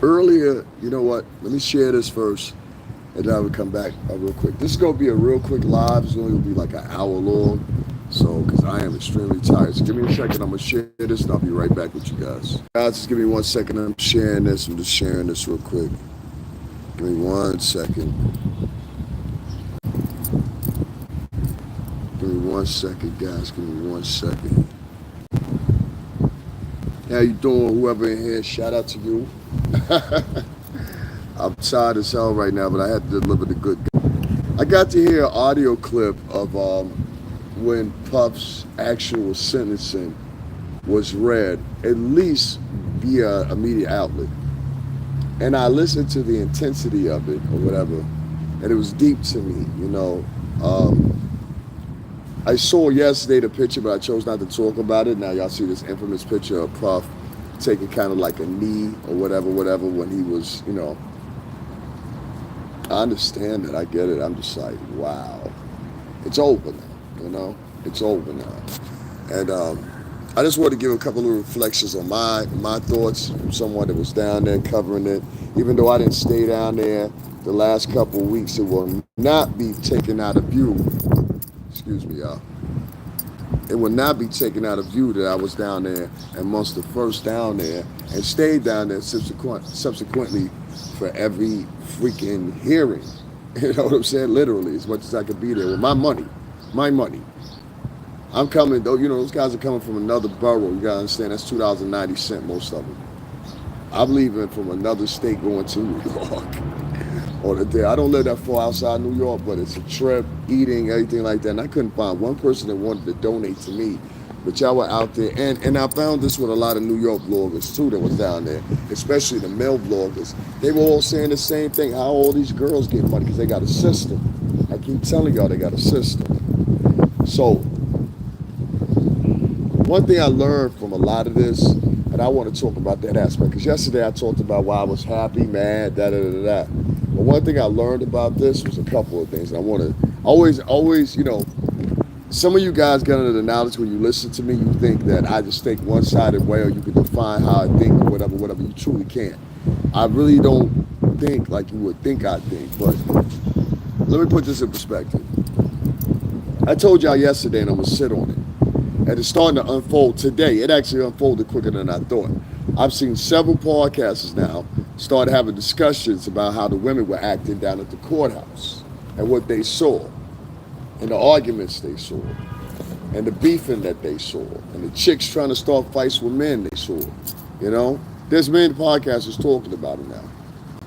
Earlier, you know what? Let me share this first, and then I will come back real quick. This is gonna be a real quick live. It's only gonna be like an hour long, so because I am extremely tired. So give me a second. I'm gonna share this, and I'll be right back with you guys. Guys, just give me 1 second. I'm sharing this. I'm just sharing this real quick. Give me 1 second. Give me 1 second, guys. Give me 1 second. How you doing? Whoever in here, shout out to you. I'm tired as hell right now, but I had to deliver the good. I got to hear an audio clip of when Puff's actual sentencing was read, at least via a media outlet. And I listened to the intensity of it or whatever, and it was deep to me, you know. I saw yesterday the picture, but I chose not to talk about it. Now y'all see this infamous picture of Puff taking kind of like a knee or whatever, when he was, you know. I understand that. I get it. I'm just like, wow. It's over now, you know? It's over now. And I just want to give a couple of reflections on my thoughts from someone that was down there covering it. Even though I didn't stay down there the last couple of weeks, it will not be taken out of view. Excuse me, y'all. It will not be taken out of view that I was down there and amongst the first down there and stayed down there subsequently for every freaking hearing. You know what I'm saying? Literally, as much as I could be there with my money. My money. I'm coming, though, you know, those guys are coming from another borough. You gotta understand, that's $2.90, most of them. I'm leaving from another state going to New York on a day. I don't live that far outside New York, but it's a trip, eating, everything like that. And I couldn't find one person that wanted to donate to me. But y'all were out there. And I found this with a lot of New York bloggers, too, that was down there, especially the male bloggers. They were all saying the same thing, how all these girls get money because they got a system. I keep telling y'all they got a system. So one thing I learned from a lot of this, and I want to talk about that aspect, because yesterday I talked about why I was happy, mad, da. But one thing I learned about this was a couple of things. And I want to always, you know, some of you guys get under the knowledge when you listen to me, you think that I just think one-sided way or you can define how I think or whatever. You truly can't. I really don't think like you would think I think, but let me put this in perspective. I told y'all yesterday, and I'm going to sit on it. And it's starting to unfold today. It actually unfolded quicker than I thought. I've seen several podcasters now start having discussions about how the women were acting down at the courthouse and what they saw and the arguments they saw and the beefing that they saw and the chicks trying to start fights with men they saw. You know, there's many podcasters talking about it now.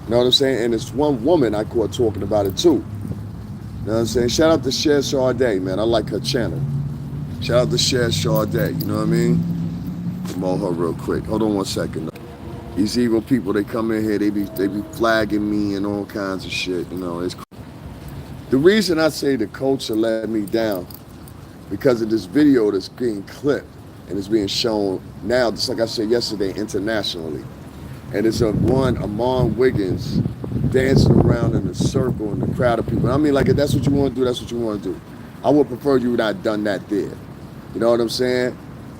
You know what I'm saying? And it's one woman I caught talking about it too. You know what I'm saying? Shout out to Cher Sade, man. I like her channel. Shout out to Cher Sade, you know what I mean? Promote her real quick. Hold on 1 second. These evil people, they come in here, they be flagging me and all kinds of shit, you know. The reason I say the culture let me down, because of this video that's being clipped and it's being shown now, just like I said yesterday, internationally. And it's of one Amon Wiggins dancing around in a circle in the crowd of people. I mean, like, if that's what you want to do, that's what you want to do. I would prefer you not done that there. You know what I'm saying?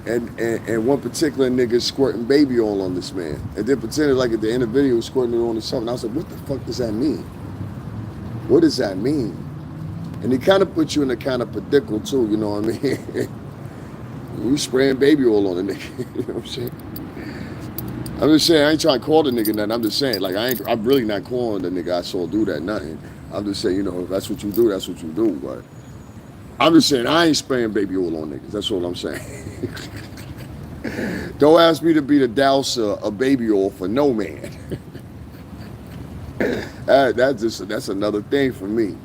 And one particular nigga squirting baby oil on this man. And then pretended like at the end of the video he was squirting it on himself. And I was like, what the fuck does that mean? What does that mean? And he kind of put you in a kind of predicament too, you know what I mean? You spraying baby oil on a nigga, you know what I'm saying? I'm just saying, I ain't trying to call the nigga nothing. I'm just saying, like, I'm really not calling the nigga I saw do that, nothing. I'm just saying, you know, if that's what you do, that's what you do, but I'm just saying, I ain't spraying baby oil on niggas. That's all I'm saying. Don't ask me to be the douser of baby oil for no man. That's another thing for me.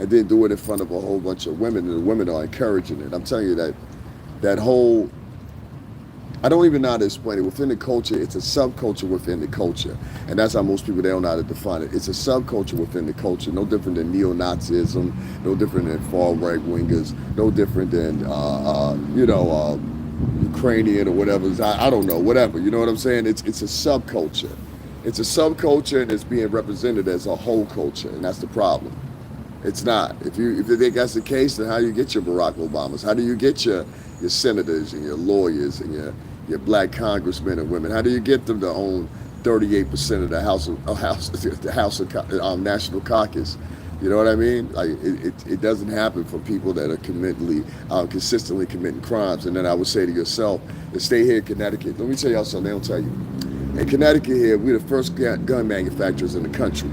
And then do it in front of a whole bunch of women, and the women are encouraging it. I'm telling you that whole, I don't even know how to explain it. Within the culture, it's a subculture within the culture. And that's how most people, they don't know how to define it. It's a subculture within the culture, no different than neo-Nazism, no different than far right-wingers, no different than, Ukrainian or whatever. I don't know, whatever. You know what I'm saying? It's a subculture. It's a subculture, and it's being represented as a whole culture, and that's the problem. It's not. If you think that's the case, then how do you get your Barack Obamas? How do you get your senators and your lawyers and your black congressmen and women? How do you get them to own 38% of the National Caucus. You know what I mean? Like it doesn't happen for people that are consistently committing crimes. And then I would say to yourself, and stay here in Connecticut. Let me tell y'all something. They don't tell you. In Connecticut here, we're the first gun manufacturers in the country.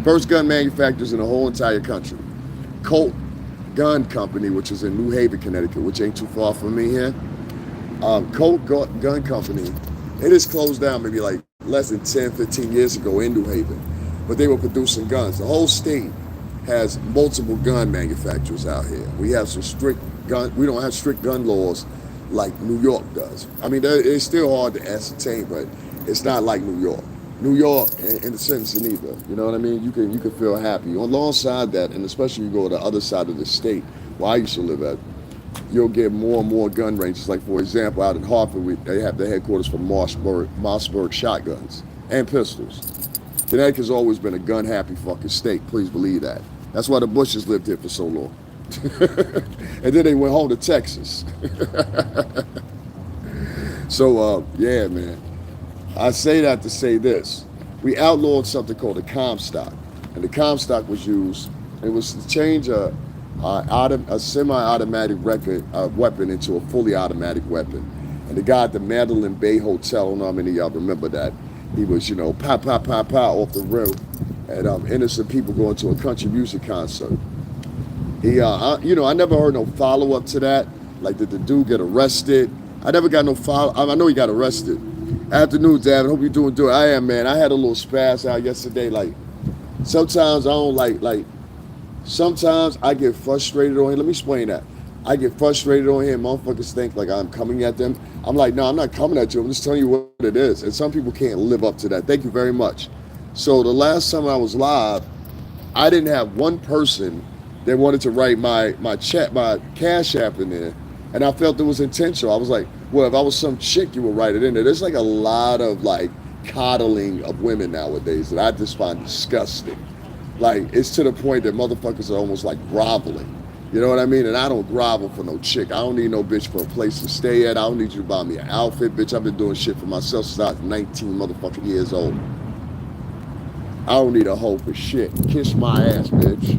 First gun manufacturers in the whole entire country. Colt Gun Company, which is in New Haven, Connecticut, which ain't too far from me here. Colt Gun Company, it is closed down maybe like less than 10, 15 years ago in New Haven. But they were producing guns. The whole state has multiple gun manufacturers out here. We have we don't have strict gun laws like New York does. I mean, it's still hard to ascertain, but it's not like New York. New York, in a sense, neither. You know what I mean? You can feel happy. Alongside that, and especially you go to the other side of the state, where I used to live at, you'll get more and more gun ranges. Like, for example, out in Hartford, they have the headquarters for Mossberg shotguns and pistols. Connecticut's always been a gun-happy fucking state. Please believe that. That's why the Bushes lived here for so long. And then they went home to Texas. So, yeah, man. I say that to say this. We outlawed something called a Comstock. And the Comstock was used, it was to change a semi-automatic weapon into a fully automatic weapon. And the guy at the Mandalay Bay Hotel, I don't know how many of y'all remember that, he was, pop, pop, pop, pop off the rim. And innocent people going to a country music concert. I never heard no follow-up to that. Like, did the dude get arrested? I never got no follow. I know he got arrested. Afternoon, David. Hope you're doing good. I am, man. I had a little spaz out yesterday. Like, sometimes I don't sometimes I get frustrated on him. Let me explain that. I get frustrated on him. Motherfuckers think like I'm coming at them. I'm like, no, I'm not coming at you. I'm just telling you what it is. And some people can't live up to that. Thank you very much. So the last time I was live, I didn't have one person that wanted to write my Cash App in there. And I felt it was intentional. I was like, well, if I was some chick, you would write it in there. There's like a lot of like coddling of women nowadays that I just find disgusting. Like, it's to the point that motherfuckers are almost like groveling. You know what I mean? And I don't grovel for no chick. I don't need no bitch for a place to stay at. I don't need you to buy me an outfit, bitch. I've been doing shit for myself since I was 19 motherfucking years old. I don't need a hoe for shit. Kiss my ass, bitch.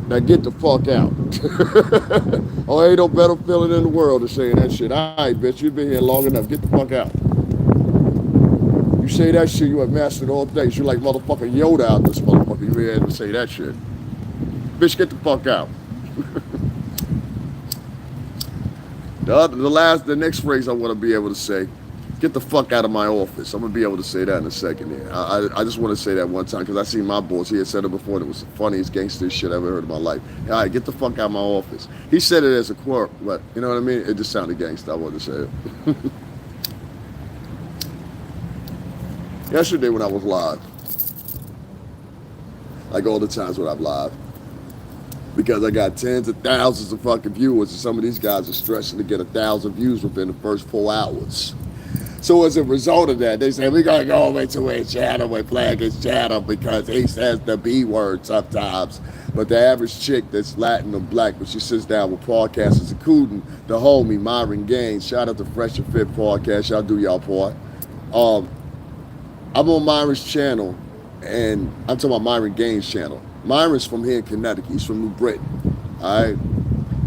Now get the fuck out. Oh, ain't no better feeling in the world than saying that shit. All right, bitch, you've been here long enough. Get the fuck out. You say that shit, you have mastered all things. You're like motherfucking Yoda out this motherfucker. You be able to say that shit. Bitch, get the fuck out. The next phrase I want to be able to say, get the fuck out of my office. I'm going to be able to say that in a second here. I just want to say that one time because I seen my boss. He had said it before and it was the funniest gangster shit I ever heard in my life. All right, get the fuck out of my office. He said it as a quirk, but you know what I mean? It just sounded gangster. I wanted to say it. Yesterday when I was live, like all the times when I'm live, because I got tens of thousands of fucking viewers and some of these guys are stressing to get 1,000 views within the first 4 hours. So as a result of that, they say, we gotta go over to his channel and flag his channel because he says the B word sometimes. But the average chick that's Latin or black, but she sits down with podcasters, including the homie Myron Gaines. Shout out to Fresh and Fit Podcast. Y'all do y'all part. I'm on Myron's channel, and I'm talking about Myron Gaines' channel. Myron's from here in Connecticut. He's from New Britain, all right?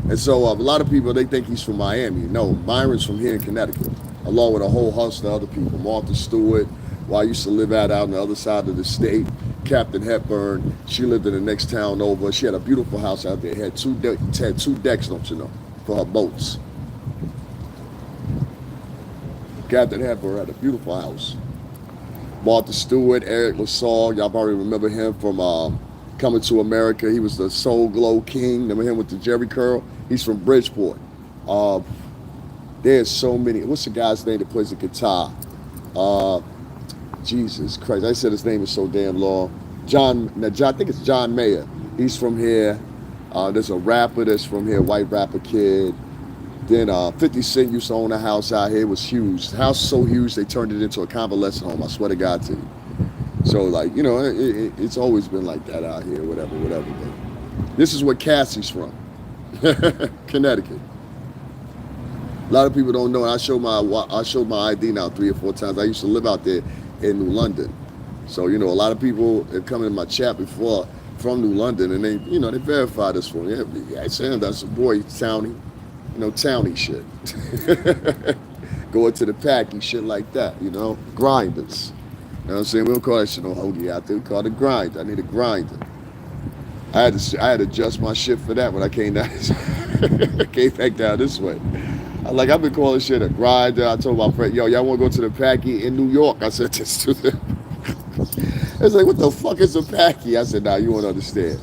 And so a lot of people, they think he's from Miami. No, Myron's from here in Connecticut, along with a whole host of other people. Martha Stewart, who I used to live out on the other side of the state. Captain Hepburn, she lived in the next town over. She had a beautiful house out there. Had two decks, don't you know, for her boats. Captain Hepburn had a beautiful house. Martha Stewart, Eric LaSalle, y'all probably remember him from Coming to America. He was the Soul Glow King. Remember him with the Jerry curl? He's from Bridgeport. There's so many. What's the guy's name that plays the guitar? Jesus Christ. I said his name is so damn long. I think it's John Mayer. He's from here. There's a rapper that's from here, white rapper kid. Then 50 Cent used to own a house out here. It was huge. The house so huge, they turned it into a convalescent home. I swear to God to you. So, like, you know, it's always been like that out here, whatever. But this is where Cassie's from. Connecticut. A lot of people don't know. I showed my ID now 3 or 4 times. I used to live out there in New London, so a lot of people have come in my chat before from New London, and they verified this for me. Yeah, Sam, that's a boy, towny, towny shit. Going to the packy shit like that, grinders. You know what I'm saying? We don't call that shit no hoagie out there. We call it a grind. I need a grinder. I had to adjust my shit for that when I came down. Came back down this way. I've been calling shit a grinder. I told my friend, yo, y'all want to go to the packy in New York? I said this to them. It's like, what the fuck is a packy? I said, nah, you won't understand.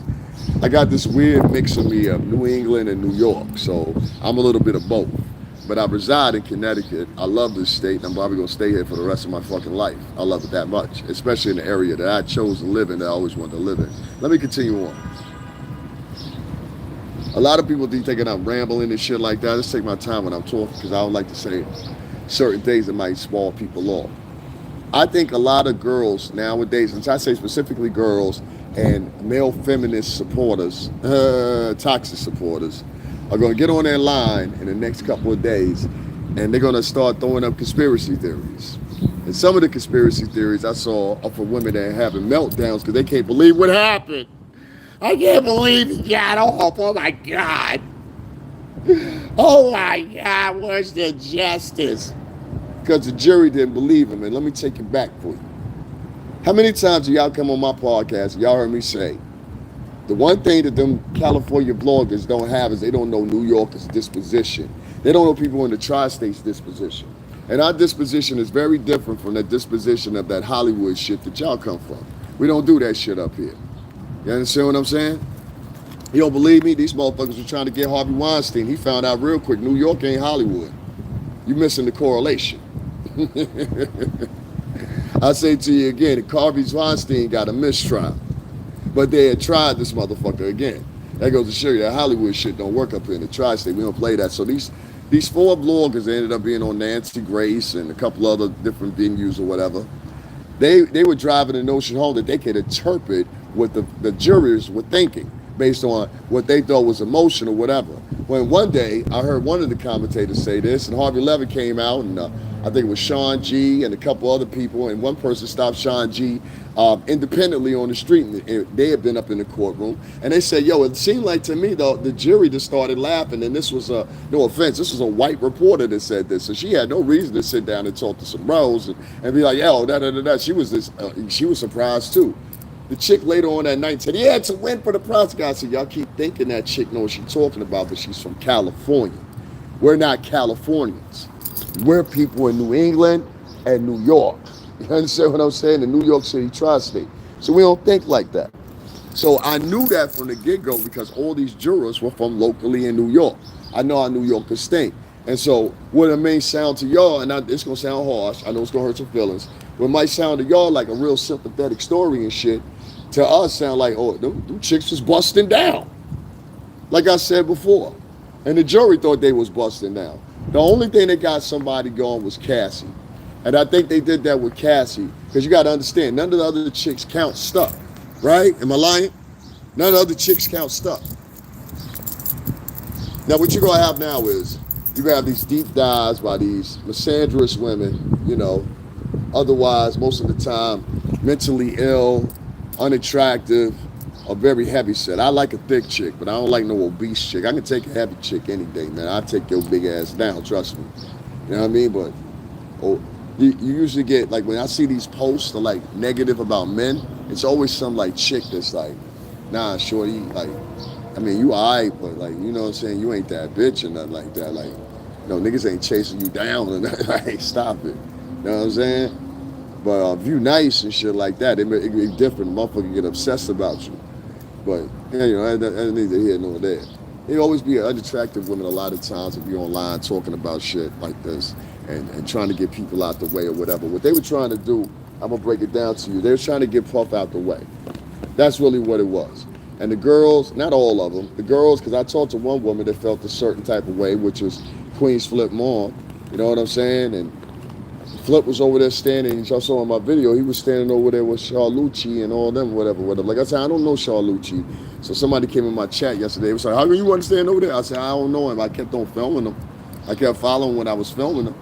I got this weird mix of me of New England and New York, so I'm a little bit of both. But I reside in Connecticut. I love this state, and I'm probably going to stay here for the rest of my fucking life. I love it that much, especially in the area that I chose to live in, that I always wanted to live in. Let me continue on. A lot of people think I'm rambling and shit like that. Let's take my time when I'm talking, because I don't like to say certain things that might spoil people off. I think a lot of girls nowadays, and I say specifically girls and male feminist supporters, toxic supporters, are going to get on their line in the next couple of days, and they're going to start throwing up conspiracy theories. And some of the conspiracy theories I saw are for women that are having meltdowns because they can't believe what happened. I can't believe he got off. Oh my God. Oh my God, where's the justice? Because the jury didn't believe him. And let me take it back for you. How many times do y'all come on my podcast and y'all heard me say, the one thing that them California bloggers don't have is they don't know New Yorkers' disposition. They don't know people in the tri-states disposition. And our disposition is very different from the disposition of that Hollywood shit that y'all come from. We don't do that shit up here. You understand what I'm saying? You don't believe me? These motherfuckers were trying to get Harvey Weinstein. He found out real quick, New York ain't Hollywood. You missing the correlation. I say to you again, Harvey Weinstein got a mistrial. But they had tried this motherfucker again. That goes to show you that Hollywood shit don't work up here in the tri-state. We don't play that. So these 4 bloggers ended up being on Nancy Grace and a couple other different venues or whatever. They were driving the notion home that they could interpret what the jurors were thinking based on what they thought was emotion or whatever. When one day I heard one of the commentators say this, and Harvey Levin came out, and I think it was Sean G and a couple other people, and one person stopped Sean G independently on the street, and they had been up in the courtroom, and they said, yo, it seemed like to me though the jury just started laughing, and this was no offense, this was a white reporter that said this, so she had no reason to sit down and talk to some bros and be like, yo, da. She was surprised too. The chick later on that night said, yeah, it's a win for the prosecutor. I said, y'all keep thinking that chick knows what she's talking about, but she's from California. We're not Californians. We're people in New England and New York. You understand what I'm saying? The New York City tri-state. So we don't think like that. So I knew that from the get-go because all these jurors were from locally in New York. I know how New Yorkers think. And so what it may sound to y'all, and it's going to sound harsh, I know it's going to hurt some feelings, what might sound to y'all like a real sympathetic story and shit, to us sound like, oh, them chicks was busting down. Like I said before. And the jury thought they was busting down. The only thing that got somebody going was Cassie. And I think they did that with Cassie, because you got to understand, none of the other chicks count stuff, right? Am I lying? None of the other chicks count stuff. Now, what you're going to have now is, you're going to have these deep dives by these misandrous women, otherwise, most of the time, mentally ill, unattractive, or very heavy set. I like a thick chick, but I don't like no obese chick. I can take a heavy chick any day, man. I'll take your big ass down, trust me. You know what I mean? But you usually get, like, when I see these posts that are like negative about men, it's always some like chick that's like, nah, shorty, like, I mean, you alright, but like, you know what I'm saying, you ain't that bitch or nothing like that. Like, niggas ain't chasing you down or nothing. Like, stop it. You know what I'm saying? But if you nice and shit like that, it be different. The motherfucker get obsessed about you. But, I neither here nor there. There always be unattractive women a lot of times if you're online talking about shit like this and trying to get people out the way or whatever. What they were trying to do, I'm going to break it down to you. They were trying to get Puff out the way. That's really what it was. And the girls, not all of them, the girls, because I talked to one woman that felt a certain type of way, which was Queen's Flip Mom. You know what I'm saying? And Flip was over there standing, y'all saw in my video, he was standing over there with Charlucci and all them, whatever. Like I said, I don't know Charlucci. So somebody came in my chat yesterday, was like, how come you want to stand over there? I said, I don't know him. I kept on filming him. I kept following when I was filming them.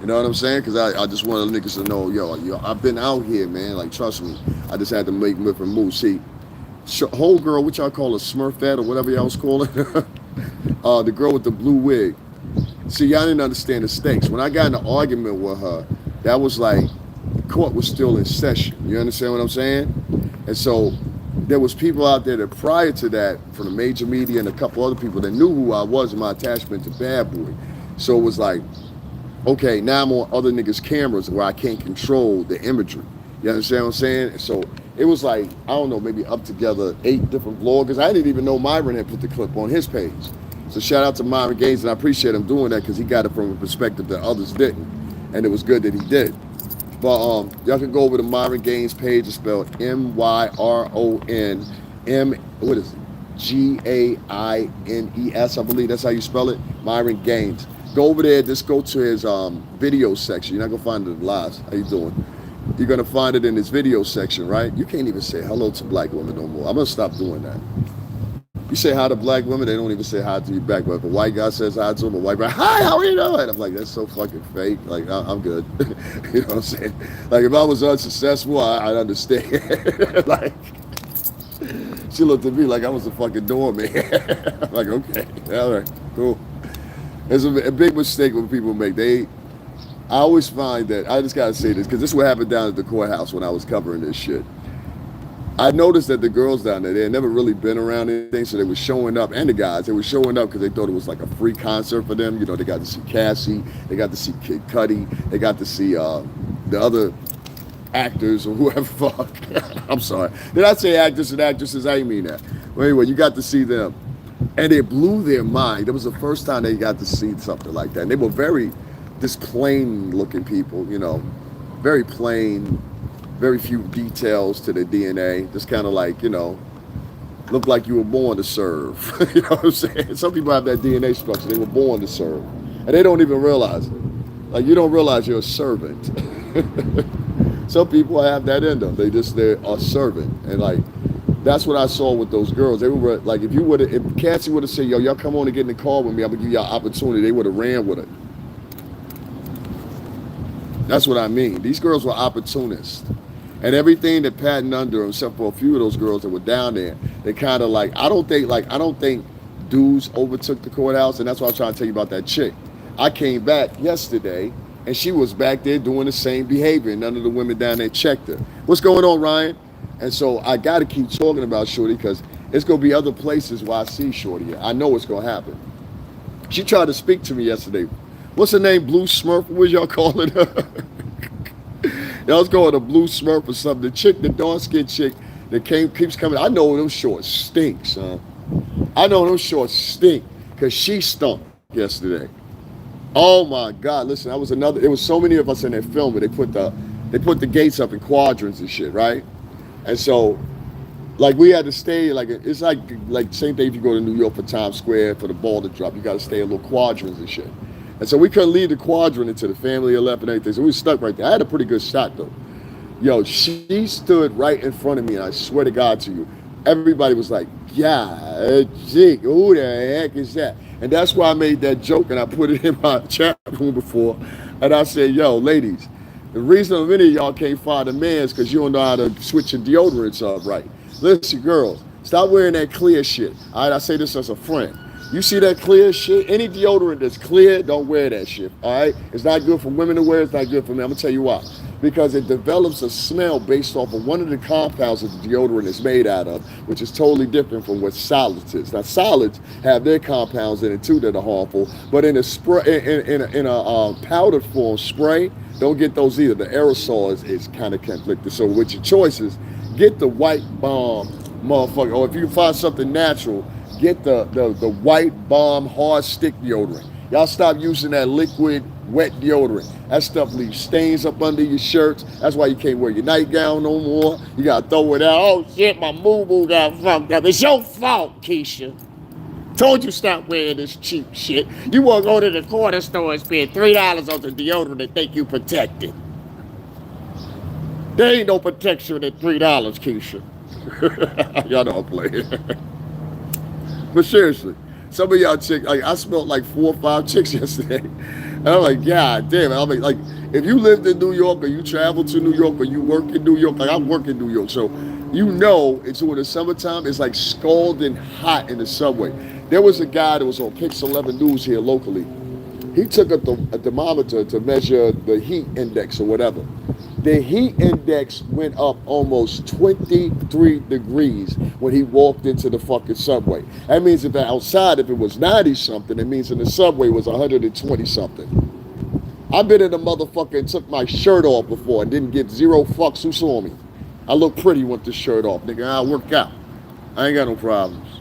You know what I'm saying? Because I just wanted niggas to know, yo, I've been out here, man. Like, trust me. I just had to make different moves. See, whole girl, what y'all call a Smurfette or whatever y'all was calling her, the girl with the blue wig. See, y'all didn't understand the stakes. When I got in an argument with her, that was like, court was still in session. You understand what I'm saying? And so there was people out there that prior to that, from the major media and a couple other people that knew who I was and my attachment to Bad Boy. So it was like, okay, now I'm on other niggas' cameras where I can't control the imagery. You understand what I'm saying? And so it was like, I don't know, maybe up together 8 different vloggers. I didn't even know Myron had put the clip on his page. So shout out to Myron Gaines, and I appreciate him doing that because he got it from a perspective that others didn't. And it was good that he did. But y'all can go over to Myron Gaines' page. It's spelled MYRON what is it? GAINES, I believe that's how you spell it. Myron Gaines. Go over there, just go to his video section. You're not gonna find it in the lives. How you doing? You're gonna find it in his video section, right? You can't even say hello to black women no more. I'm gonna stop doing that. You say hi to black women, they don't even say hi to you back. But if a white guy says hi to him, a white guy, hi, how are you doing? I'm like, that's so fucking fake. Like, I'm good. You know what I'm saying? Like, if I was unsuccessful, I'd understand. Like, she looked at me like I was a fucking doorman. I'm like, okay, all right, cool. It's a big mistake when people make. I always find that, I just gotta say this, because this is what happened down at the courthouse when I was covering this shit. I noticed that the girls down there, they had never really been around anything, so they were showing up, and the guys, they were showing up because they thought it was like a free concert for them. You know, they got to see Cassie, they got to see Kid Cudi, they got to see the other actors or whoever fuck. I'm sorry. Did I say actors and actresses? I didn't mean that. Well, anyway, you got to see them. And it blew their mind. It was the first time they got to see something like that. And they were very just plain looking people, you know, very plain, very few details to their DNA. Just kind of like, you know, look like you were born to serve. You know what I'm saying? Some people have that DNA structure. They were born to serve. And they don't even realize it. Like, you don't realize you're a servant. Some people have that in them. They're a servant. And like, that's what I saw with those girls. They were like, if Cassie would have said, yo, y'all come on and get in the car with me, I'm gonna give y'all opportunity, they would have ran with it. That's what I mean. These girls were opportunists. And everything that patterned under them, except for a few of those girls that were down there, they kind of like, I don't think dudes overtook the courthouse, and that's why I'm trying to tell you about that chick. I came back yesterday, and she was back there doing the same behavior, and none of the women down there checked her. What's going on, Ryan? And so I got to keep talking about Shorty because it's going to be other places where I see Shorty. I know what's going to happen. She tried to speak to me yesterday. What's her name? Blue Smurf? What was y'all calling her? Y'all was calling her Blue Smurf or something. The chick, the dark-skinned chick that keeps coming. I know them shorts stink, son. I know them shorts stink because she stunk yesterday. Oh my God! Listen, it was so many of us in that film where they put the gates up in quadrants and shit, right? And so, like, we had to stay, like, it's like same thing if you go to New York for Times Square for the ball to drop. You got to stay in little quadrants and shit. And so we couldn't leave the quadrant until the family had left and everything. So we were stuck right there. I had a pretty good shot, though. Yo, she stood right in front of me, and I swear to God to you, everybody was like, yeah, gee, who the heck is that? And that's why I made that joke, and I put it in my chat room before. And I said, yo, ladies, the reason many of y'all can't find a man is because you don't know how to switch your deodorants up right. Listen, girls, stop wearing that clear shit. All right, I say this as a friend. You see that clear shit? Any deodorant that's clear, don't wear that shit, all right? It's not good for women to wear. It's not good for men. I'm going to tell you why. Because it develops a smell based off of one of the compounds that the deodorant is made out of, which is totally different from what solids is. Now, solids have their compounds in it, too, that are harmful. But in a spray, in a powdered form spray, don't get those either. The aerosol is kind of conflicted. So with your choices, get the white bomb, motherfucker. Or if you can find something natural, get the white bomb hard stick deodorant. Y'all stop using that liquid wet deodorant. That stuff leaves stains up under your shirts. That's why you can't wear your nightgown no more. You gotta throw it out. Oh shit, my moo-moo got fucked up. It's your fault, Keisha. Told you stop wearing this cheap shit. You wanna go to the corner store and spend $3 on the deodorant and think you protected. There ain't no protection at $3, Keisha. Y'all know I'm playing. But seriously, Some of y'all chicks, like I smelled like 4 or 5 chicks yesterday. And I'm like, God damn it. I'm like, if you lived in New York or you traveled to New York or you work in New York, like I work in New York, so you know it's when the summertime, it's like scalding hot in the subway. There was a guy that was on Pix 11 News here locally. He took a thermometer to measure the heat index or whatever. The heat index went up almost 23 degrees when he walked into the fucking subway. That means if outside, if it was 90 something, it means in the subway it was 120 something. I've been in the motherfucker and took my shirt off before and didn't give 0 fucks who saw me. I look pretty with the shirt off. Nigga, I work out. I ain't got no problems.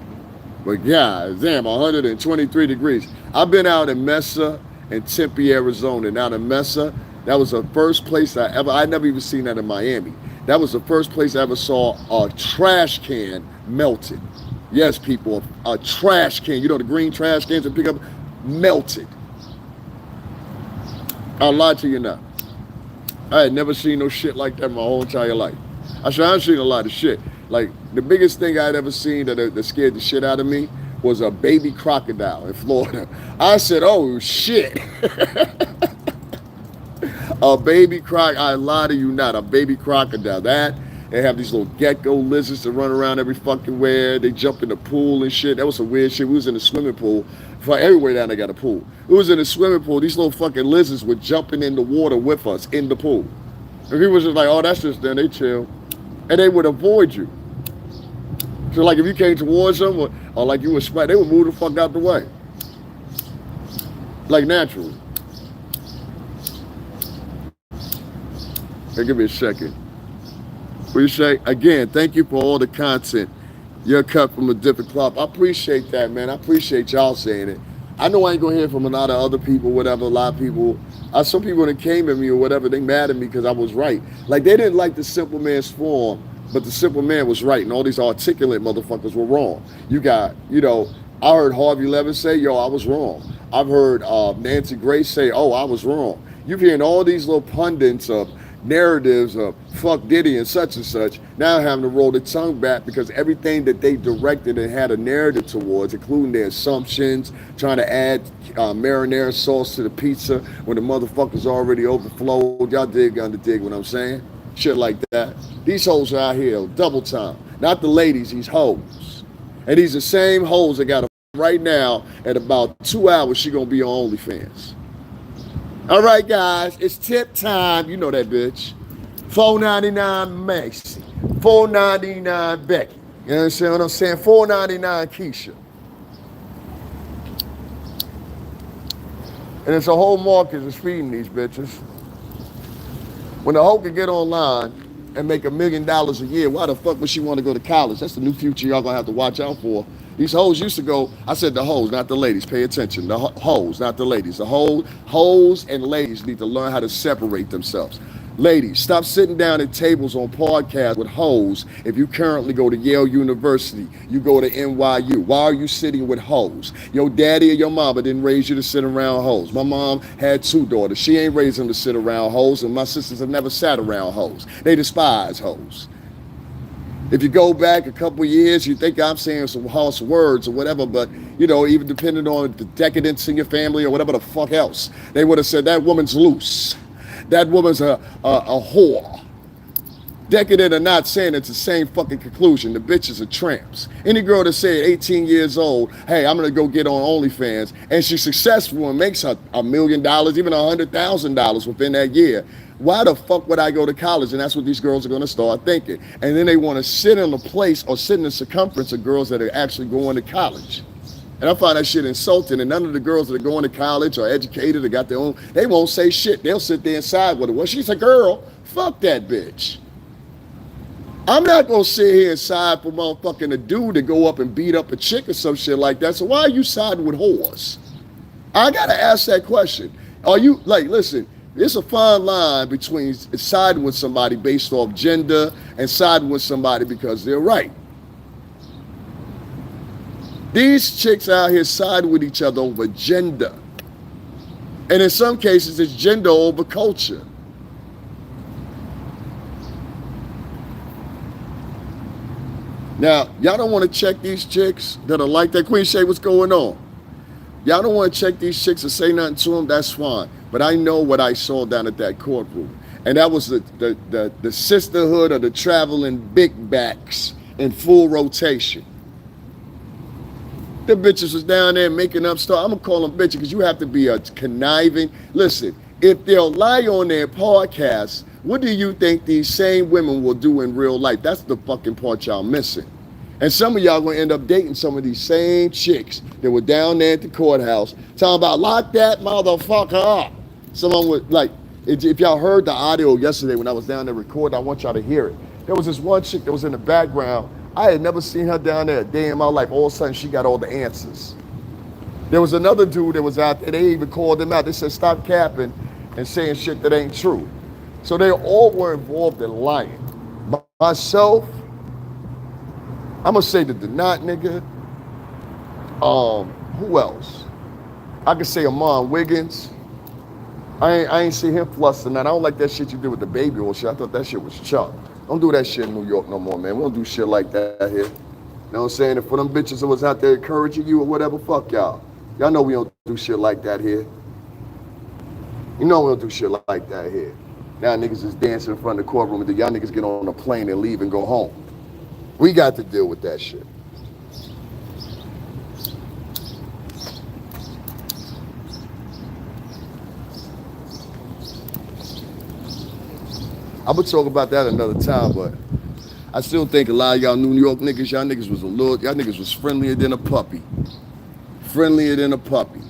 But yeah, damn, 123 degrees. I've been out in Mesa and Tempe, Arizona. And out in Mesa, that was the first place I never even seen that in Miami. That was the first place I ever saw a trash can melted. Yes, people, a trash can. You know the green trash cans that pick up, melted. I'll lie to you now. I had never seen no shit like that in my whole entire life. I've seen a lot of shit. Like, the biggest thing I'd ever seen that scared the shit out of me was a baby crocodile in Florida. I said, oh, shit. A baby I lie to you not, a baby crocodile. They have these little gecko lizards that run around every fucking where. They jump in the pool and shit. That was some weird shit. We was in the swimming pool. Everywhere down there got a pool. We was in the swimming pool. These little fucking lizards were jumping in the water with us in the pool. And people was just like, oh, that's just them. They chill. And they would avoid you. So like if you came towards them or like you were sweat, they would move the fuck out the way. Like naturally. Hey, give me a second. What you say? Again, thank you for all the content. You're cut from a different cloth. I appreciate that, man. I appreciate y'all saying it. I know I ain't gonna hear from a lot of other people, whatever, a lot of people. Some people that came at me or whatever, they mad at me because I was right. Like they didn't like the simple man's form, but the simple man was right and all these articulate motherfuckers were wrong. You got, I heard Harvey Levin say, yo, I was wrong. I've heard Nancy Grace say, oh, I was wrong. You're hearing all these little pundits of narratives of fuck Diddy and such, now having to roll the tongue back because everything that they directed and had a narrative towards, including their assumptions, trying to add marinara sauce to the pizza when the motherfuckers already overflowed. Y'all dig what I'm saying? Shit like that. These hoes are out here double time. Not the ladies, these hoes. And these are the same hoes that got a right now at about 2 hours she gonna be on OnlyFans. All right, guys, it's tip time. You know that bitch. $4.99 Maxi, $4.99 Becky. You understand what I'm saying? $4.99 Keisha. And it's a whole market that's feeding these bitches. When the hoe can get online and make $1 million a year, why the fuck would she want to go to college? That's the new future y'all gonna have to watch out for. These hoes used to go, I said the hoes, not the ladies. Pay attention. The hoes, not the ladies. The hoes and ladies need to learn how to separate themselves. Ladies, stop sitting down at tables on podcasts with hoes if you currently go to Yale University, you go to NYU. Why are you sitting with hoes? Your daddy or your mama didn't raise you to sit around hoes. My mom had 2 daughters. She ain't raised them to sit around hoes, and my sisters have never sat around hoes. They despise hoes. If you go back a couple years, you think I'm saying some harsh words or whatever, but, even depending on the decadence in your family or whatever the fuck else, they would have said that woman's loose. That woman's a whore. Decadent or not saying it's the same fucking conclusion. The bitches are tramps. Any girl that said 18 years old, hey, I'm going to go get on OnlyFans, and she's successful and makes $1 million, even $100,000 within that year, why the fuck would I go to college? And that's what these girls are going to start thinking. And then they want to sit in the place or sit in the circumference of girls that are actually going to college. And I find that shit insulting. And none of the girls that are going to college or educated or got their own, they won't say shit. They'll sit there and side with her. Well, she's a girl. Fuck that bitch. I'm not going to sit here and side for motherfucking a dude to go up and beat up a chick or some shit like that. So why are you siding with whores? I got to ask that question. Are you, listen, there's a fine line between siding with somebody based off gender and siding with somebody because they're right. These chicks out here siding with each other over gender. And in some cases, it's gender over culture. Now, y'all don't want to check these chicks that are like that. Queen Shay, what's going on? Y'all don't want to check these chicks and say nothing to them, that's fine. But I know what I saw down at that courtroom. And that was the sisterhood of the traveling big backs in full rotation. The bitches was down there making up stuff. I'm going to call them bitches because you have to be a conniving. Listen, if they'll lie on their podcast, what do you think these same women will do in real life? That's the fucking part y'all missing. And some of y'all gonna end up dating some of these same chicks that were down there at the courthouse talking about lock that motherfucker up. Someone would like, if y'all heard the audio yesterday when I was down there recording, I want y'all to hear it. There was this one chick that was in the background. I had never seen her down there a day in my life. All of a sudden, she got all the answers. There was another dude that was out there. They even called him out. They said, stop capping and saying shit that ain't true. So they all were involved in lying. Myself, I'm gonna say the Not nigga. Who else? I could say Amon Wiggins. I ain't see him fluster that. I don't like that shit you did with the baby oil shit. I thought that shit was Chuck. Don't do that shit in New York no more, man. We don't do shit like that here. You know what I'm saying? If for them bitches that was out there encouraging you or whatever, fuck y'all. Y'all know we don't do shit like that here. You know we don't do shit like that here. Now niggas is dancing in front of the courtroom and then y'all niggas get on a plane and leave and go home. We got to deal with that shit. I would talk about that another time, but I still think a lot of y'all New York niggas, y'all niggas was friendlier than a puppy. Friendlier than a puppy.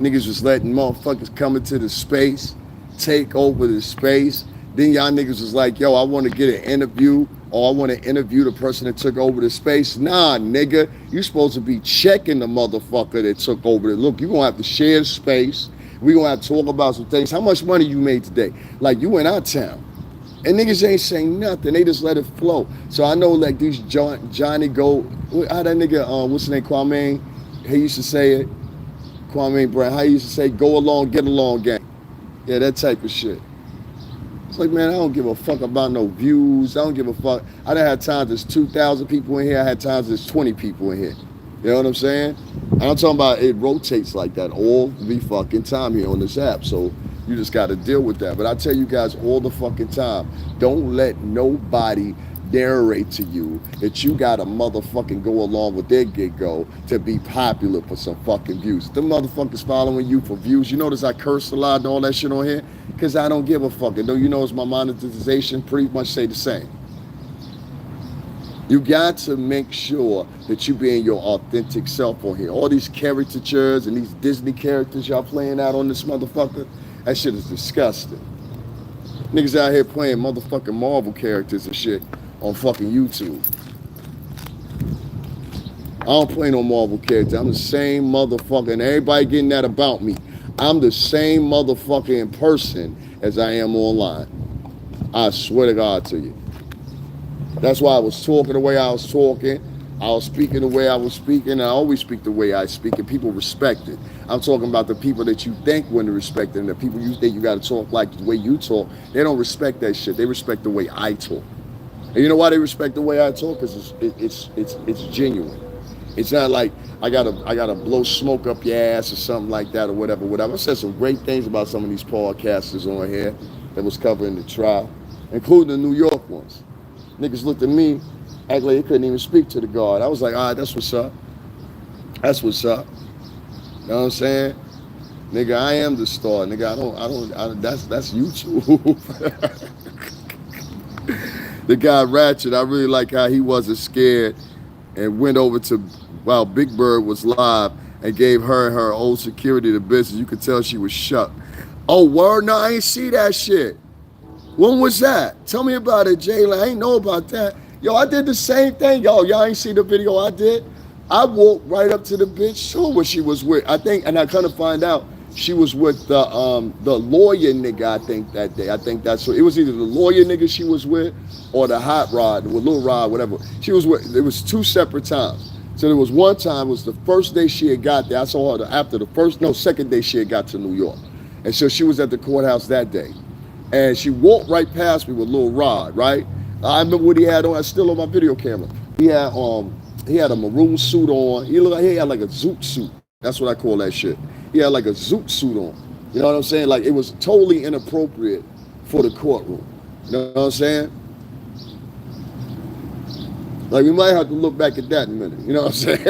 Niggas was letting motherfuckers come into the space, take over the space. Then y'all niggas was like, yo, I want to get an interview, or I want to interview the person that took over the space. Nah, nigga, you supposed to be checking the motherfucker that took over it. Look, you gonna have to share the space. We gonna have to talk about some things. How much money you made today? Like, you went out of town. And niggas ain't saying nothing. They just let it flow. So I know like these Johnny go, how that nigga, what's his name, Kwame? He used to say it. Kwame Brown, how he used to say, go along, get along gang. Yeah, that type of shit. It's like, man, I don't give a fuck about no views. I don't give a fuck. I done had times there's 2,000 people in here. I had times there's 20 people in here. You know what I'm saying? And I'm talking about it rotates like that all the fucking time here on this app. So you just got to deal with that. But I tell you guys all the fucking time, don't let nobody narrate to you that you got to motherfucking go along with their gig-go to be popular for some fucking views. Them motherfuckers following you for views. You notice I cursed a lot and all that shit on here? Because I don't give a fuck. And don't you notice my monetization pretty much say the same? You got to make sure that you being your authentic self on here. All these caricatures and these Disney characters y'all playing out on this motherfucker, that shit is disgusting. Niggas out here playing motherfucking Marvel characters and shit on fucking YouTube. I don't play no Marvel character. I'm the same motherfucker, and everybody getting that about me. I'm the same motherfucker in person as I am online. I swear to God to you. That's why I was talking the way I was talking. I was speaking the way I was speaking. I always speak the way I speak, and people respect it. I'm talking about the people that you think wouldn't respect it, and the people you think you got to talk like the way you talk. They don't respect that shit. They respect the way I talk. And you know why they respect the way I talk? Because it's genuine. It's not like I gotta blow smoke up your ass or something like that or whatever. I said some great things about some of these podcasters on here that was covering the trial, including the New York ones. Niggas looked at me, act like they couldn't even speak to the guard. I was like, all right, that's what's up. That's what's up. You know what I'm saying? Nigga, I am the star. Nigga, I don't that's YouTube. The guy Ratchet, I really like how he wasn't scared and went over to, while Big Bird was live, and gave her and her old security the business. You could tell she was shocked. Oh, word? No, I ain't see that shit. When was that? Tell me about it, Jayla. I ain't know about that. Yo, I did the same thing. Y'all ain't see the video I did? I walked right up to the bitch, saw what she was with. I think, and I kind of find out she was with the lawyer nigga, I think, that day. I think that's what, it was either the lawyer nigga she was with or the hot rod, with Lil Rod, whatever. She was with, it was two separate times. So there was one time, it was the first day she had got there. I saw her after the second day she had got to New York. And so she was at the courthouse that day. And she walked right past me with Lil Rod, right? I remember what he had on, it's still on my video camera. He had a maroon suit on. He looked like he had like a zoot suit. That's what I call that shit. He had like a zoot suit on. You know what I'm saying? Like it was totally inappropriate for the courtroom. You know what I'm saying? Like we might have to look back at that in a minute. You know what I'm saying?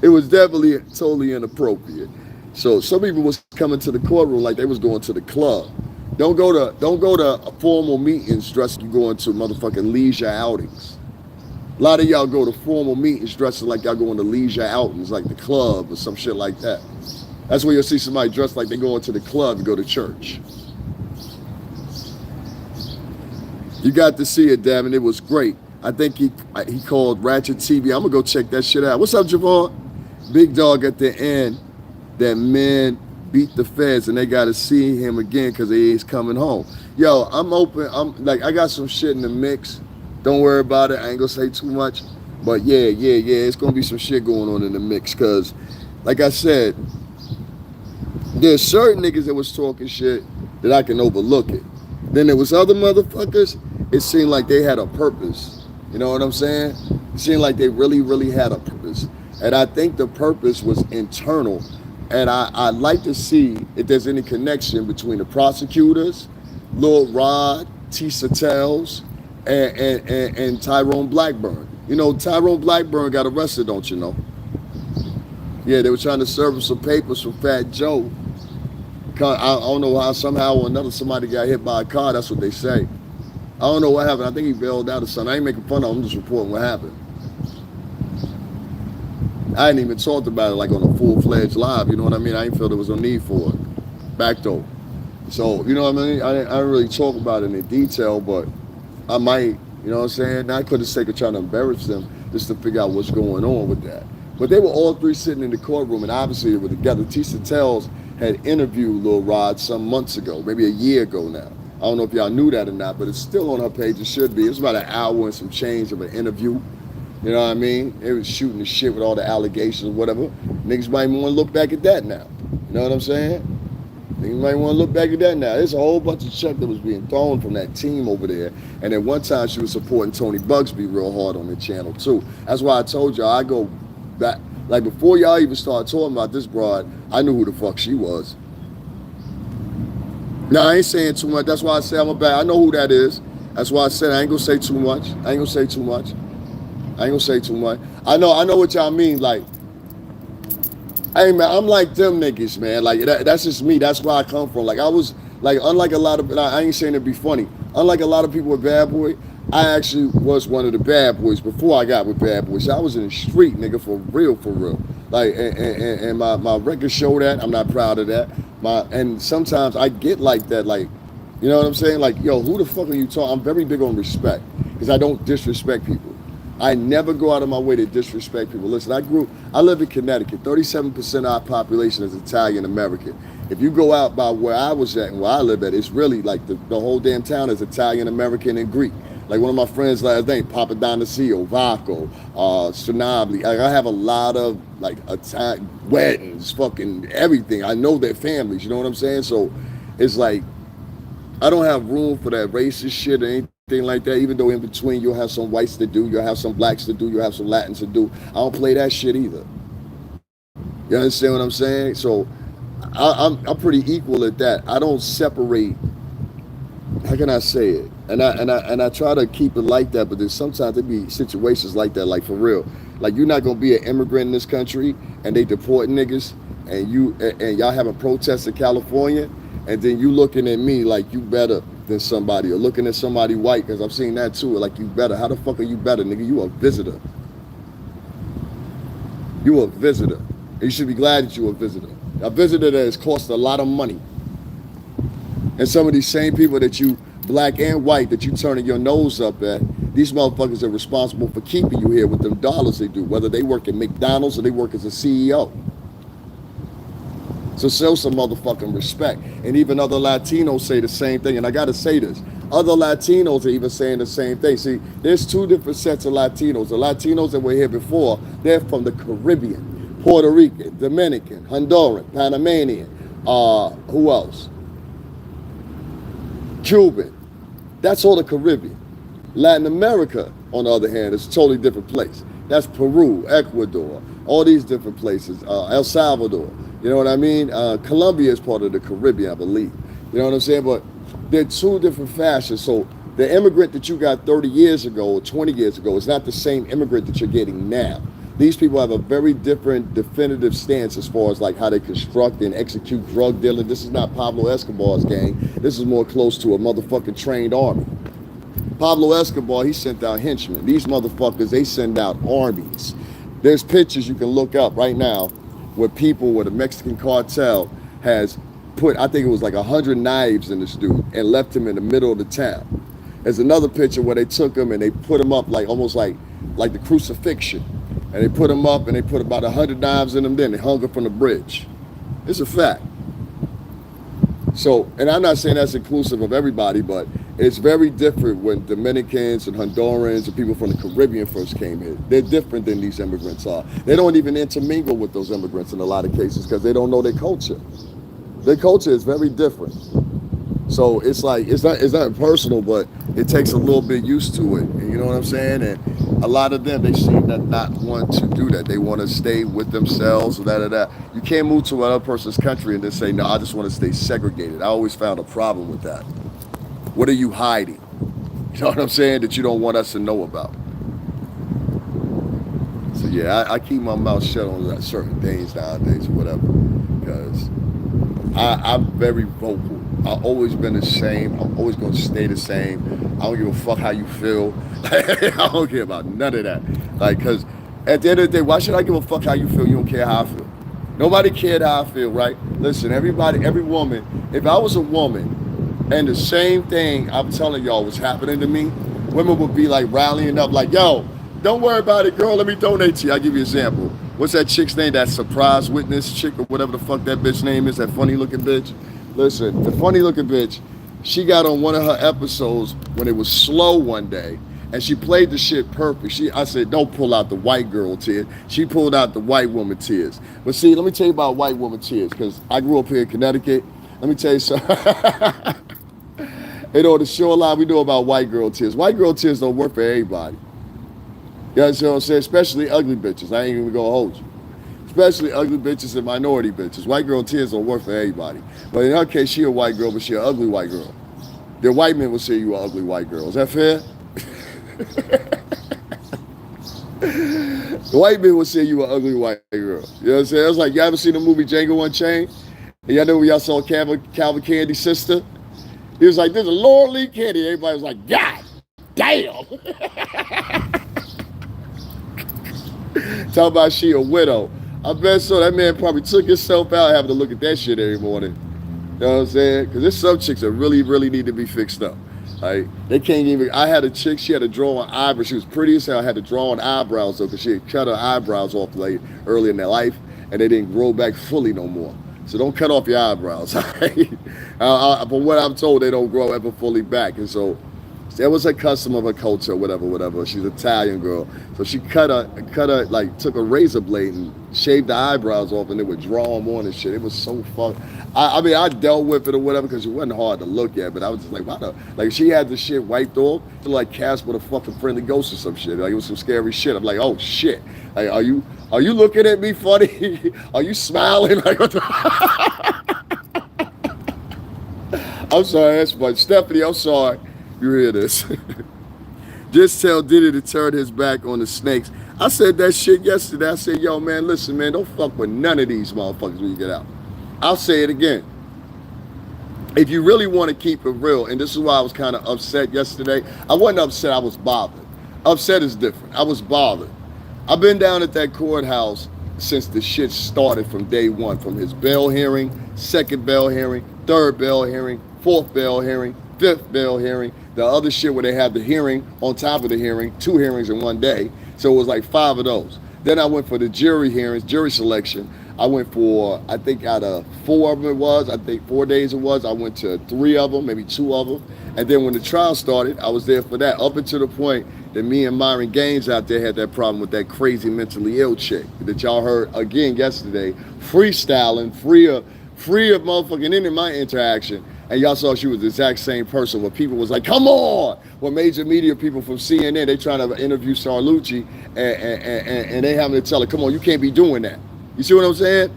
It was definitely totally inappropriate. So some people was coming to the courtroom like they was going to the club. Don't go to formal meetings dressed like you going to motherfucking leisure outings. A lot of y'all go to formal meetings dressing like y'all going to leisure outings, like the club or some shit like that. That's where you'll see somebody dressed like they going to the club to go to church. You got to see it, damn it. It was great. I think he called Ratchet TV. I'm gonna go check that shit out. What's up, Javon? Big dog at the end. That men beat the feds and they gotta see him again because he is coming home. Yo, I'm open. I'm like, I got some shit in the mix. Don't worry about it. I ain't gonna say too much. But yeah. It's gonna be some shit going on in the mix. Cause, like I said, there's certain niggas that was talking shit that I can overlook it. Then there was other motherfuckers, it seemed like they had a purpose. You know what I'm saying? It seemed like they really, really had a purpose. And I think the purpose was internal. And I'd like to see if there's any connection between the prosecutors, Lil Rod, Tisa Tells, and Tyrone Blackburn. You know, Tyrone Blackburn got arrested, don't you know? Yeah, they were trying to serve him some papers from Fat Joe. I don't know how, somehow or another, somebody got hit by a car. That's what they say. I don't know what happened. I think he bailed out or something. I ain't making fun of him. I'm just reporting what happened. I hadn't even talked about it like on a full-fledged live. You know what I mean? I didn't feel there was no need for it. Back though. So, you know what I mean? I didn't really talk about it in detail, but I might, you know what I'm saying? Not for the sake of trying to embarrass them, just to figure out what's going on with that. But they were all three sitting in the courtroom, and obviously they were together. Tisa Tells had interviewed Lil Rod some months ago, maybe a year ago now. I don't know if y'all knew that or not, but it's still on her page. It should be. It's about an hour and some change of an interview. You know what I mean? They was shooting the shit with all the allegations, whatever. Niggas might want to look back at that now. You know what I'm saying? Niggas might want to look back at that now. There's a whole bunch of shit that was being thrown from that team over there. And at one time, she was supporting Tony Bugsby real hard on the channel, too. That's why I told y'all I go back. Like, before y'all even started talking about this broad, I knew who the fuck she was. Now, I ain't saying too much. That's why I say I'm a bad. I know who that is. That's why I said I ain't gonna say too much. I ain't gonna say too much. I know what y'all mean. Like, hey man, I'm like them niggas, man. Like that's just me. That's where I come from. Like I was like, unlike a lot of, I ain't saying to be funny. Unlike a lot of people with Bad Boy, I actually was one of the bad boys before I got with Bad Boys. I was in the street, nigga, for real. Like, and my records show that. I'm not proud of that. And sometimes I get like that, like, you know what I'm saying? Like, yo, who the fuck are you talking? I'm very big on respect because I don't disrespect people. I never go out of my way to disrespect people. Listen, I live in Connecticut. 37% of our population is Italian American. If you go out by where I was at and where I live at, it's really like the whole damn town is Italian American and Greek. Like one of my friends last name, Papadonasio, Vaco, Stranabli. Like I have a lot of like Italian weddings, fucking everything. I know their families, you know what I'm saying? So it's like, I don't have room for that racist shit or anything like that, even though in between you'll have some whites to do, you'll have some blacks to do, you'll have some Latins to do. I don't play that shit either. You understand what I'm saying? So I'm pretty equal at that. I don't separate. How can I say it? And I try to keep it like that, but there's sometimes there be situations like that, like for real. Like you're not gonna be an immigrant in this country and they deport niggas and y'all having protests in California, and then you looking at me like you better than somebody, or looking at somebody white, because I've seen that too, like you better. How the fuck are you better, nigga? You a visitor. You a visitor. And you should be glad that you a visitor. A visitor that has cost a lot of money. And some of these same people that you, black and white, that you turning your nose up at, these motherfuckers are responsible for keeping you here with them dollars they do, whether they work at McDonald's or they work as a CEO. So show some motherfucking respect. And even other Latinos say the same thing. And I gotta say this, other Latinos are even saying the same thing. See, there's two different sets of Latinos. The Latinos that were here before, they're from the Caribbean, Puerto Rican, Dominican, Honduran, Panamanian, who else? Cuban. That's all the Caribbean. Latin America, on the other hand, is a totally different place. That's Peru, Ecuador, all these different places, El Salvador. You know what I mean? Colombia is part of the Caribbean, I believe. You know what I'm saying? But they're two different fashions. So the immigrant that you got 30 years ago or 20 years ago is not the same immigrant that you're getting now. These people have a very different definitive stance as far as like how they construct and execute drug dealing. This is not Pablo Escobar's gang. This is more close to a motherfucking trained army. Pablo Escobar, he sent out henchmen. These motherfuckers, they send out armies. There's pictures you can look up right now where the Mexican cartel has put, I think it was like 100 knives in this dude and left him in the middle of the town. There's another picture where they took him and they put him up like almost like the crucifixion. And they put him up and they put about 100 knives in him, then they hung him from the bridge. It's a fact. So, and I'm not saying that's inclusive of everybody, but it's very different when Dominicans and Hondurans and people from the Caribbean first came here. They're different than these immigrants are. They don't even intermingle with those immigrants in a lot of cases because they don't know their culture. Their culture is very different. So it's like, it's not personal, but it takes a little bit used to it. And you know what I'm saying? And a lot of them, they seem to not want to do that. They want to stay with themselves, that. You can't move to another person's country and then say, no, I just want to stay segregated. I always found a problem with that. What are you hiding? You know what I'm saying? That you don't want us to know about. So yeah, I keep my mouth shut on certain things nowadays or whatever. Because I'm very vocal. I've always been the same. I'm always going to stay the same. I don't give a fuck how you feel. I don't care about none of that. Like, because at the end of the day, why should I give a fuck how you feel? You don't care how I feel. Nobody cared how I feel, right? Listen, every woman, if I was a woman and the same thing I'm telling y'all was happening to me, women would be like rallying up like, yo, don't worry about it, girl. Let me donate to you. I'll give you an example. What's that chick's name? That surprise witness chick or whatever the fuck that bitch name is, that funny looking bitch. Listen, the funny looking bitch, she got on one of her episodes when it was slow one day, and she played the shit perfect. I said, don't pull out the white girl tears. She pulled out the white woman tears. But see, let me tell you about white woman tears, because I grew up here in Connecticut. Let me tell you something. You know, the shoreline, we know about white girl tears. White girl tears don't work for everybody. You know what I'm saying? Especially ugly bitches. I ain't even gonna hold you. Especially ugly bitches and minority bitches. White girl tears don't work for everybody. But in her case, she a white girl, but she an ugly white girl. The white men will say you an ugly white girl. Is that fair? The white men will say you an ugly white girl. You know what I'm saying? It's like, you ever seen the movie Django Unchained? And y'all know when y'all saw Calvin Candy's sister? He was like, there's a Laura Lee Candy. Everybody was like, God damn. Talk about she a widow. I bet so. That man probably took himself out having to look at that shit every morning. You know what I'm saying? Because there's some chicks that really, really need to be fixed up. Like, they can't even, I had a chick, she had to draw on eyebrows. She was pretty as hell. I had to draw on eyebrows though, because she had cut her eyebrows off like early in their life, and they didn't grow back fully no more. So don't cut off your eyebrows. From what I'm told, they don't grow ever fully back. And so that was a custom of her culture, whatever. She's an Italian girl. So she cut her, like, took a razor blade and shaved the eyebrows off, and they would draw them on and shit. It was so fun. I mean, I dealt with it or whatever because it wasn't hard to look at, but I was just like, why the, like, she had the shit wiped off to like Casper the fucking friendly ghost or some shit. Like, it was some scary shit. I'm like, oh shit. Like, are you looking at me funny? Are you smiling? Like, what the I'm sorry, that's funny. Stephanie, I'm sorry. You hear this. Just tell Diddy to turn his back on the snakes. I said that shit yesterday. I said, yo, man, listen, man, don't fuck with none of these motherfuckers when you get out. I'll say it again. If you really want to keep it real, and this is why I was kind of upset yesterday. I wasn't upset, I was bothered. Upset is different. I was bothered. I've been down at that courthouse since the shit started from day one, from his bail hearing, second bail hearing, third bail hearing, fourth bail hearing, fifth bail hearing, the other shit where they had the hearing on top of the hearing, 2 hearings in one day. So it was like 5 of those. Then I went for the jury hearings, jury selection. I went for, I think out of 4 of them it was, I think 4 days it was, I went to 3 of them, maybe 2 of them. And then when the trial started, I was there for that, up until the point that me and Myron Gaines out there had that problem with that crazy mentally ill chick that y'all heard again yesterday, freestyling, free of motherfucking any of my interaction. And y'all saw she was the exact same person where people was like, come on! When major media people from CNN, they trying to interview Sarlucci and they having to tell her, come on, you can't be doing that. You see what I'm saying?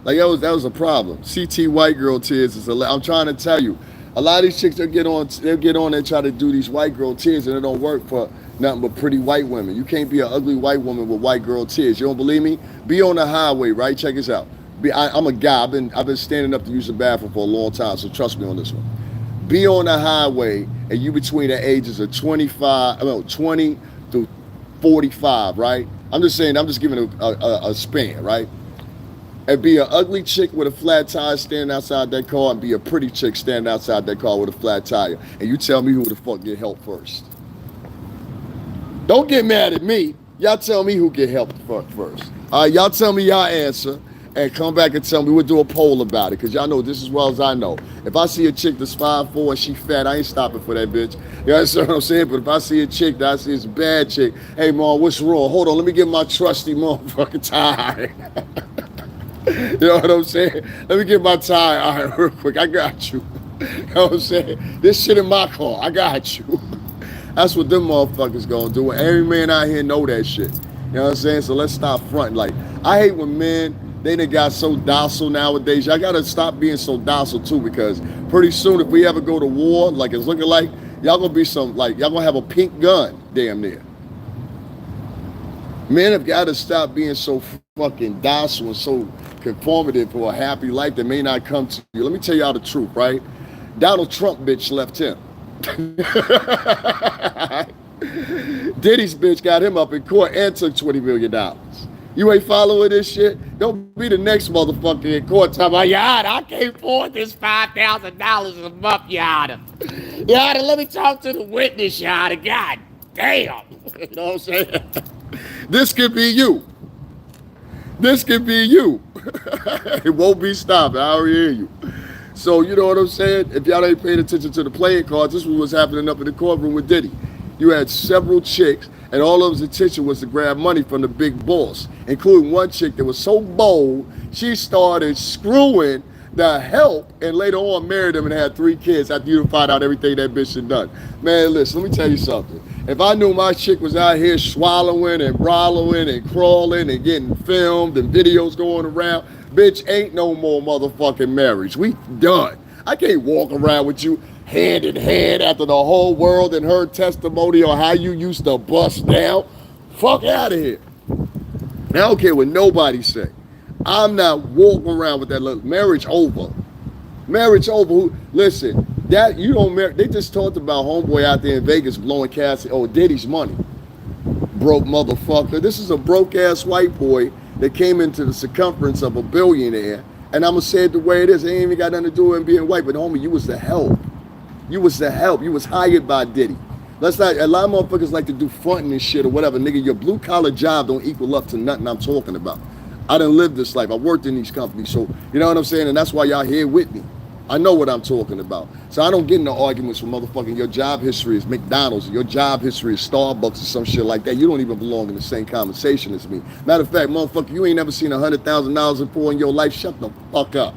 Like that was a problem. CT white girl tears is I'm trying to tell you. A lot of these chicks they'll get on and try to do these white girl tears and it don't work for nothing but pretty white women. You can't be an ugly white woman with white girl tears. You don't believe me? Be on the highway, right? Check this out. I'm a guy. I've been standing up to use the bathroom for a long time, so trust me on this one. Be on the highway and you between the ages of 20 to 45, right? I'm just giving a span, right? And be an ugly chick with a flat tire standing outside that car and be a pretty chick standing outside that car with a flat tire. And you tell me who the fuck get help first. Don't get mad at me. Y'all tell me who get help first. All right, y'all tell me y'all answer and come back and tell me. We'll do a poll about it because y'all know this as well as I know. If I see a chick that's 5'4" and she fat, I ain't stopping for that bitch. You understand what I'm saying? But if I see a chick that I see is a bad chick, hey, mom, what's wrong? Hold on, let me get my trusty motherfucking tie. You know what I'm saying? Let me get my tie iron real quick. I got you. You know what I'm saying? This shit in my car. I got you. That's what them motherfuckers gonna do. And every man out here know that shit. You know what I'm saying? So let's stop fronting. Like, I hate when men, they done got so docile nowadays. Y'all gotta stop being so docile too, because pretty soon if we ever go to war, like it's looking like, y'all gonna be y'all gonna have a pink gun, damn near. Men have gotta stop being so fucking docile and so conformative for a happy life that may not come to you. Let me tell y'all the truth, right? Donald Trump bitch left him. Diddy's bitch got him up in court and took $20 million. You ain't following this shit? Don't be the next motherfucker in court talking about, Yada, I can't afford this $5,000 a month, Yada. Yada, let me talk to the witness, Yada. God damn. You know what I'm saying? This could be you. This could be you. It won't be stopped. I already hear you. So, you know what I'm saying? If y'all ain't paying attention to the playing cards, this was what's happening up in the courtroom with Diddy. You had several chicks, and all of his attention was to grab money from the big boss, including one chick that was so bold, she started screwing the help and later on married him and had 3 kids after you find out everything that bitch had done. Man, listen, let me tell you something. If I knew my chick was out here swallowing and brawling and crawling and getting filmed and videos going around, bitch, ain't no more motherfucking marriage. We done. I can't walk around with you hand in hand after the whole world and heard testimony on how you used to bust down. Fuck out of here. I don't care what nobody say. I'm not walking around with that little marriage over. Marriage over. Listen, that you don't marry. They just talked about homeboy out there in Vegas blowing Cassie. Oh, Diddy's money. Broke motherfucker. This is a broke ass white boy that came into the circumference of a billionaire. And I'm gonna say it the way it is. It ain't even got nothing to do with him being white. But homie, you was the help. You was the help. You was hired by Diddy. Let's not. A lot of motherfuckers like to do fronting and shit or whatever. Nigga, your blue collar job don't equal up to nothing I'm talking about. I done lived this life. I worked in these companies, so you know what I'm saying? And that's why y'all here with me. I know what I'm talking about. So I don't get into arguments with motherfucking your job history is McDonald's, or your job history is Starbucks or some shit like that. You don't even belong in the same conversation as me. Matter of fact, motherfucker, you ain't never seen $100,000 before in your life. Shut the fuck up.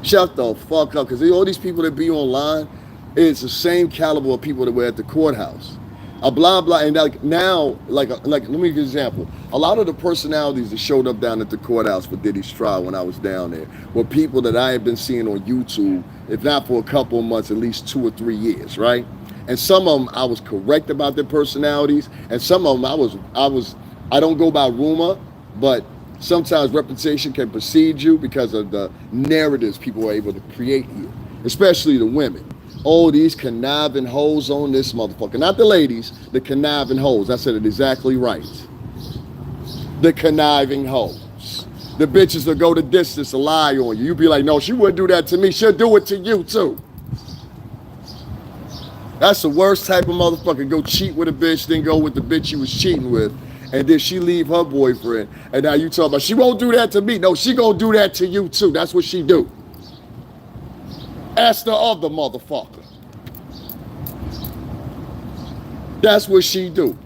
Shut the fuck up. Because all these people that be online, it's the same caliber of people that were at the courthouse. A blah blah, and like now, like let me give you an example. A lot of the personalities that showed up down at the courthouse for Diddy's trial when I was down there were people that I had been seeing on YouTube, if not for a couple of months, at least 2 or 3 years, right? And some of them I was correct about their personalities, and some of them I don't go by rumor, but sometimes reputation can precede you because of the narratives people are able to create here, especially the women. Oh, these conniving hoes on this motherfucker. Not the ladies, the conniving hoes. I said it exactly right. The conniving hoes. The bitches that go the distance to lie on you. You be like, no, she wouldn't do that to me. She'll do it to you too. That's the worst type of motherfucker. Go cheat with a bitch, then go with the bitch you was cheating with. And then she leave her boyfriend. And now you talk about, she won't do that to me. No, she gonna do that to you too. That's what she do. Ask the other motherfucker. That's what she do.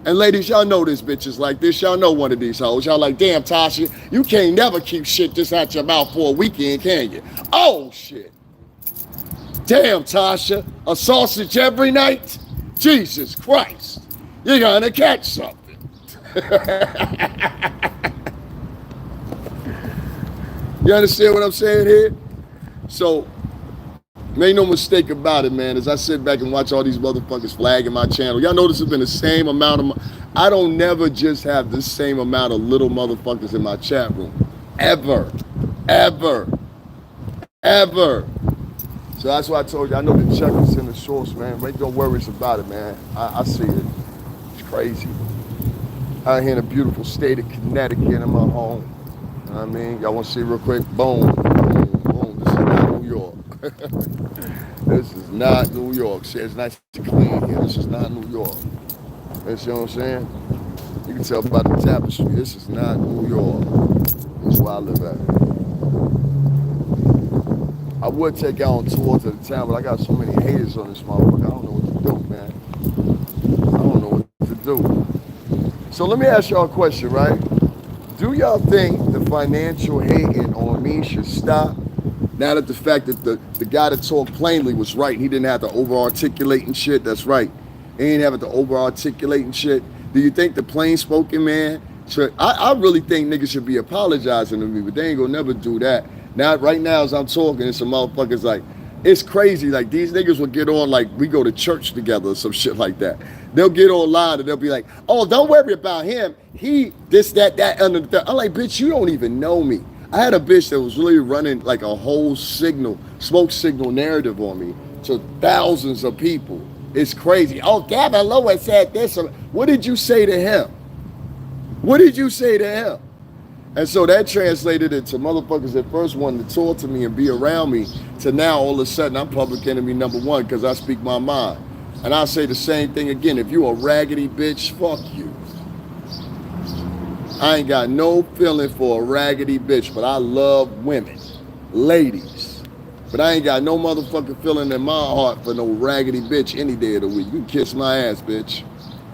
And ladies, y'all know this bitches like this. Y'all know one of these hoes. Y'all like, damn, Tasha, you can't never keep shit just out your mouth for a weekend, can you? Oh, shit. Damn, Tasha, a sausage every night? Jesus Christ, you're gonna catch something. You understand what I'm saying here? So, make no mistake about it, man. As I sit back and watch all these motherfuckers flagging my channel, y'all notice it's been the same amount of. I don't never just have the same amount of little motherfuckers in my chat room, ever, ever, ever. So that's why I told you. I know the check is in the source, man. Make no worries about it, man. I see it. It's crazy. Out here in a beautiful state of Connecticut in my home. You know what I mean? Y'all want to see real quick? Boom, boom, boom. This is not New York. This is not New York. Shit, it's nice and clean here. This is not New York. You see what I'm saying? You can tell by the tapestry. This is not New York. This is where I live at. I would take out on tours of the town, but I got so many haters on this motherfucker. I don't know what to do, man. I don't know what to do. So let me ask y'all a question, right? Do y'all think the financial hating on me should stop? Now that the fact that the guy that talked plainly was right, he didn't have to over-articulate and shit, that's right. He ain't having to over-articulate and shit. Do you think the plain-spoken man should, I really think niggas should be apologizing to me, but they ain't gonna never do that. Now, right now, as I'm talking, it's some motherfuckers like, it's crazy. Like, these niggas will get on, like, we go to church together or some shit like that. They'll get online and they'll be like, oh, don't worry about him. He, this, that, under the. I'm like, bitch, you don't even know me. I had a bitch that was really running like a whole smoke signal narrative on me to thousands of people. It's crazy. Oh, Gavin Lewis said this. What did you say to him? What did you say to him? And so that translated into motherfuckers that first wanted to talk to me and be around me to now all of a sudden I'm public enemy number one because I speak my mind. And I say the same thing again. If you a raggedy bitch, fuck you. I ain't got no feeling for a raggedy bitch, but I love women, ladies. But I ain't got no motherfucking feeling in my heart for no raggedy bitch any day of the week. You can kiss my ass, bitch.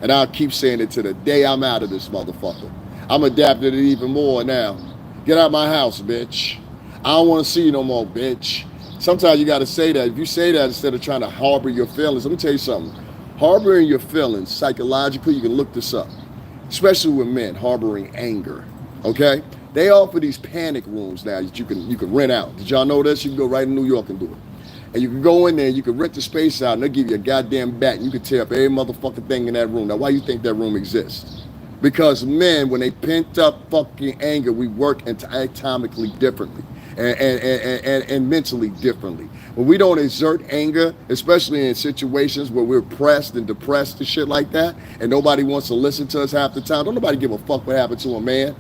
And I'll keep saying it to the day I'm out of this motherfucker. I'm adapted it even more now. Get out my house, bitch. I don't want to see you no more, bitch. Sometimes you got to say that. If you say that instead of trying to harbor your feelings, let me tell you something. Harboring your feelings, psychologically, you can look this up. Especially with men, harboring anger, okay? They offer these panic rooms now that you can rent out. Did y'all know this? You can go right in New York and do it. And you can go in there and you can rent the space out and they'll give you a goddamn bat and you can tear up every motherfucking thing in that room. Now, why you think that room exists? Because men, when they pent up fucking anger, we work atomically differently and mentally differently. When we don't exert anger, especially in situations where we're pressed and depressed and shit like that, and nobody wants to listen to us half the time, don't nobody give a fuck what happened to a man.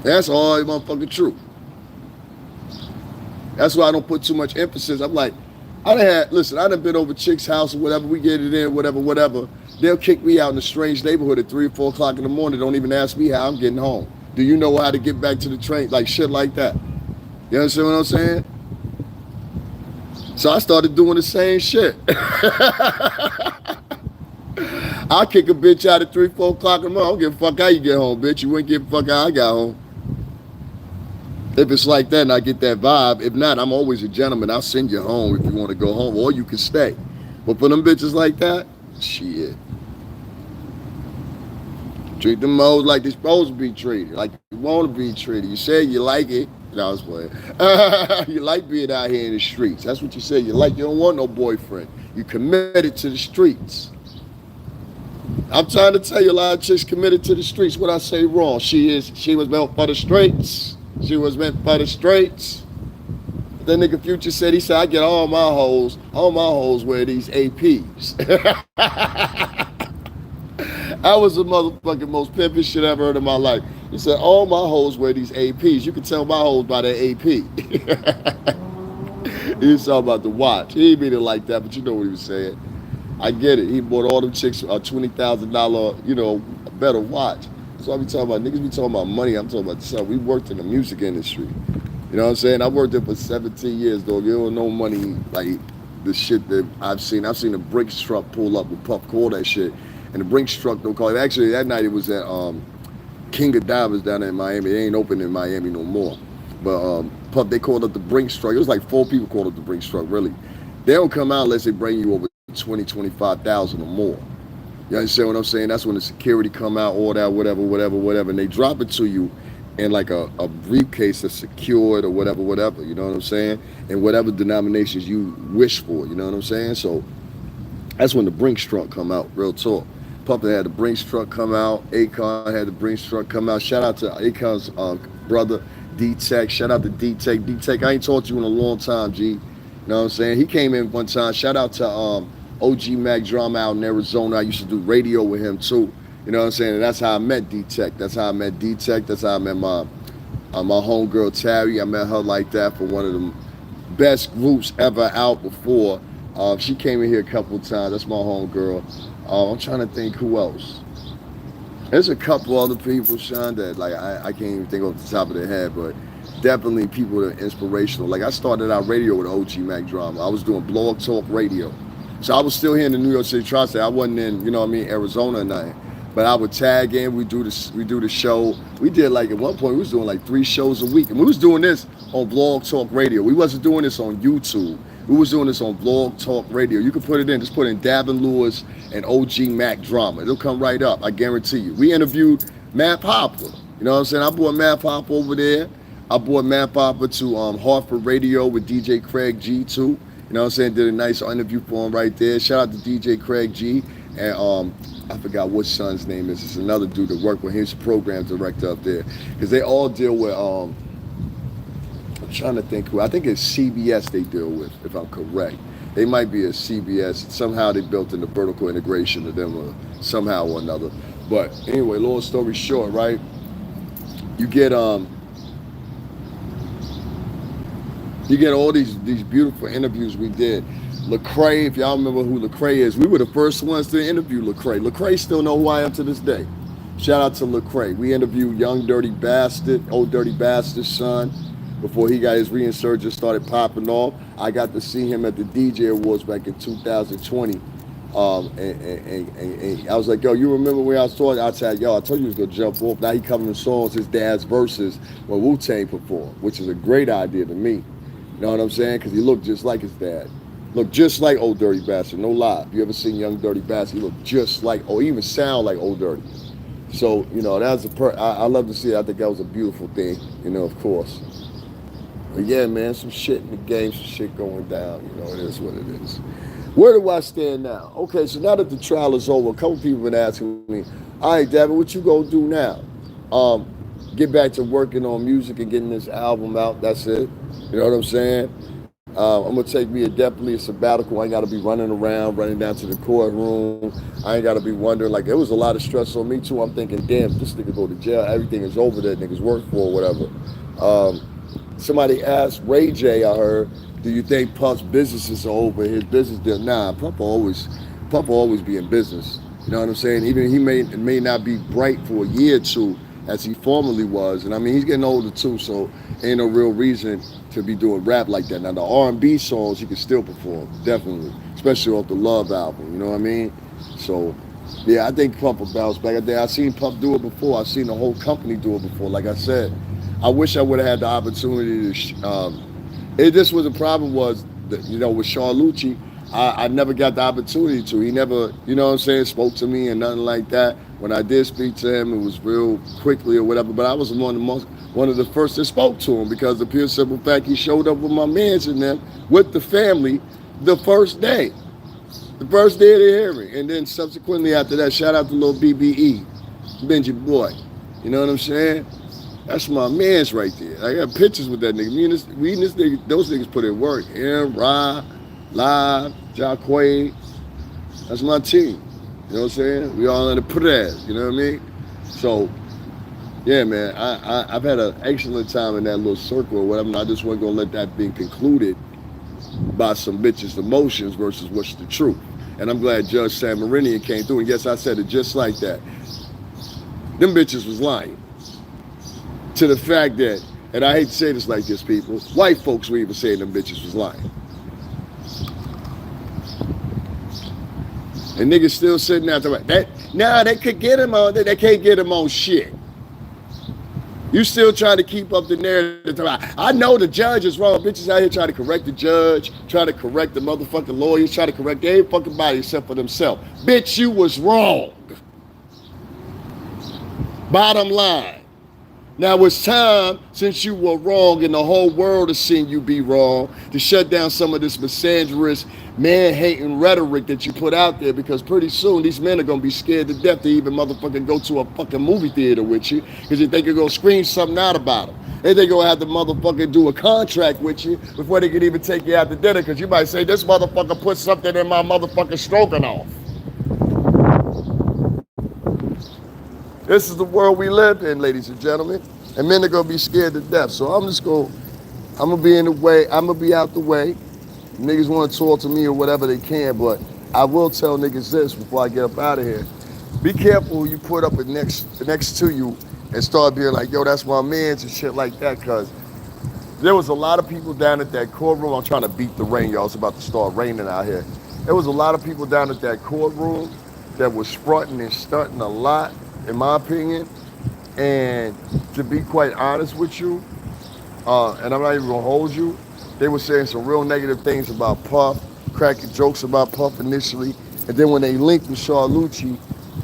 That's all motherfucking true. That's why I don't put too much emphasis. I'm like, I done been over chicks' house or whatever, we get it in, whatever. They'll kick me out in a strange neighborhood at 3 or 4 o'clock in the morning. Don't even ask me how I'm getting home. Do you know how to get back to the train? Like shit like that. You understand what I'm saying? So I started doing the same shit. I'll kick a bitch out at 3, 4 o'clock in the morning. I don't give a fuck how you get home, bitch. You wouldn't give a fuck how I got home. If it's like that and I get that vibe, if not, I'm always a gentleman. I'll send you home if you want to go home, or you can stay. But for them bitches like that, shit. Treat them hoes like they're supposed to be treated, like you want to be treated. You say you like it. No, I was playing. You like being out here in the streets. That's what you say. You like. You don't want no boyfriend. You committed to the streets. I'm trying to tell you, a lot of chicks committed to the streets. What I say wrong? She was meant for the streets. She was meant for the streets. That nigga Future said, he said, I get all my hoes wear these APs. I was the motherfucking most pimpin' shit I ever heard in my life. He said, all my hoes wear these APs. You can tell my hoes by their AP. He was talking about the watch. He didn't mean it like that, but you know what he was saying. I get it. He bought all them chicks a $20,000, better watch. That's what I be talking about. Niggas be talking about money. I'm talking about stuff. We worked in the music industry. You know what I'm saying? I worked there for 17 years, though. You don't know money like the shit that I've seen. I've seen a Brinks truck pull up with Puff call that shit. And the Brinks truck don't call it. Actually, that night it was at King of Diamonds down there in Miami. It ain't open in Miami no more. But Pup, they called it the Brinks truck. It was like 4 people called it the Brinks truck, really. They don't come out unless they bring you over 20, 25,000 or more. You understand what I'm saying? That's when the security come out, all that, whatever, and they drop it to you in like a briefcase that's secured or whatever, you know what I'm saying? And whatever denominations you wish for, you know what I'm saying? So that's when the Brinks truck come out, real talk. Puppet had the Brinks truck come out. Akon had the Brinks truck come out. Shout out to Akon's brother, D-Tech. Shout out to D-Tech. D-Tech, I ain't talked to you in a long time, G. You know what I'm saying? He came in one time. Shout out to OG Mac Drama out in Arizona. I used to do radio with him too. You know what I'm saying? And that's how I met D-Tech. That's how I met D-Tech. That's how I met my homegirl Terry. I met her like that for one of the best groups ever out before. She came in here a couple of times. That's my homegirl. I'm trying to think who else. There's a couple other people, Sean, that like I can't even think off the top of their head, but definitely people that are inspirational. Like I started out radio with OG Mac Drama. I was doing blog talk radio. So I was still here in the New York City tri-state. I wasn't in, you know what I mean, Arizona or nothing. But I would tag in, we do the show. We did like at one point we was doing like 3 shows a week. And we was doing this on blog talk radio. We wasn't doing this on YouTube. We was doing this on blog talk radio. You can put it in, just put in Davin Lewis and OG Mac Drama. It'll come right up, I guarantee you. We interviewed Matt Popper. You know what I'm saying? I brought Matt Popper over there. I brought Matt Popper to Hartford Radio with DJ Craig G too. You know what I'm saying? Did a nice interview for him right there. Shout out to DJ Craig G. And I forgot what son's name is. It's another dude that worked with him. He's a program director up there. Because they all deal with, I'm trying to think who. I think it's CBS they deal with, if I'm correct. They might be a CBS. Somehow they built in the vertical integration of them somehow or another. But anyway, long story short, right? You get all these beautiful interviews we did. Lecrae, if y'all remember who Lecrae is, we were the first ones to interview Lecrae. Lecrae still know who I am to this day. Shout out to Lecrae. We interviewed Young Dirty Bastard, Old Dirty Bastard's son, before he got his reinsurgence started popping off. I got to see him at the DJ Awards back in 2020. And I was like, yo, you remember when I was talking? I said, yo, I told you he was going to jump off. Now he covering songs, his dad's verses when Wu-Tang performed, which is a great idea to me. You know what I'm saying? Because he looked just like his dad. Looked just like Old Dirty Bastard, no lie. If you ever seen Young Dirty Bastard, he looked just like, or even sound like Old Dirty. So, you know, that's I love to see it. I think that was a beautiful thing, you know, of course. But yeah, man, some shit in the game, some shit going down. You know, it is what it is. Where do I stand now? Okay, so now that the trial is over, a couple people have been asking me, all right, Davin, what you gonna do now? Get back to working on music and getting this album out. That's it. You know what I'm saying? I'm gonna take me definitely a sabbatical. I ain't gotta be running around, running down to the courtroom. I ain't gotta be wondering. Like, it was a lot of stress on me too. I'm thinking, damn, this nigga go to jail. Everything is over that nigga's worked for or whatever. Somebody asked Ray J, I heard, do you think Puff's businesses are over? His business deal? Nah, Puff will always be in business. You know what I'm saying? Even he may not be bright for a year or two as he formerly was. And I mean, he's getting older too, so ain't no real reason to be doing rap like that. Now, the R&B songs he can still perform, definitely, especially off the Love album, you know what I mean? So, yeah, I think Puff will bounce back. I've seen Puff do it before. I've seen the whole company do it before. Like I said, I wish I would have had the opportunity to, this was the problem was, that, you know, with Sean Lucci, I never got the opportunity to. He never, you know what I'm saying, spoke to me and nothing like that. When I did speak to him, it was real quickly or whatever, but I was one of the first that spoke to him because the pure simple fact he showed up with my mans and them, with the family, the first day of the hearing. And then subsequently after that, shout out to little BBE, Benji boy. You know what I'm saying? That's my mans right there. I got pictures with that nigga. Me and this nigga, those niggas put in work. Aaron, Ra, Live, Jacquay. That's my team. You know what I'm saying? We all in the press, you know what I mean? So, yeah, man, I've had an excellent time in that little circle or whatever. I just wasn't going to let that be concluded by some bitches' emotions versus what's the truth. And I'm glad Judge Sam Marinian came through. And yes, I said it just like that. Them bitches was lying. To the fact that, and I hate to say this like this, people, white folks were even saying them bitches was lying. And niggas still sitting out there like that. Nah, they could get him on, they can't get him on shit. You still trying to keep up the narrative. I know the judge is wrong. Bitches out here trying to correct the judge, trying to correct the motherfucking lawyers, trying to correct every fucking body except for themselves. Bitch, you was wrong. Bottom line. Now it's time, since you were wrong and the whole world has seen you be wrong, to shut down some of this misandrous, man-hating rhetoric that you put out there, because pretty soon these men are going to be scared to death to even motherfucking go to a fucking movie theater with you, because they think you're going to scream something out about them. They think you're going to have to motherfucking do a contract with you before they can even take you out to dinner, because you might say, this motherfucker put something in my motherfucking stroganoff. This is the world we live in, ladies and gentlemen. And men are gonna be scared to death. So I'm gonna be in the way, I'm gonna be out the way. Niggas wanna talk to me or whatever they can, but I will tell niggas this before I get up out of here. Be careful who you put up next to you and start being like, yo, that's my mans and shit like that, because there was a lot of people down at that courtroom. I'm trying to beat the rain, y'all. It's about to start raining out here. There was a lot of people down at that courtroom that was fronting and stunting a lot, in my opinion. And to be quite honest with you, and I'm not even gonna hold you, they were saying some real negative things about Puff, cracking jokes about Puff initially, and then when they linked with Charlucci,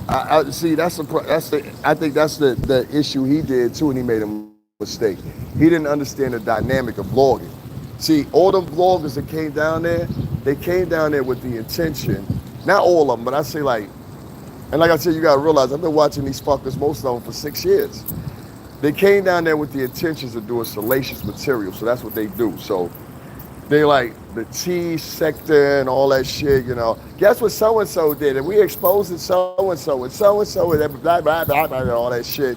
I see I think that's the issue he did too, and he made a mistake. He didn't understand the dynamic of vlogging. See, all them vloggers that came down there, they came down there with the intention, not all of them, but I say like. And like I said, you gotta realize, I've been watching these fuckers, most of them, for 6 years. They came down there with the intentions of doing salacious material, so that's what they do. So they like the T sector and all that shit, you know. Guess what so-and-so did? And we exposing so-and-so and so-and-so and blah, blah, blah, blah, and all that shit.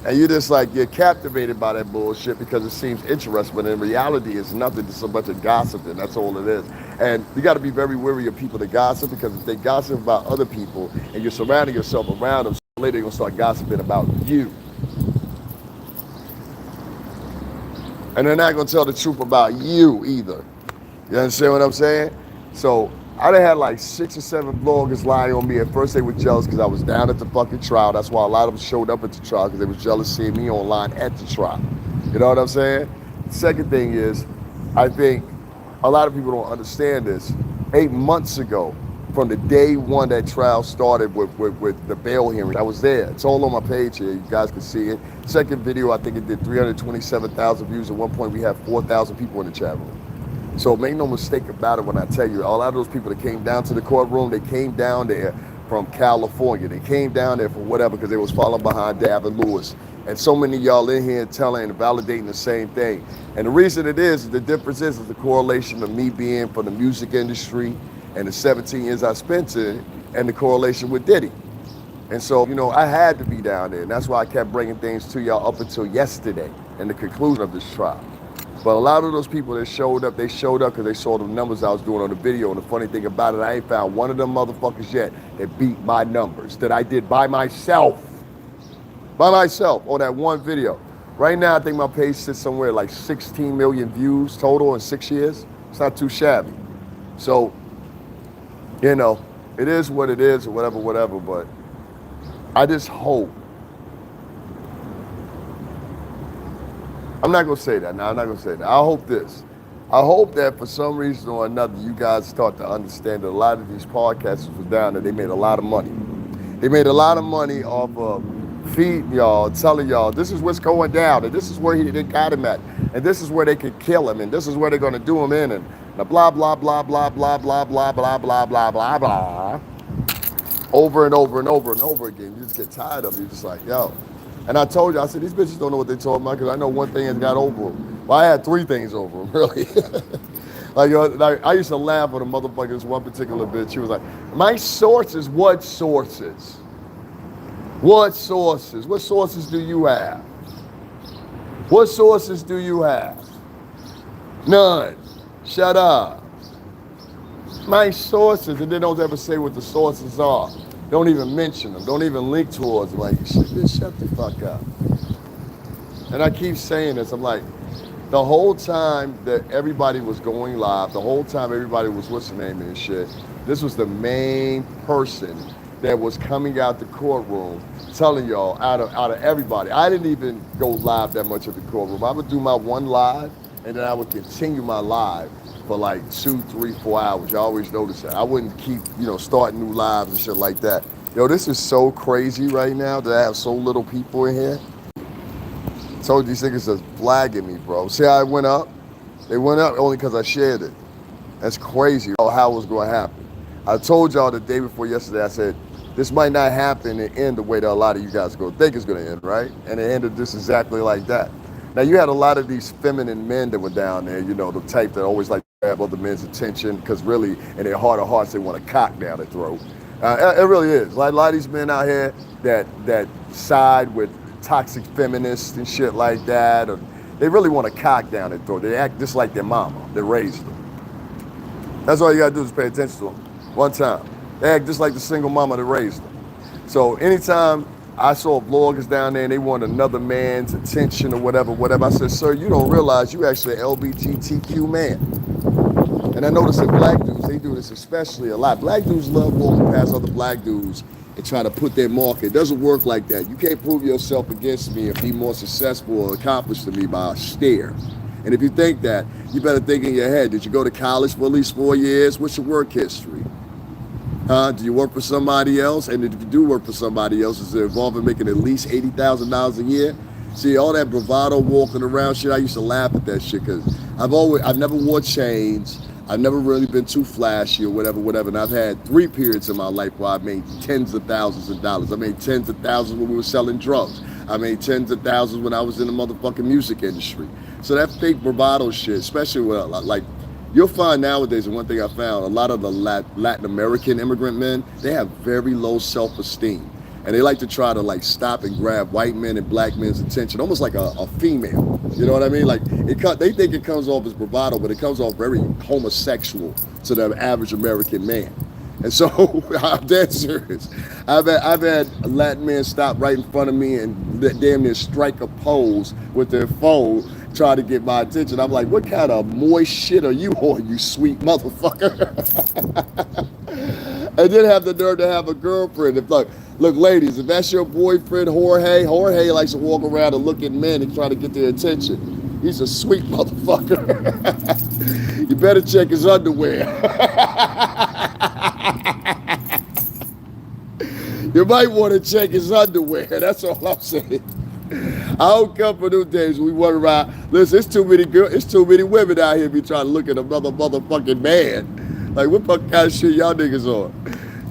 And you just like, you're captivated by that bullshit because it seems interesting, but in reality it's nothing, it's a bunch of gossiping, that's all it is. And you gotta be very wary of people that gossip, because if they gossip about other people and you're surrounding yourself around them, later they're gonna start gossiping about you. And they're not gonna tell the truth about you either. You understand what I'm saying? So I done had like 6 or 7 bloggers lying on me. At first they were jealous because I was down at the fucking trial. That's why a lot of them showed up at the trial, because they was jealous seeing me online at the trial. You know what I'm saying? Second thing is, I think a lot of people don't understand this. 8 months ago, from the day one that trial started with the bail hearing, I was there. It's all on my page here. You guys can see it. Second video, I think it did 327,000 views. At one point, we had 4,000 people in the chat room. So make no mistake about it when I tell you, a lot of those people that came down to the courtroom, they came down there from California. They came down there for whatever, because they was following behind Davin Lewis. And so many of y'all in here telling and validating the same thing. And the reason it is, the difference is the correlation of me being from the music industry and the 17 years I spent in, and the correlation with Diddy. And so, you know, I had to be down there. And that's why I kept bringing things to y'all up until yesterday and the conclusion of this trial. But a lot of those people that showed up, they showed up because they saw the numbers I was doing on the video. And the funny thing about it, I ain't found one of them motherfuckers yet that beat my numbers that I did by myself. By myself on that one video. Right now, I think my page sits somewhere like 16 million views total in 6 years. It's not too shabby. So, you know, it is what it is or whatever, but I just hope. I'm not gonna say that. No, I'm not gonna say that. I hope this. I hope that for some reason or another, you guys start to understand that a lot of these podcasters were down there. They made a lot of money. They made a lot of money off of feeding y'all, telling y'all this is what's going down, and this is where they got him at, and this is where they could kill him, and this is where they're gonna do him in, and blah blah blah blah blah blah blah blah blah blah blah blah. Over and over and over and over again. You just get tired of it. You're just like, yo. And I told you, I said, these bitches don't know what they're talking about, because I know one thing has got over them. Well, I had 3 things over them, really. like I used to laugh at a motherfucker, this one particular bitch. She was like, my sources, what sources? What sources? What sources do you have? What sources do you have? None. Shut up. My sources, and they don't ever say what the sources are. Don't even mention them. Don't even link towards them. Like, shut the fuck up. And I keep saying this. I'm like, the whole time that everybody was going live, the whole time everybody was what's the name and shit, this was the main person that was coming out the courtroom telling y'all out of everybody. I didn't even go live that much at the courtroom. I would do my one live and then I would continue my live for like 2, 3, 4 hours. You always notice that. I wouldn't keep, starting new lives and shit like that. Yo, this is so crazy right now that I have so little people in here. Told these niggas just flagging me, bro. See how it went up? They went up only because I shared it. That's crazy how it was going to happen. I told y'all the day before yesterday, I said, this might not happen and end the way that a lot of you guys go think it's going to end, right? And it ended just exactly like that. Now, you had a lot of these feminine men that were down there, the type that always like to grab other men's attention because really, in their heart of hearts, they want to cock down their throat. It really is. Like a lot of these men out here that side with toxic feminists and shit like that, or they really want to cock down their throat. They act just like their mama that raised them. That's all you got to do is pay attention to them one time. They act just like the single mama that raised them. So anytime I saw vloggers down there and they want another man's attention or whatever, I said, sir, you don't realize you actually an LGBTQ man. And I noticed that black dudes, they do this especially a lot. Black dudes love walking past other black dudes and try to put their mark. It doesn't work like that. You can't prove yourself against me and be more successful or accomplished than me by a stare. And if you think that, you better think in your head, did you go to college for at least 4 years? What's your work history? Do you work for somebody else? And if you do work for somebody else, is it involving making at least $80,000 a year? See, all that bravado walking around shit, I used to laugh at that shit because I've never wore chains. I've never really been too flashy or whatever. And I've had 3 periods in my life where I've made tens of thousands of dollars. I made tens of thousands when we were selling drugs. I made tens of thousands when I was in the motherfucking music industry. So that fake bravado shit, especially with like, you'll find nowadays, and one thing I found, a lot of the Latin American immigrant men, they have very low self-esteem. And they like to try to stop and grab white men and black men's attention, almost like a female. You know what I mean? They think it comes off as bravado, but it comes off very homosexual to the average American man. And so I'm dead serious. I've had Latin men stop right in front of me and damn near strike a pose with their phone, try to get my attention. I'm like, what kind of moist shit are you on, you sweet motherfucker? And then have the nerve to have a girlfriend. Look, ladies, if that's your boyfriend, Jorge likes to walk around and look at men and try to get their attention. He's a sweet motherfucker. You better check his underwear. You might want to check his underwear. That's all I'm saying. I don't come for them days we run around. Listen, it's too many girls, it's too many women out here be trying to look at another motherfucking man. Like, what fucking kind of shit y'all niggas on?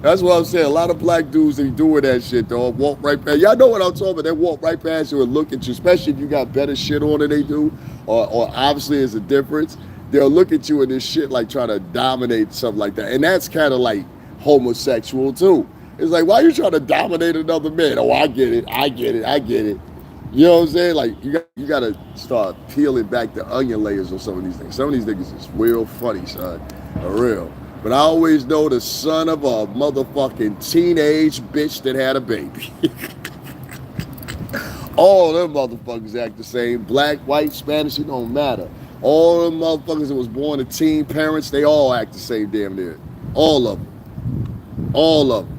That's what I'm saying. A lot of black dudes, they doing that shit, dog. Walk right past. Y'all know what I'm talking about. They walk right past you and look at you, especially if you got better shit on than they do, or obviously there's a difference. They'll look at you and this shit like trying to dominate something like that. And that's kind of like homosexual too. It's like, why are you trying to dominate another man? Oh, I get it. You know what I'm saying? Like, you got to start peeling back the onion layers on some of these things. Some of these niggas is real funny, son. For real. But I always know the son of a motherfucking teenage bitch that had a baby. All them motherfuckers act the same. Black, white, Spanish, it don't matter. All them motherfuckers that was born to teen parents, they all act the same damn near. All of them.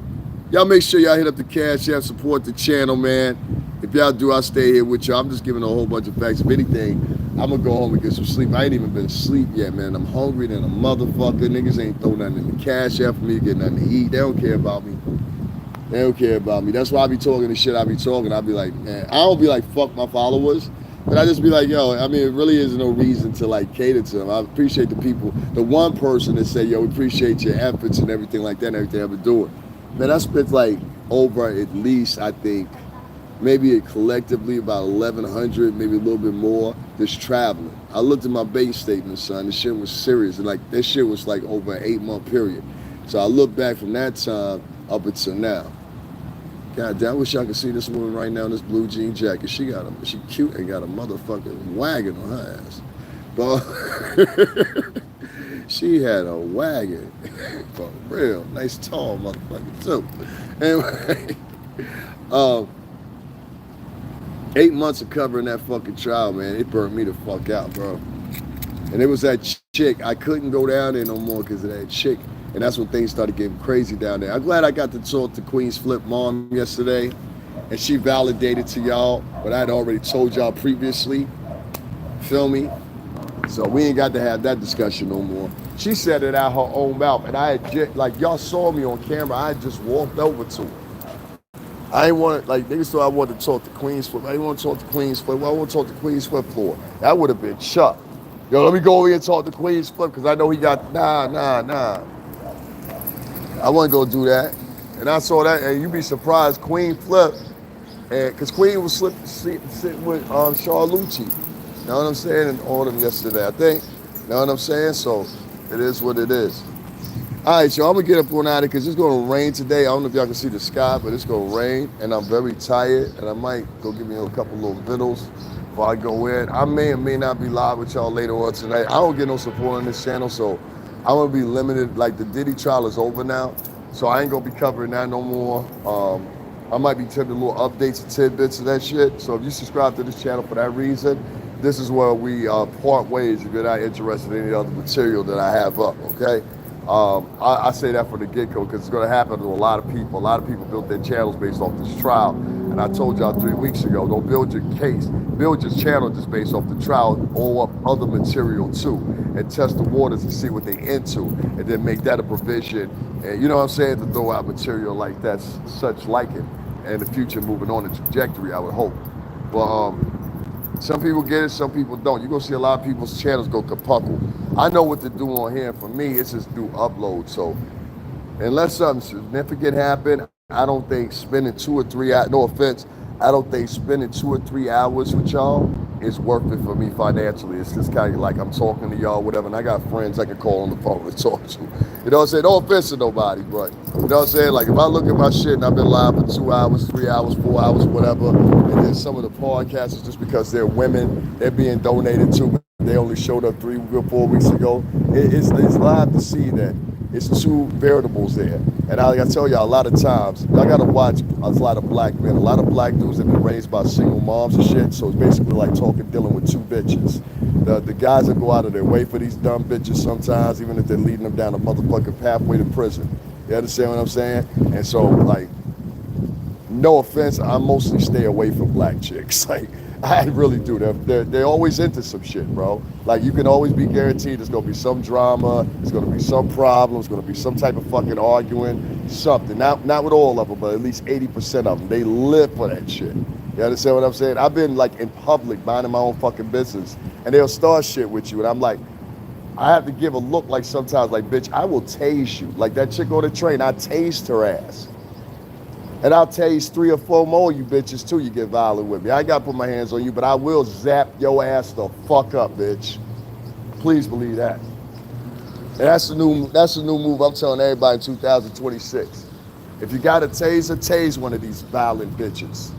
Y'all make sure y'all hit up the Cash App, support the channel, man. If y'all do, I'll stay here with y'all. I'm just giving a whole bunch of facts. If anything, I'm going to go home and get some sleep. I ain't even been asleep yet, man. I'm hungry than a motherfucker. Niggas ain't throw nothing in the Cash App for me to get nothing to eat. They don't care about me. That's why I be talking the shit I be talking. I be like, man, I don't be like, fuck my followers. But I just be like, yo, I mean, it really is no reason to cater to them. I appreciate the people. The one person that say, yo, we appreciate your efforts and everything like that and everything I've been doing. Man, I spent over at least, I think, maybe collectively about 1,100, maybe a little bit more, just traveling. I looked at my base statement, son. This shit was serious. And this shit was over an 8-month period. So I look back from that time up until now. God damn, I wish I could see this woman right now in this blue jean jacket. She cute and got a motherfucking wagon on her ass. But she had a wagon. For real. Nice tall motherfucker too. Anyway, 8 months of covering that fucking trial, man, it burnt me the fuck out, bro. And it was that chick. I couldn't go down there no more because of that chick. And that's when things started getting crazy down there. I'm glad I got to talk to Queen's Flip mom yesterday, and she validated to y'all what I had already told y'all previously. Feel me? So we ain't got to have that discussion no more. She said it out her own mouth, and I had just, like y'all saw me on camera. I had just walked over to her. I ain't want to, like, niggas thought I wanted to talk to Queen's Flip. I didn't want to talk to Queen's Flip. Well, I want to talk to Queen's Flip for. That would have been Chuck. Yo, let me go over here and talk to Queen's Flip because I know he got, nah. I wasn't going to do that. And I saw that, and you'd be surprised, Queen Flip, and because Queen was sitting with Charlucci. You know what I'm saying? And all them yesterday, I think. You know what I'm saying? So it is what it is. All right, y'all, I'm going to get up on out of it because it's going to rain today. I don't know if y'all can see the sky, but it's going to rain, and I'm very tired, and I might go give me a couple little vittles before I go in. I may or may not be live with y'all later on tonight. I don't get no support on this channel, so I'm going to be limited. Like, the Diddy trial is over now, so I ain't going to be covering that no more. I might be tipping little updates and tidbits of that shit, so if you subscribe to this channel for that reason, this is where we part ways if you're not interested in any other material that I have up, okay? I say that for the get-go because it's going to happen to a lot of people. A lot of people built their channels based off this trial. And I told y'all 3 weeks ago, don't build your case. Build your channel just based off the trial or up other material too. And test the waters and see what they into. And then make that a provision. And you know what I'm saying? To throw out material like that, such like it. And the future moving on the trajectory, I would hope. But some people get it, some people don't. You're going to see a lot of people's channels go kapuckle. I know what to do on here. For me, it's just do upload. So unless something significant happen, I don't think spending 2 or 3 hours, no offense, I don't think spending 2 or 3 hours with y'all is worth it for me financially. It's just kind of like I'm talking to y'all, whatever, and I got friends I can call on the phone and talk to. You know what I'm saying? No offense to nobody, but you know what I'm saying? Like if I look at my shit and I've been live for 2 hours, 3 hours, 4 hours, whatever, and then some of the podcasts just because they're women, they're being donated to. They only showed up 3 or 4 weeks ago. It's live to see that it's 2 variables there. And like I tell y'all, a lot of times, y'all gotta watch a lot of black men. A lot of black dudes have been raised by single moms and shit, so it's basically like dealing with 2 bitches. The guys that go out of their way for these dumb bitches sometimes, even if they're leading them down a motherfucking pathway to prison. You understand what I'm saying? And so, like, no offense, I mostly stay away from black chicks. Like, I really do. They're always into some shit, bro. Like, you can always be guaranteed there's going to be some drama, there's going to be some problems, going to be some type of fucking arguing, something. Not with all of them, but at least 80% of them. They live for that shit. You understand what I'm saying? I've been, like, in public, minding my own fucking business, and they'll start shit with you, and I'm like, I have to give a look like sometimes, like, bitch, I will tase you. Like that chick on the train, I tased her ass. And I'll tase 3 or 4 more you bitches too, you get violent with me. I ain't gotta put my hands on you, but I will zap your ass the fuck up, bitch. Please believe that. And that's the new move I'm telling everybody in 2026. If you got a taser, tase one of these violent bitches.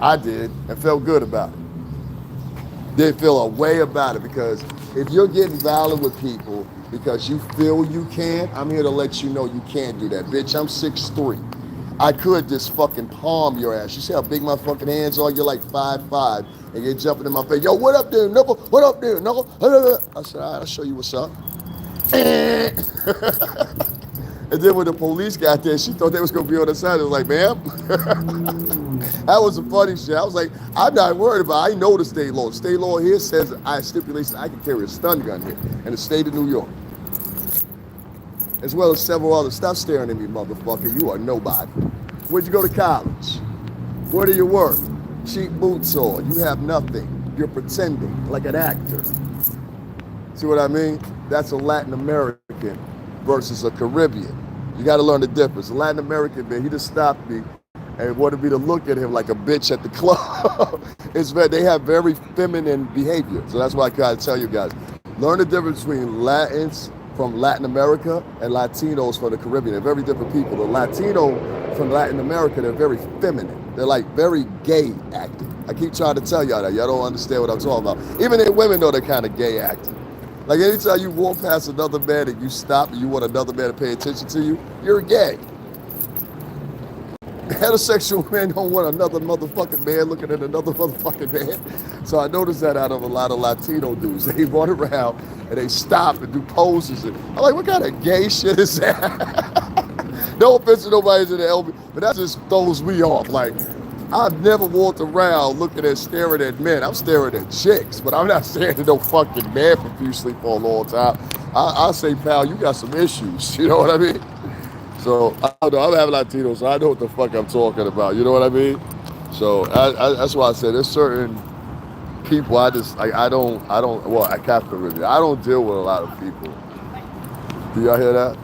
I did, and felt good about it. Didn't feel a way about it, because if you're getting violent with people because you feel you can, I'm here to let you know you can't do that. Bitch, I'm 6'3". I could just fucking palm your ass. You see how big my fucking hands are? You're like 5'5", and you're jumping in my face. Yo, what up there, knuckle? What up there, knuckle? I said, all right, I'll show you what's up. And then when the police got there, she thought they was gonna be on the side. I was like, ma'am, that was some funny shit. I was like, I'm not worried about it. I know the state law. The state law here says I stipulates I can carry a stun gun here in the state of New York, as well as several others. Stop staring at me, motherfucker. You are nobody. Where'd you go to college? Where do you work? Cheap boots on. You have nothing. You're pretending like an actor. See what I mean? That's a Latin American versus a Caribbean. You got to learn the difference. A Latin American man, he just stopped me and wanted me to look at him like a bitch at the club. They have very feminine behavior. So that's why I gotta tell you guys, learn the difference between Latins from Latin America and Latinos from the Caribbean. They're very different people. The Latino from Latin America, they're very feminine. They're like very gay acting. I keep trying to tell y'all that. Y'all don't understand what I'm talking about. Even their women know they're kind of gay acting. Like anytime you walk past another man and you stop and you want another man to pay attention to you, you're gay. Heterosexual men don't want another motherfucking man looking at another motherfucking man. So I noticed that out of a lot of Latino dudes. They run around and they stop and do poses. And I'm like, what kind of gay shit is that? No offense to nobody in the LB, but that just throws me off. Like, I've never walked around looking at staring at men. I'm staring at chicks, but I'm not staring at no fucking man profusely for a long time. I say, pal, you got some issues. You know what I mean? So I don't know. I'm having Latino, so I know what the fuck I'm talking about. You know what I mean? So that's why I said there's certain people I don't. Well, I have to really. I don't deal with a lot of people. Do y'all hear that?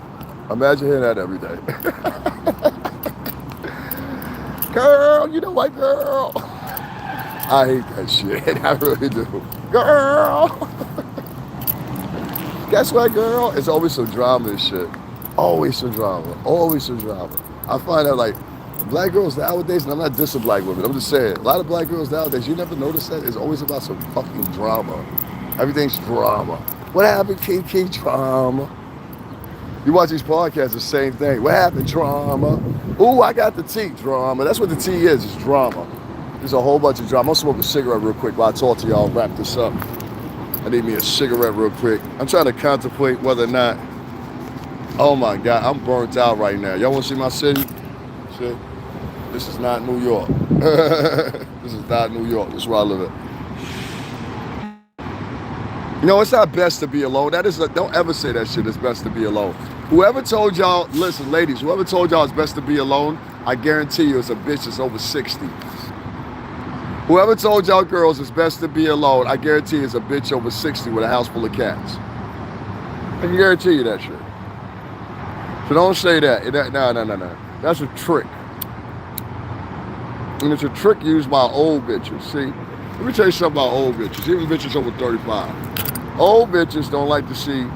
Imagine hearing that every day. Girl, you know what, girl? I hate that shit. I really do. Girl. Guess what, girl? It's always some drama and shit. Always some drama. Always some drama. I find out like black girls nowadays, and I'm not dissing black women, I'm just saying, a lot of black girls nowadays, you never notice that? It's always about some fucking drama. Everything's drama. What happened, Kiki? Drama. You watch these podcasts, the same thing. What happened? Drama. Ooh, I got the tea. Drama. That's what the tea is drama. There's a whole bunch of drama. I'm gonna smoke a cigarette real quick while I talk to y'all and wrap this up. I need me a cigarette real quick. I'm trying to contemplate whether or not, oh my God, I'm burnt out right now. Y'all wanna see my city? Shit. This is not New York. This is not New York. This is where I live at. You know, it's not best to be alone. Don't ever say that shit, it's best to be alone. Whoever told y'all, listen, ladies, whoever told y'all it's best to be alone, I guarantee you it's a bitch that's over 60. Whoever told y'all girls it's best to be alone, I guarantee it's a bitch over 60 with a house full of cats. I can guarantee you that shit. So don't say that. No. That's a trick. And it's a trick used by old bitches. See, let me tell you something about old bitches, even bitches over 35. Old bitches don't like to see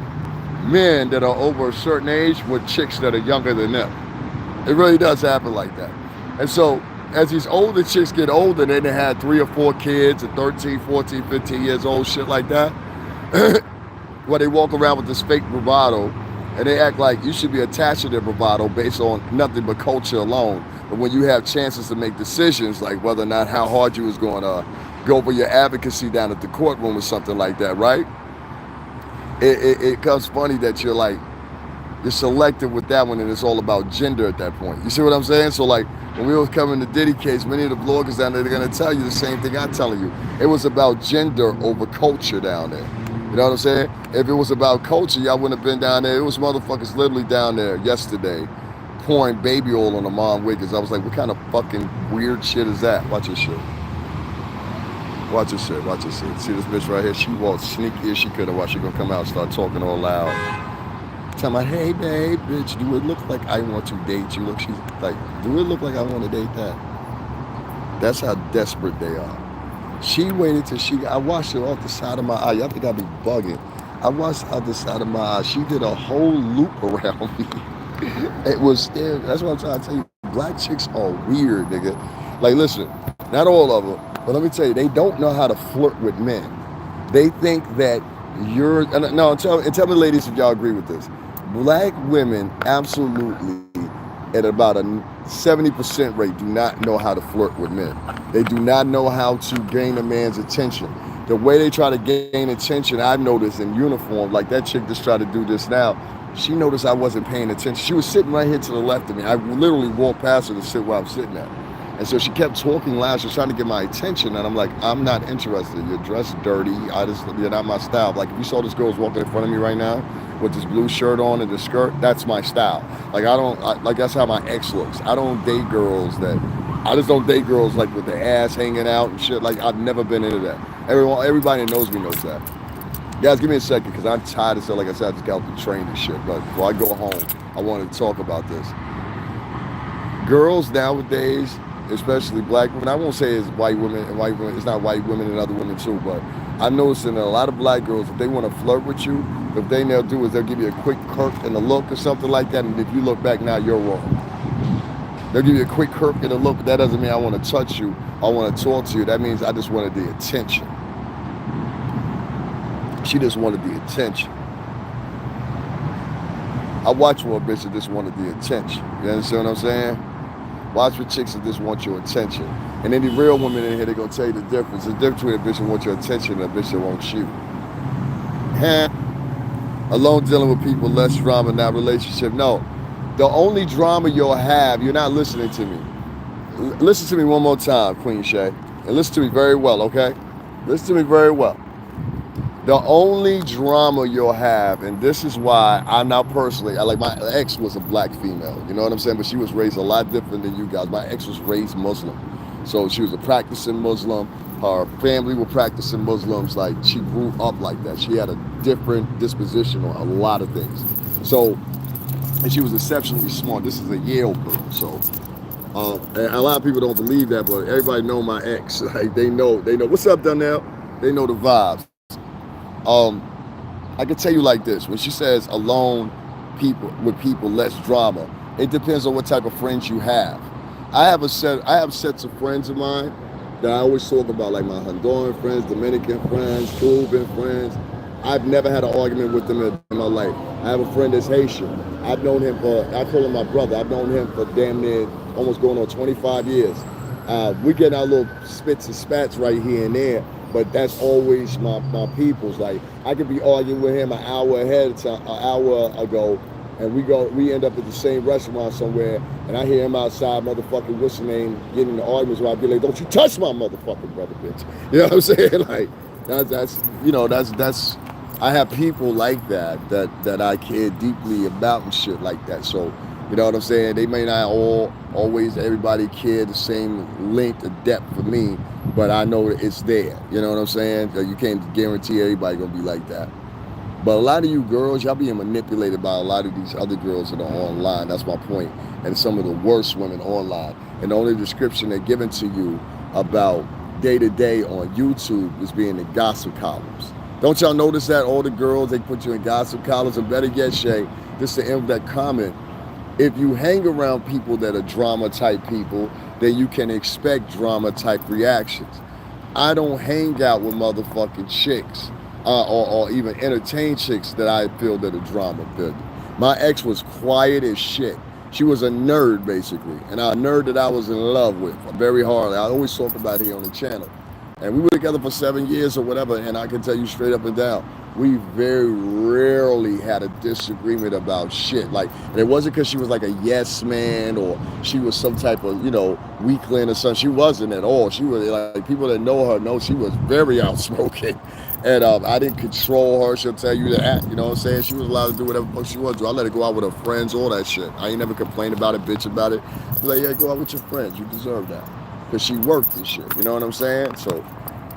men that are over a certain age with chicks that are younger than them. It really does happen like that. And so as these older chicks get older, then they had 3 or 4 kids at 13, 14, 15 years old, shit like that, where they walk around with this fake bravado and they act like you should be attached to their bravado based on nothing but culture alone. But when you have chances to make decisions, like whether or not how hard you was going to go for your advocacy down at the courtroom or something like that, right? It comes funny that you're selective with that one and it's all about gender at that point. You see what I'm saying? So like when we were covering the Diddy case, many of the bloggers down there, they're going to tell you the same thing I'm telling you. It was about gender over culture down there. You know what I'm saying? If it was about culture, y'all wouldn't have been down there. It was motherfuckers literally down there yesterday pouring baby oil on the mom wiggers. I was like, what kind of fucking weird shit is that? Watch this shit. Watch this shit. Watch this shit. See this bitch right here? She walked sneaky as she could have while she gonna come out and start talking all loud. Tell me, hey babe, bitch, do it look like I want to date you? Look, she's like, do it look like I want to date that? That's how desperate they are. She waited till I watched her off the side of my eye. Y'all think I be bugging. I watched out the side of my eye. She did a whole loop around me. It was scary. That's what I'm trying to tell you. Black chicks are weird, nigga. Like, listen, not all of them, but let me tell you, they don't know how to flirt with men. They think that tell me, ladies, if y'all agree with this. Black women absolutely, at about a 70% rate, do not know how to flirt with men. They do not know how to gain a man's attention. The way they try to gain attention, I've noticed in uniform, like that chick just tried to do this now, she noticed I wasn't paying attention. She was sitting right here to the left of me. I literally walked past her to sit where I'm sitting at. And so she kept talking loud. She was trying to get my attention. And I'm like, I'm not interested. You're dressed dirty. You're not my style. Like, if you saw this girl walking in front of me right now with this blue shirt on and the skirt, that's my style. Like, that's how my ex looks. I don't date girls I just don't date girls like with their ass hanging out and shit. Like, I've never been into that. Everybody that knows me knows that. Guys, give me a second, because I'm tired of stuff. Like I said, I just got off the train and shit. But before I go home, I wanted to talk about this. Girls nowadays, especially black women, I won't say it's white women, it's not white women and other women too, but I'm noticing that a lot of black girls, if they want to flirt with you, the thing they'll do is they'll give you a quick kirk and a look or something like that, and if you look back now, you're wrong. They'll give you a quick kirk and a look, but that doesn't mean I want to touch you, I want to talk to you. That means I just wanted the attention. She just wanted the attention. I watched one bitch that just wanted the attention. You understand what I'm saying? Watch for chicks that just want your attention. And any real women in here, they're gonna tell you the difference. The difference between a bitch that wants your attention and a bitch that wants you. Alone dealing with people, less drama, not relationship. No. The only drama you'll have, you're not listening to me. Listen to me one more time, Queen Shay. And listen to me very well, okay? Listen to me very well. The only drama you'll have, and this is why I'm not personally, I like my ex was a black female, you know what I'm saying? But she was raised a lot different than you guys. My ex was raised Muslim. So she was a practicing Muslim. Her family were practicing Muslims. Like she grew up like that. She had a different disposition on a lot of things. So, and she was exceptionally smart. This is a Yale girl. So, and a lot of people don't believe that, but everybody know my ex. Like they know. What's up, Donnell? They know the vibes. Um, I can tell you like this: when she says alone, people less drama. It depends on what type of friends you have. I have sets of friends of mine that I always talk about, like my Honduran friends, Dominican friends, Cuban friends. I've never had an argument with them in my life. I have a friend that's Haitian. I've known him for, I call him my brother. I've known him for damn near almost going on 25 years. We get our little spits and spats right here and there, but that's always my people's. Like I could be arguing with him an hour ahead of time, an hour ago, and we end up at the same restaurant somewhere, and I hear him outside, motherfucking what's the name, getting in the arguments where I be like, don't you touch my motherfucking brother, bitch. You know what I'm saying? Like that's I have people like that I care deeply about and shit like that. So you know what I'm saying? They may not always everybody care the same length or depth for me, but I know that it's there. You know what I'm saying? You can't guarantee everybody gonna be like that. But a lot of you girls, y'all being manipulated by a lot of these other girls that are online. That's my point. And some of the worst women online. And the only description they're giving to you about day to day on YouTube is being in gossip columns. Don't y'all notice that all the girls, they put you in gossip columns? And better yet, Shay, just to end that comment, if you hang around people that are drama type people, then you can expect drama type reactions. I don't hang out with motherfucking chicks or even entertain chicks that I feel that are drama filled. My ex was quiet as shit. She was a nerd basically, and a nerd that I was in love with very hard. I always talk about it here on the channel. And we were together for 7 years or whatever, and I can tell you straight up and down, we very rarely had a disagreement about shit. Like, and it wasn't because she was like a yes man or she was some type of, weakling or something. She wasn't at all. She was like, people that know her know she was very outspoken. And I didn't control her. She'll tell you that. You know what I'm saying? She was allowed to do whatever the fuck she wanted to. I let her go out with her friends, all that shit. I ain't never complained about it, bitch about it. I be like, yeah, go out with your friends. You deserve that. Because she worked and shit. You know what I'm saying? So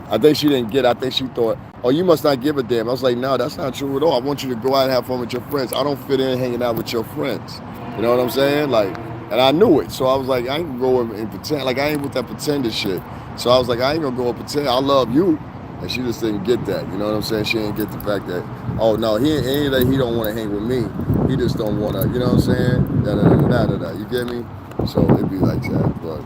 I think she didn't get it. I think she thought, oh, you must not give a damn. I was like, no, that's not true at all. I want you to go out and have fun with your friends. I don't fit in hanging out with your friends. You know what I'm saying? Like, and I knew it. So I was like, I ain't gonna go and pretend. Like, I ain't with that pretender shit. So I was like, I ain't gonna go and pretend. I love you. And she just didn't get that. You know what I'm saying? She didn't get the fact that, oh, no, he ain't that he don't want to hang with me. He just don't want to, you know what I'm saying? Da-da-da-da-da-da. You get me? So it'd be like that. But,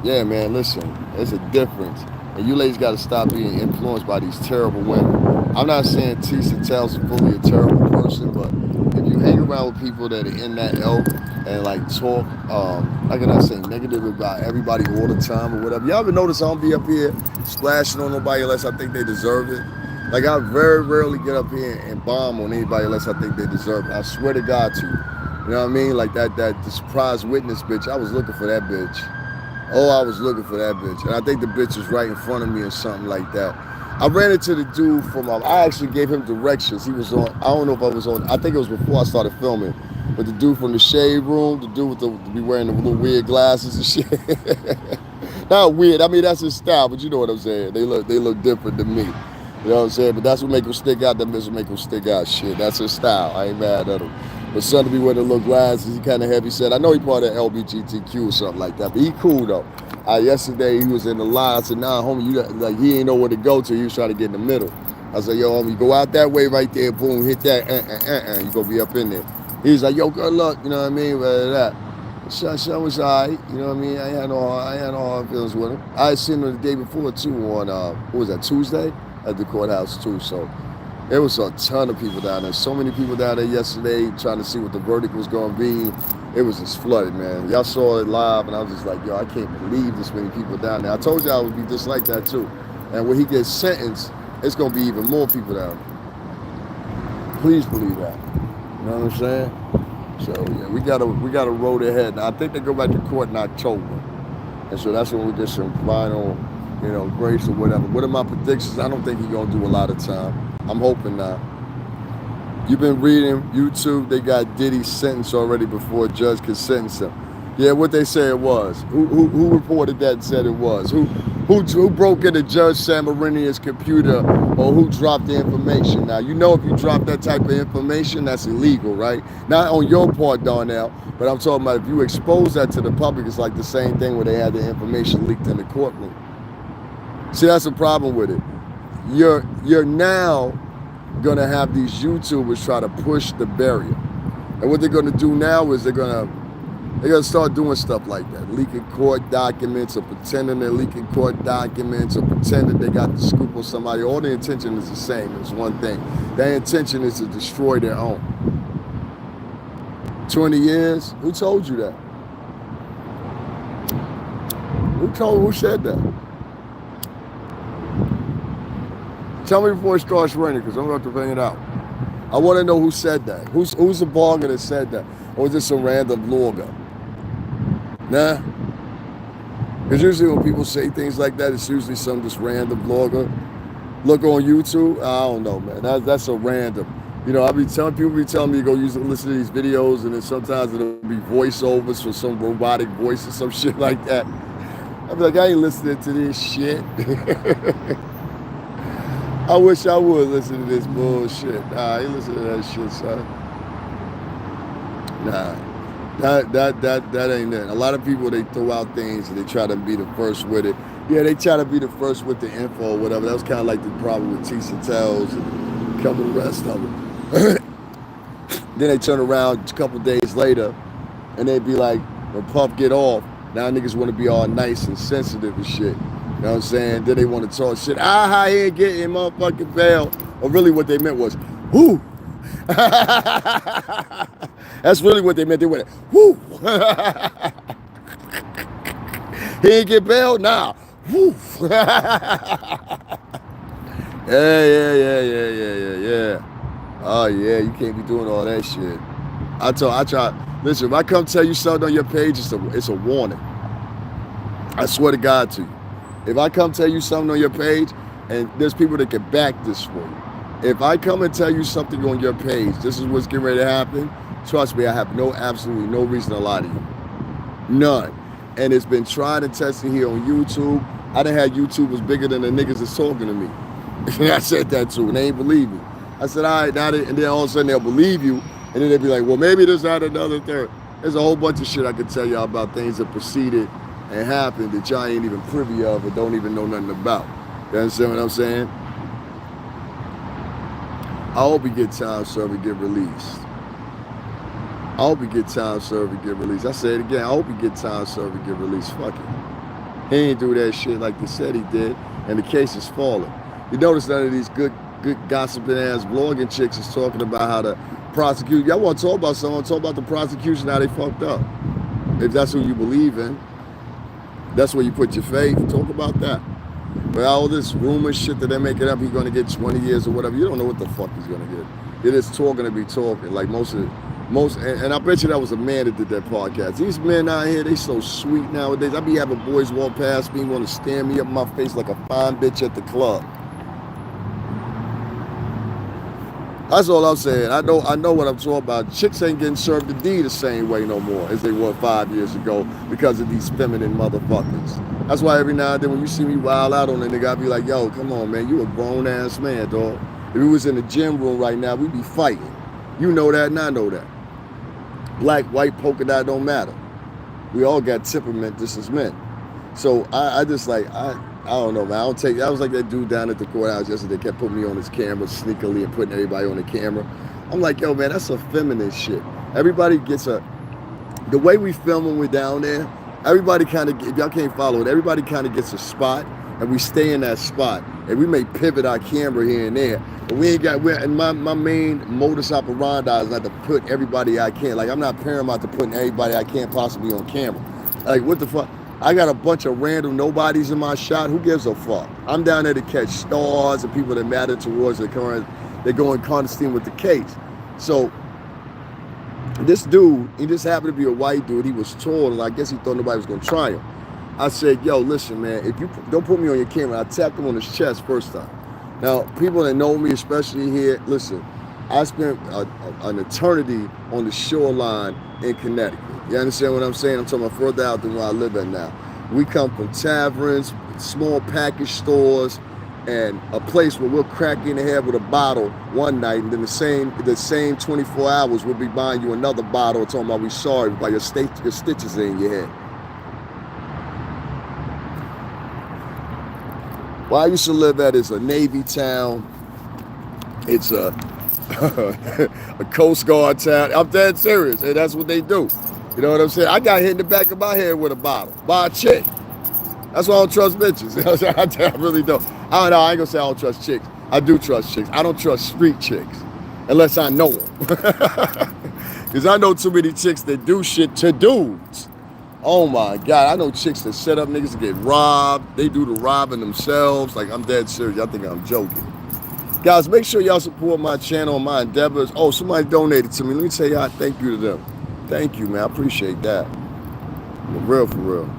yeah, man, listen. There's a difference. And you ladies got to stop being influenced by these terrible women. I'm not saying Tisa Tells is fully a terrible person, but if you hang around with people that are in that ilk and like talk, like I'm not saying negative about everybody all the time or whatever. Y'all ever notice I don't be up here splashing on nobody unless I think they deserve it? Like I very rarely get up here and bomb on anybody unless I think they deserve it. I swear to God to you. You know what I mean? Like the surprise witness bitch, I was looking for that bitch. Oh, I was looking for that bitch. And I think the bitch was right in front of me or something like that. I ran into the dude from, I actually gave him directions. He was on, I don't know if I was on, I think it was before I started filming. But the dude from the shade room, the dude with the be wearing the little weird glasses and shit. Not weird, I mean that's his style, but you know what I'm saying. They look different than me. You know what I'm saying? But that's what make him stick out, that bitch will make him stick out. Shit, that's his style. I ain't mad at him. But son to be wearing the little glasses, he kind of heavy set. I know he part of LGBTQ or something like that, but he cool though. Yesterday he was in the line. I said, nah, homie, you got, like he ain't know where to go to. He was trying to get in the middle. I said, yo, homie, go out that way right there, boom, hit that, you gonna be up in there. He's like, yo, good luck, you know what I mean? That. Son was alright, you know what I mean? I had no hard feelings with him. I had seen him the day before too on what was that, Tuesday at the courthouse too. So There was a ton of people down there. So many people down there yesterday trying to see what the verdict was going to be. It was just flooded, man. Y'all saw it live, and I was just like, yo, I can't believe this many people down there. I told y'all it would be just like that, too. And when he gets sentenced, it's going to be even more people down there. Please believe that. You know what I'm saying? So, yeah, we got a road ahead. Now, I think they go back to court in October. And so that's when we get some final, grace or whatever. What are my predictions? I don't think he's going to do a lot of time. I'm hoping not. You've been reading YouTube. They got Diddy sentenced already before a judge could sentence him. Yeah, what they say it was. Who reported that and said it was? Who broke into Judge San Marino's computer, or who dropped the information? Now, if you drop that type of information, that's illegal, right? Not on your part, Darnell, but I'm talking about if you expose that to the public, it's like the same thing where they had the information leaked in the courtroom. See, that's the problem with it. You're now gonna have these YouTubers try to push the barrier, and what they're gonna do now is they're gonna start doing stuff like that, leaking court documents, or pretending they're leaking court documents, or pretending they got the scoop on somebody. All the intention is the same. It's one thing. Their intention is to destroy their own. 20 years? Who told you that? Who said that? Tell me before it starts raining, because I'm going to have to bring it out. I want to know who said that. Who's the blogger that said that? Or is it some random blogger? Nah. Because usually when people say things like that, it's usually some just random blogger. Look on YouTube. I don't know, man. That's a random. People be telling me to go listen to these videos, and then sometimes it'll be voiceovers for some robotic voice or some shit like that. I'll be like, I ain't listening to this shit. I wish I would listen to this bullshit. Nah, I ain't listening to that shit, son. Nah, that ain't it. A lot of people, they throw out things and they try to be the first with it. Yeah, they try to be the first with the info or whatever. That was kind of like the problem with Tisha Tells and a couple of the rest of them. Then they turn around a couple days later and they be like, when Puff get off, now niggas want to be all nice and sensitive and shit. You know what I'm saying? Then they want to talk shit. He ain't getting motherfucking bail. Or really what they meant was, whoo. That's really what they meant. They went, whoo. He ain't get bail? Nah. Whoo. Yeah. Oh, yeah, you can't be doing all that shit. I try. Listen, if I come tell you something on your page, it's a warning. I swear to God to you. If I come tell you something on your page, and there's people that can back this for you. If I come and tell you something on your page, this is what's getting ready to happen, trust me, I have absolutely no reason to lie to you. None. And it's been tried and tested here on YouTube. I done had YouTubers bigger than the niggas that's talking to me. And I said that too, and they ain't believe me. I said, all right, and then all of a sudden they'll believe you, and then they'll be like, well, maybe there's not another third. There's a whole bunch of shit I could tell y'all about things that proceeded and happened that y'all ain't even privy of or don't even know nothing about. You understand what I'm saying? I hope he get time served and get released. I say it again. I hope he get time served and get released. Fuck it. He ain't do that shit like they said he did, and the case is falling. You notice none of these good gossiping ass blogging chicks is talking about how to prosecute. Y'all want to talk about someone, talk about the prosecution, how they fucked up. If that's who you believe in, that's where you put your faith. Talk about that. But all this rumor shit that they're making up, he's going to get 20 years or whatever. You don't know what the fuck he's going to get. You're just talking to be talking. Like and I bet you that was a man that did that podcast. These men out here, they so sweet nowadays. I be having boys walk past me, want to stare me up in my face like a fine bitch at the club. That's all I'm saying. I know what I'm talking about. Chicks ain't getting served the D the same way no more as they were 5 years ago because of these feminine motherfuckers. That's why every now and then when you see me wild out on a nigga, I be like, yo, come on, man. You a grown-ass man, dog. If we was in the gym room right now, we'd be fighting. You know that and I know that. Black, white, polka dot don't matter. We all got temperament just as men. So I just like, I don't know, man. I was like that dude down at the courthouse yesterday, kept putting me on his camera sneakily and putting everybody on the camera. I'm like, yo, man, that's a feminine shit. Everybody gets the way we film when we're down there, everybody kind of, if y'all can't follow it, everybody kind of gets a spot and we stay in that spot, and we may pivot our camera here and there, but we ain't got. And my main modus operandi is not to put everybody I can. Like I'm not paramount to putting everybody I can possibly on camera. Like what the fuck? I got a bunch of random nobodies in my shot. Who gives a fuck? I'm down there to catch stars and people that matter towards the current. They're going clandestine with the case. So this dude, he just happened to be a white dude. He was tall, and I guess he thought nobody was gonna try him. I said, yo, listen, man, if you don't put me on your camera, I tapped him on his chest first time. Now, people that know me, especially here, listen, I spent an eternity on the shoreline in Connecticut. You understand what I'm saying? I'm talking about further out than where I live at now. We come from taverns, small package stores, and a place where we'll crack you in the head with a bottle one night, and then the same 24 hours we'll be buying you another bottle and talking about we sorry by your stitches in your head. Where I used to live at is a Navy town. It's a Coast Guard town. I'm dead serious, and that's what they do. You know what I'm saying? I got hit in the back of my head with a bottle by a chick. That's why I don't trust bitches. You know what I'm saying? I really don't. I don't know. I ain't gonna say I don't trust chicks. I do trust chicks. I don't trust street chicks unless I know them. Because I know too many chicks that do shit to dudes. Oh my God, I know chicks that set up niggas to get robbed. They do the robbing themselves. Like, I'm dead serious. Y'all think I'm joking. Guys, make sure y'all support my channel and my endeavors. Oh, somebody donated to me. Let me tell y'all thank you to them. Thank you, man. I appreciate that. For real, for real.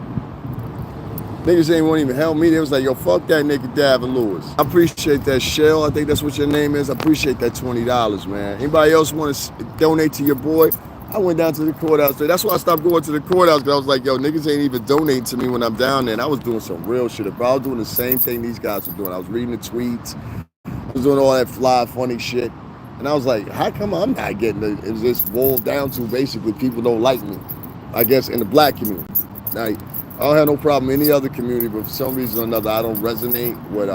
Niggas ain't want to even help me. They was like, yo, fuck that nigga Davin Lewis. I appreciate that, Shell. I think that's what your name is. I appreciate that $20, man. Anybody else want to donate to your boy? I went down to the courthouse today. That's why I stopped going to the courthouse, because I was like, yo, niggas ain't even donating to me when I'm down there. And I was doing some real shit. If I was doing the same thing these guys were doing, I was reading the tweets. I was doing all that fly, funny shit. And I was like, how come I'm not getting it? It was just boiled down to basically people don't like me, I guess, in the black community. Now, I don't have no problem in any other community, but for some reason or another, I don't resonate with,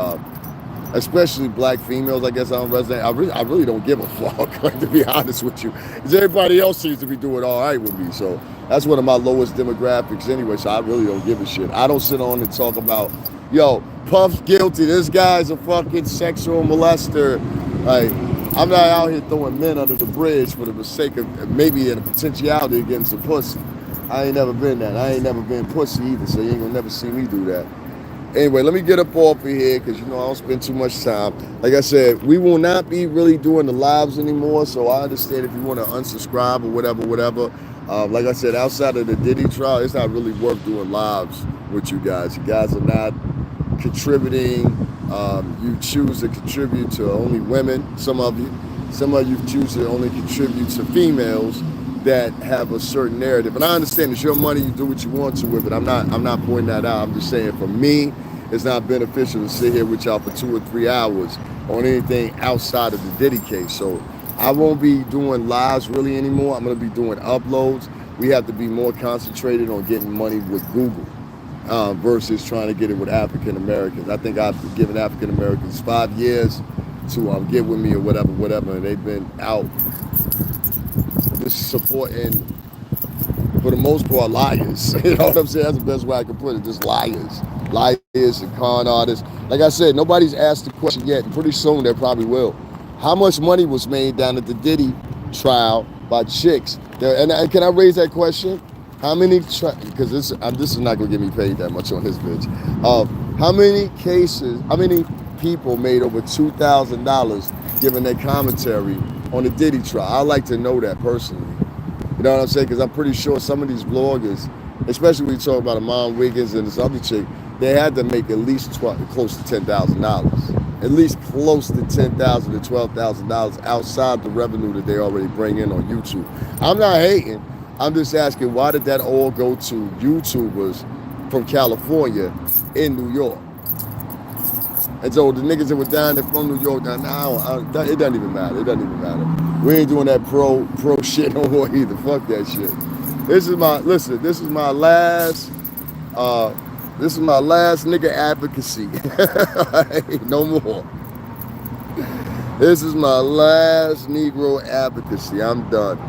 especially black females. I guess I don't resonate. I really don't give a fuck, like, to be honest with you. Because everybody else seems to be doing all right with me. So that's one of my lowest demographics anyway, so I really don't give a shit. I don't sit on and talk about, yo, Puff's guilty. This guy's a fucking sexual molester. Like, I'm not out here throwing men under the bridge for the sake of maybe in a potentiality of getting some pussy. I ain't never been that. I ain't never been pussy either, so you ain't gonna never see me do that. Anyway, let me get up off of here, because you know I don't spend too much time. Like I said, we will not be really doing the lives anymore, so I understand if you want to unsubscribe or whatever. Like I said, outside of the Diddy trial, it's not really worth doing lives with you guys. You guys are not contributing. You choose to contribute to only women. Some of you choose to only contribute to females that have a certain narrative. And I understand it's your money, you do what you want to with it. I'm not pointing that out. I'm just saying, for me, it's not beneficial to sit here with y'all for 2 or 3 hours on anything outside of the Diddy case. So I won't be doing lives really anymore. I'm gonna be doing uploads. We have to be more concentrated on getting money with Google versus trying to get it with African Americans. I think I've given African Americans 5 years to get with me or whatever, and they've been out just supporting, for the most part, liars. You know what I'm saying? That's the best way I can put it. Just liars and con artists. Like I said, nobody's asked the question yet. Pretty soon they probably will. How much money was made down at the Diddy trial by chicks? And can I raise that question? How many? Because this is not gonna get me paid that much on this bitch. How many people made over $2,000 giving their commentary on the Diddy trial? I'd like to know that personally. You know what I'm saying? Because I'm pretty sure some of these bloggers, especially when you talk about Amon Wiggins and this other chick, they had to make at least close to $10,000. At least close to $10,000 to $12,000 outside the revenue that they already bring in on YouTube. I'm not hating. I'm just asking, why did that all go to YouTubers from California in New York? And so the niggas that were down there from New York, it doesn't even matter. It doesn't even matter. We ain't doing that pro shit no more either. Fuck that shit. This is my last nigga advocacy. No more. This is my last Negro advocacy. I'm done.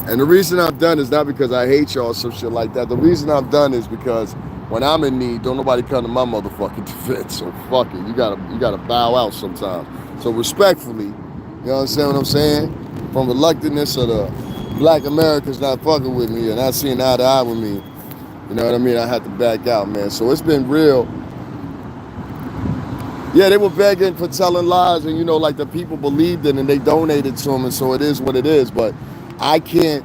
And the reason I'm done is not because I hate y'all or some shit like that. The reason I'm done is because when I'm in need, don't nobody come to my motherfucking defense. So fuck it. You gotta bow out sometimes. So respectfully, you know what I'm saying? From reluctantness of the black Americans not fucking with me and not seeing eye to eye with me, you know what I mean? I had to back out, man. So it's been real. Yeah, they were begging for telling lies, and like the people believed it and they donated to them, and so it is what it is. But I can't,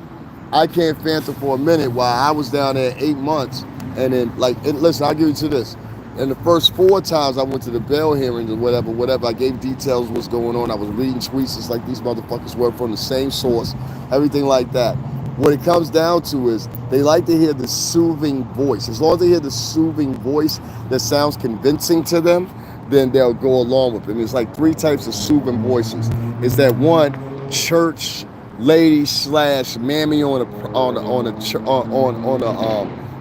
I can't phantom for a minute why I was down there 8 months, and then and listen, I'll give you to this. And the first 4 times I went to the bail hearings or whatever, I gave details of what's going on. I was reading tweets just like these motherfuckers were from the same source, everything like that. What it comes down to is they like to hear the soothing voice. As long as they hear the soothing voice that sounds convincing to them, then they'll go along with it. And there's like 3 types of soothing voices. Is that one church lady slash mammy on a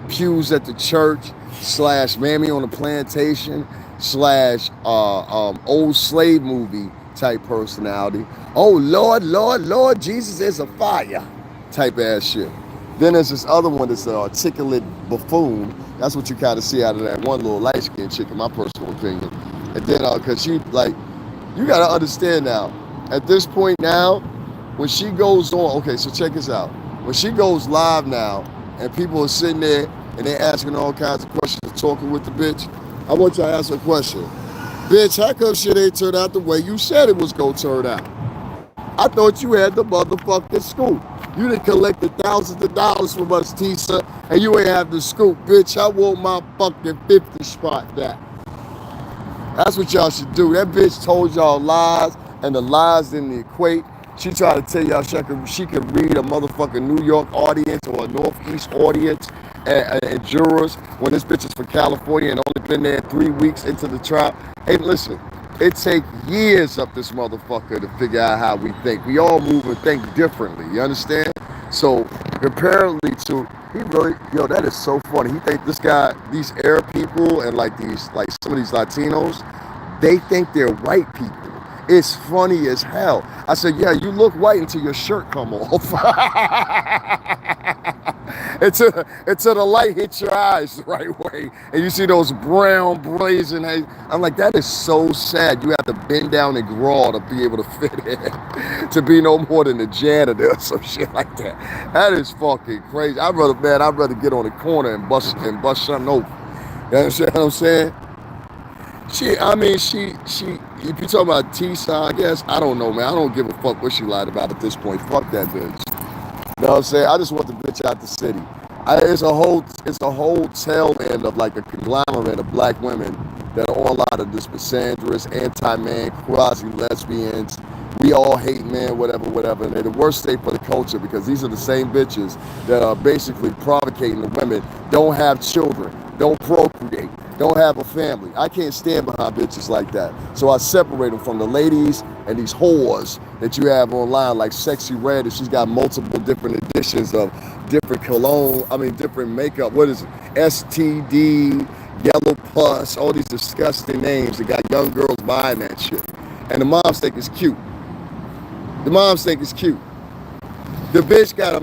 pews at the church slash mammy on a plantation slash old slave movie type personality. Oh Lord, Lord, Lord, Jesus is a fire type ass shit. Then there's this other one that's an articulate buffoon. That's what you kind of see out of that one little light skinned chick, in my personal opinion. And then, cause she you gotta understand now. At this point now, when she goes on, okay, so check this out. When she goes live now, and people are sitting there and they're asking all kinds of questions, talking with the bitch, I want you to ask her a question. Bitch, how come shit ain't turned out the way you said it was gonna turn out? I thought you had the motherfucking scoop. You done collected thousands of dollars from us, Tisa, and you ain't have the scoop, bitch. I want my fucking 50 spot back. That's what y'all should do. That bitch told y'all lies, and the lies didn't equate. She tried to tell y'all she could read a motherfucking New York audience or a Northeast audience and jurors when this bitch is from California and only been there 3 weeks into the trial. Hey, listen, it take years up this motherfucker to figure out how we think. We all move and think differently, you understand? So, apparently he really, that is so funny. He think this guy, these Arab people and some of these Latinos, they think they're white people. It's funny as hell. I said, yeah, you look white until your shirt come off. until the light hits your eyes the right way. And you see those brown blazing eyes. I'm like, that is so sad. You have to bend down and crawl to be able to fit in. To be no more than a janitor or some shit like that. That is fucking crazy. I'd rather get on the corner and bust something open. You understand what I'm saying? If you talking about Tisa, I guess, I don't know, man. I don't give a fuck what she lied about at this point. Fuck that bitch. You know what I'm saying? I just want the bitch out the city. It's a whole tail end of like a conglomerate of black women that are all out of this misandrous, anti-man, quasi-lesbians. We all hate men, whatever. And they're the worst state for the culture because these are the same bitches that are basically provocating the women. Don't have children. Don't procreate. Don't have a family. I can't stand behind bitches like that. So I separate them from the ladies and these whores that you have online, like Sexy Red, and she's got multiple different editions of different different makeup. What is it? STD, Yellow Pus, all these disgusting names that got young girls buying that shit. And the moms think it's cute. The bitch got a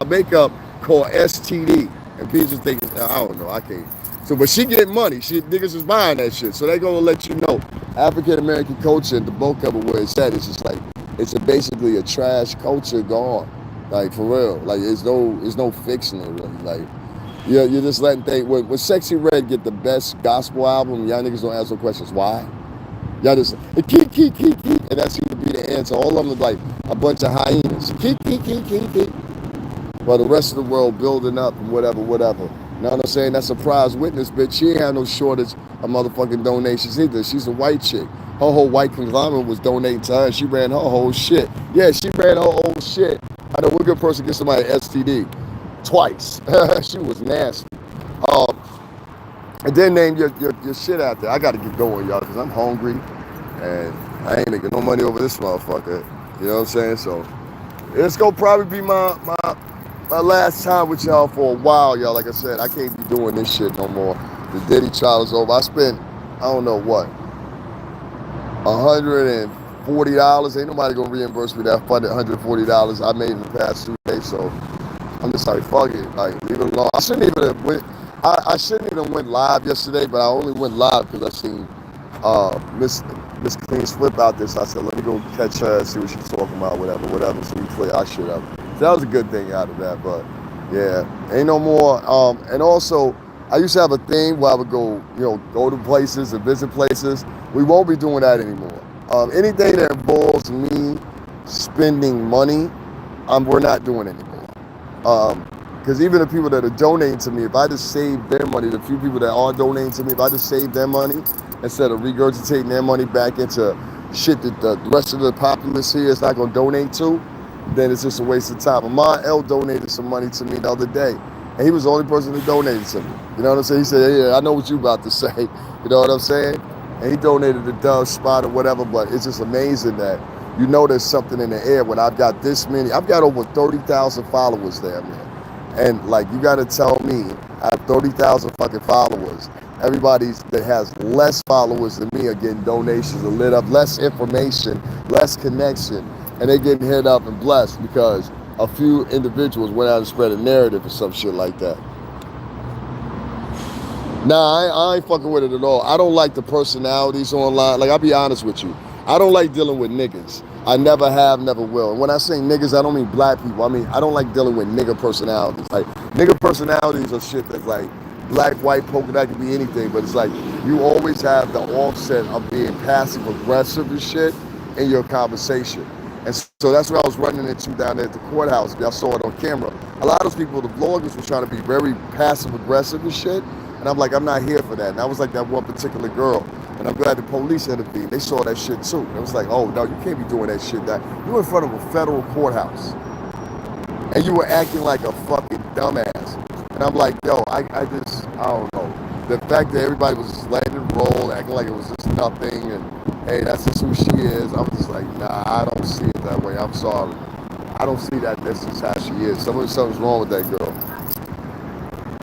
makeup called STD. And people think, I don't know, I can't. So, but she getting money. Niggas is buying that shit. So they gonna let you know, African American culture, the bulk of it where it's at, it's just like, it's basically a trash culture gone. Like, for real. Like, it's no fixing it, really. Like, you're just letting things, when Sexy Red get the best gospel album, y'all niggas don't ask no questions. Why? Y'all just, keep, and that seems to be the answer. All of them are like a bunch of hyenas. Keep. While the rest of the world building up and whatever. You know what I'm saying? That surprise witness, bitch, she ain't had no shortage of motherfucking donations either. She's a white chick. Her whole white conglomerate was donating to her, and she ran her whole shit. Yeah, she ran her whole shit. I know what good person gets somebody STD? Twice. She was nasty. And then name your shit out there. I got to get going, y'all, because I'm hungry, and I ain't making no money over this motherfucker. You know what I'm saying? So it's going to probably be my last time with y'all for a while, y'all. Like I said, I can't be doing this shit no more. The Diddy trial is over. I spent, I don't know what, $140. Ain't nobody gonna reimburse me that $140 I made in the past 2 days. So I'm just like, fuck it, like leave it alone. I shouldn't even have went. I shouldn't even went live yesterday, but I only went live because I seen Miss Clean's flip out there. So I said, let me go catch her and see what she's talking about, whatever. So we clear our shit up. So that was a good thing out of that. But yeah, ain't no more. And also, I used to have a thing where I would go, go to places and visit places. We won't be doing that anymore. Anything that involves me spending money, we're not doing anymore. Because even the people that are donating to me, if I just save their money, the few people that are donating to me, if I just save their money instead of regurgitating their money back into shit that the rest of the populace here is not going to donate to, then it's just a waste of time. Amon L donated some money to me the other day, and he was the only person that donated to me. You know what I'm saying? He said, yeah, I know what you about to say. You know what I'm saying? And he donated the Dove spot or whatever, but it's just amazing that there's something in the air when I've got this many. I've got over 30,000 followers there, man. And like, you gotta tell me, I have 30,000 fucking followers. Everybody that has less followers than me are getting donations and lit up, less information, less connection, and they getting hit up and blessed because a few individuals went out and spread a narrative or some shit like that. Nah, I ain't fucking with it at all. I don't like the personalities online. Like, I'll be honest with you. I don't like dealing with niggas. I never have, never will. And when I say niggas, I don't mean black people. I mean, I don't like dealing with nigga personalities. Like, nigga personalities are shit that's like black, white, polka dot, could be anything. But it's like, you always have the offset of being passive aggressive and shit in your conversation. And so that's what I was running into down there at the courthouse. Y'all saw it on camera. A lot of those people, the vloggers, were trying to be very passive aggressive and shit. And I'm like, I'm not here for that. And I was like that one particular girl. And I'm glad the police intervened. They saw that shit too. And it was like, oh, no, you can't be doing that shit. You in front of a federal courthouse. And you were acting like a fucking dumbass. And I'm like, yo, I don't know. The fact that everybody was just letting it roll, acting like it was just nothing. And, hey, that's just who she is. I was just like, nah, I don't see it that way. I'm sorry. I don't see that this is how she is. Something's wrong with that girl.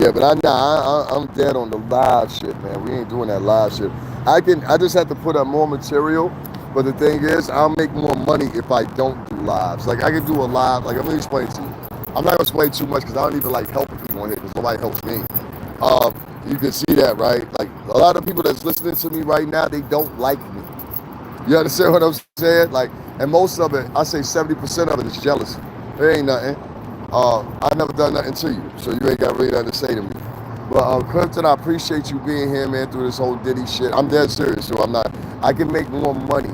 Yeah, but I'm dead on the live shit, man. We ain't doing that live shit. I just have to put up more material, but the thing is, I'll make more money if I don't do lives. Like, I can do a live, like, I'm gonna explain to you. I'm not gonna explain too much because I don't even like helping people on here because nobody helps me. You can see that, right? Like, a lot of people that's listening to me right now, they don't like me. You understand what I'm saying? Like, and most of it, I say 70% of it is jealousy. There ain't nothing. I never done nothing to you, so you ain't got really nothing to say to me. But Clifton, I appreciate you being here, man, through this whole Diddy shit. I'm dead serious, so I can make more money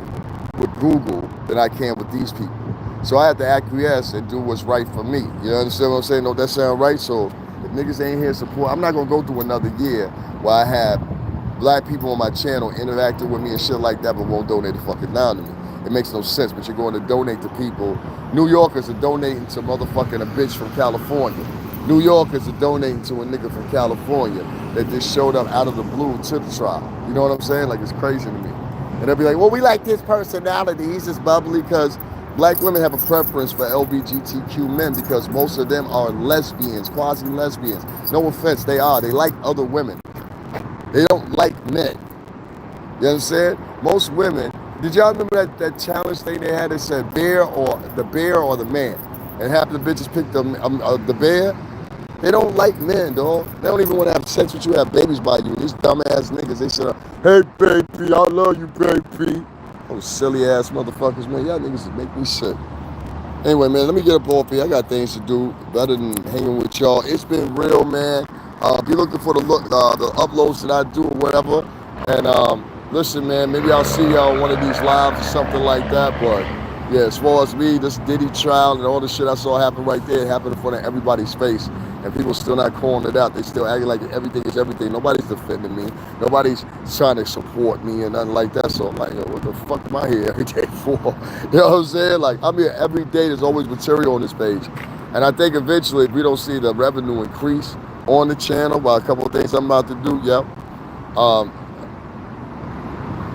with Google than I can with these people. So I have to acquiesce and do what's right for me. You understand what I'm saying? Don't that sound right? So if niggas ain't here support, I'm not gonna go through another year where I have black people on my channel interacting with me and shit like that, but won't donate a fucking dime to me. It makes no sense, but you're going to donate to people. New Yorkers are donating to motherfucking a bitch from California. New Yorkers are donating to a nigga from California that just showed up out of the blue to the trial. You know what I'm saying? Like, it's crazy to me. And they'll be like, well, we like his personality. He's just bubbly, because black women have a preference for LGBTQ men because most of them are lesbians, quasi-lesbians. No offense, they are. They like other women. They don't like men. You understand? Most women, did y'all remember that challenge thing they had that said bear or the man? And half the bitches picked the bear. They don't like men, dog. They don't even want to have sex with you, have babies by you. These dumbass niggas, they said, hey, baby, I love you, baby. Those silly ass motherfuckers, man. Y'all niggas make me sick. Anyway, man, let me get up off here. I got things to do better than hanging with y'all. It's been real, man. Be looking for the uploads that I do or whatever. And listen, man, maybe I'll see y'all on one of these lives or something like that. But yeah, as far as me, this Diddy trial and all the shit I saw happen right there, it happened in front of everybody's face. And people still not calling it out. They still acting like everything is everything. Nobody's defending me. Nobody's trying to support me and nothing like that. So I'm like, what the fuck am I here every day for? You know what I'm saying? Like, I'm here every day. There's always material on this page. And I think eventually, if we don't see the revenue increase on the channel by a couple of things I'm about to do,